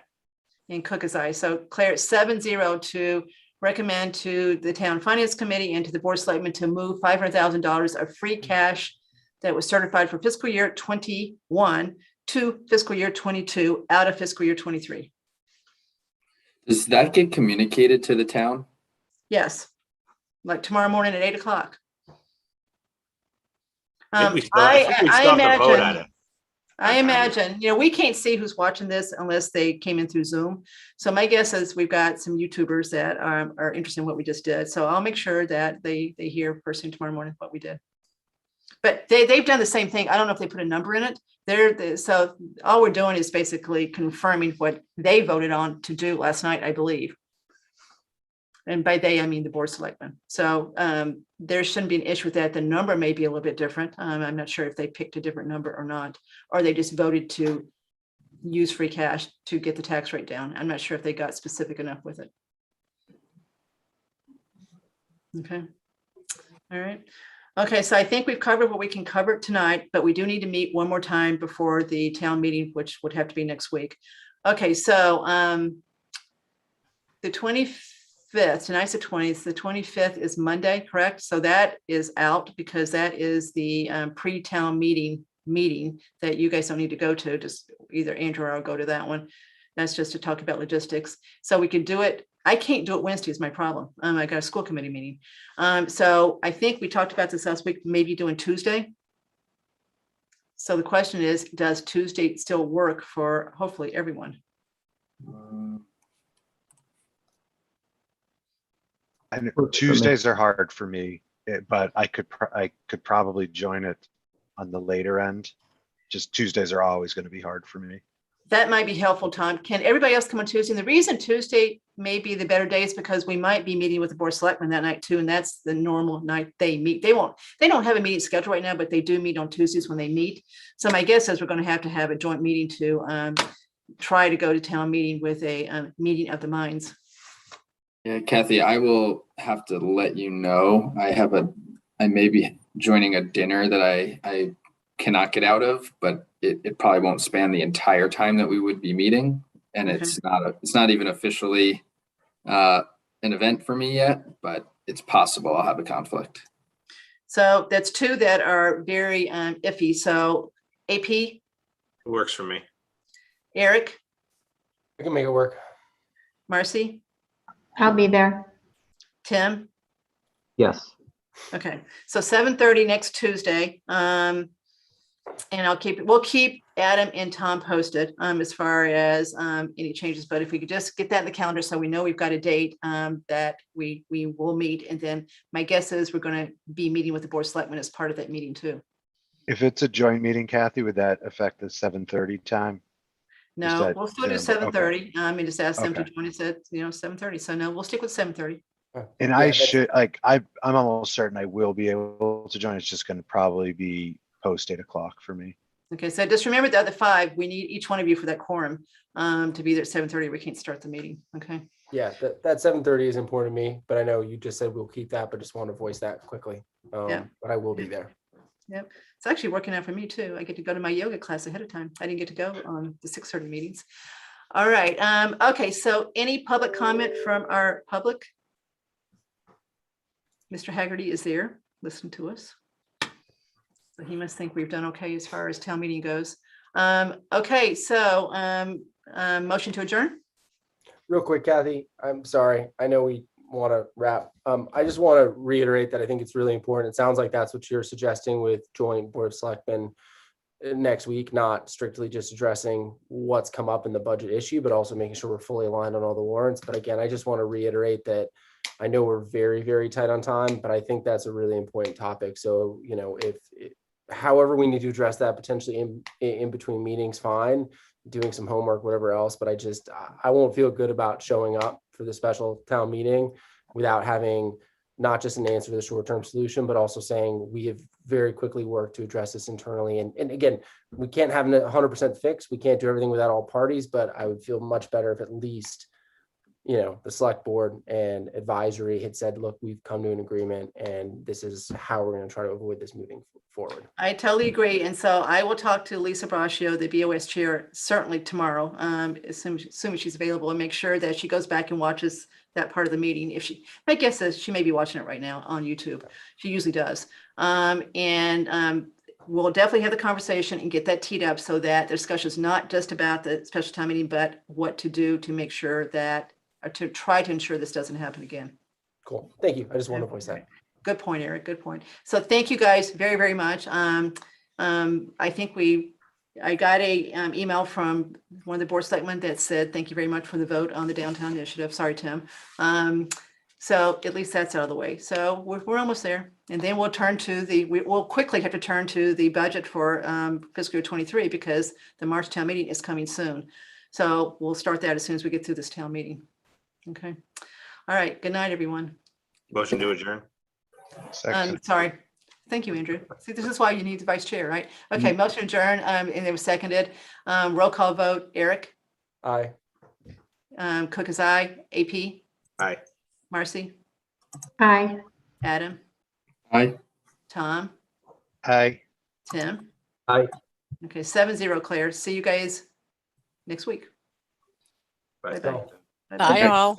Speaker 1: and Cook is aye. So Claire, 7-0 to recommend to the Town Finance Committee and to the Board of Selectmen to move $500,000 of free cash that was certified for fiscal year 21 to fiscal year 22 out of fiscal year 23.
Speaker 2: Does that get communicated to the town?
Speaker 1: Yes, like tomorrow morning at 8 o'clock.
Speaker 4: I think we still have to vote on it.
Speaker 1: I imagine, you know, we can't see who's watching this unless they came in through Zoom. So my guess is we've got some YouTubers that are interested in what we just did. So I'll make sure that they hear first thing tomorrow morning what we did. But they've done the same thing. I don't know if they put a number in it. So all we're doing is basically confirming what they voted on to do last night, I believe. And by they, I mean the Board of Selectmen. So there shouldn't be an issue with that. The number may be a little bit different. I'm not sure if they picked a different number or not, or they just voted to use free cash to get the tax rate down. I'm not sure if they got specific enough with it. Okay. All right. Okay, so I think we've covered what we can cover tonight, but we do need to meet one more time before the town meeting, which would have to be next week. Okay, so the 25th, tonight's the 20th, the 25th is Monday, correct? So that is out because that is the pre-town meeting that you guys don't need to go to, just either Andrew or I'll go to that one. That's just to talk about logistics. So we could do it. I can't do it Wednesday is my problem. I got a school committee meeting. So I think we talked about this last week, maybe doing Tuesday. So the question is, does Tuesday still work for hopefully everyone?
Speaker 6: And Tuesdays are hard for me, but I could probably join it on the later end. Just Tuesdays are always going to be hard for me.
Speaker 1: That might be helpful, Tom. Can everybody else come on Tuesday? And the reason Tuesday maybe the better days because we might be meeting with the board of selectmen that night too. And that's the normal night they meet. They don't have a meeting scheduled right now, but they do meet on Tuesdays when they meet. So my guess is we're going to have a joint meeting to try to go to town meeting with a meeting of the minds.
Speaker 2: Yeah, Kathy, I will have to let you know. I may be joining a dinner that I cannot get out of, but it probably won't span the entire time that we would be meeting. And
Speaker 1: Okay.
Speaker 2: it's not even officially an event for me yet, but it's possible I'll have a conflict.
Speaker 1: So that's two that are very iffy. So AP,
Speaker 4: Works for me.
Speaker 1: Eric,
Speaker 5: I can make it work.
Speaker 1: Marcy,
Speaker 3: I'll be there.
Speaker 1: Tim.
Speaker 7: Yes.
Speaker 1: Okay, so 7:30 next Tuesday. And we'll keep Adam and Tom posted as far as any changes, but if we could just get that in the calendar so we know we've got a date that we will meet. And then my guess is we're going to be meeting with the board of selectmen as part of that meeting too.
Speaker 6: If it's a joint meeting, Kathy, would that affect the 7:30 time?
Speaker 1: No,
Speaker 6: that
Speaker 1: we'll still do
Speaker 6: Zoom?
Speaker 1: 7:30. And just ask them to
Speaker 6: Okay.
Speaker 1: join us at 7:30. So no, we'll stick with 7:30.
Speaker 6: And
Speaker 5: Yeah,
Speaker 6: I
Speaker 5: that's-
Speaker 6: should, like, I'm almost certain I will be able to join. It's just going to probably be post 8 o'clock for me.
Speaker 1: Okay, so just remember the other 5, we need each one of you for that quorum to be there at 7:30. We can't start the meeting. Okay.
Speaker 5: Yeah, that 7:30 is important to me, but I know you just said we'll keep that, but just want to voice that quickly.
Speaker 1: Yeah.
Speaker 5: But I will be there.
Speaker 1: Yep. It's actually working out for me too. I get to go to my yoga class ahead of time. I didn't get to go on the 6:30 meetings. All right. Okay. So any public comment from our public? Mr. Haggerty is there. Listen to us. So he must think we've done okay as far as town meeting goes. Okay. So motion to adjourn.
Speaker 5: Real quick, Kathy, I'm sorry. I know we want to wrap. I just want to reiterate that I think it's really important. It sounds like that's what you're suggesting with joint board of selectmen next week, not strictly just addressing what's come up in the budget issue, but also making sure we're fully aligned on all the warrants. But again, I just want to reiterate that I know we're very, very tight on time, but I think that's a really important topic. So, if however we need to address that potentially in between meetings, fine, doing some homework, whatever else, but I won't feel good about showing up for the special town meeting without having not just an answer to the short-term solution, but also saying we have very quickly worked to address this internally. And again, we can't have a 100% fix. We can't do everything without all parties, but I would feel much better if at least, the select board and advisory had said, look, we've come to an agreement and this is how we're going to try to avoid this moving forward.
Speaker 1: I totally agree. And so I will talk to Lisa Braccio, the BOS chair, certainly tomorrow, as soon as she's available, and make sure that she goes back and watches that part of the meeting. My guess is she may be watching it right now on YouTube. She usually does. We'll definitely have the conversation and get that teed up so that the discussion is not just about the special town meeting, but what to do to make sure that, or to try to ensure this doesn't happen again.
Speaker 5: Cool. Thank you. I just want to voice that.
Speaker 1: Good point, Eric. Good point. So thank you guys very, very much. I think I got a email from one of the board selectmen that said, thank you very much for the vote on the downtown initiative. Sorry, Tim. So at least that's out of the way. So we're almost there. And then we'll we'll quickly have to turn to the budget for fiscal year 23 because the March town meeting is coming soon. So we'll start that as soon as we get through this town meeting. Okay. All right. Good night, everyone.
Speaker 4: Motion to adjourn.
Speaker 6: Second.
Speaker 1: Sorry. Thank you, Andrew. See, this is why you need the vice chair, right? Okay, motion adjourned, and it was seconded. Roll call vote, Eric,
Speaker 5: Aye.
Speaker 1: Cook is aye, AP,
Speaker 4: Aye.
Speaker 1: Marcy,
Speaker 3: Aye.
Speaker 1: Adam,
Speaker 2: Aye.
Speaker 1: Tom,
Speaker 6: Aye.
Speaker 1: Tim.
Speaker 7: Aye.
Speaker 1: Okay, 7-0, Claire. See you guys next week.
Speaker 4: Bye.
Speaker 1: Bye-bye.
Speaker 2: Okay.
Speaker 10: Bye all.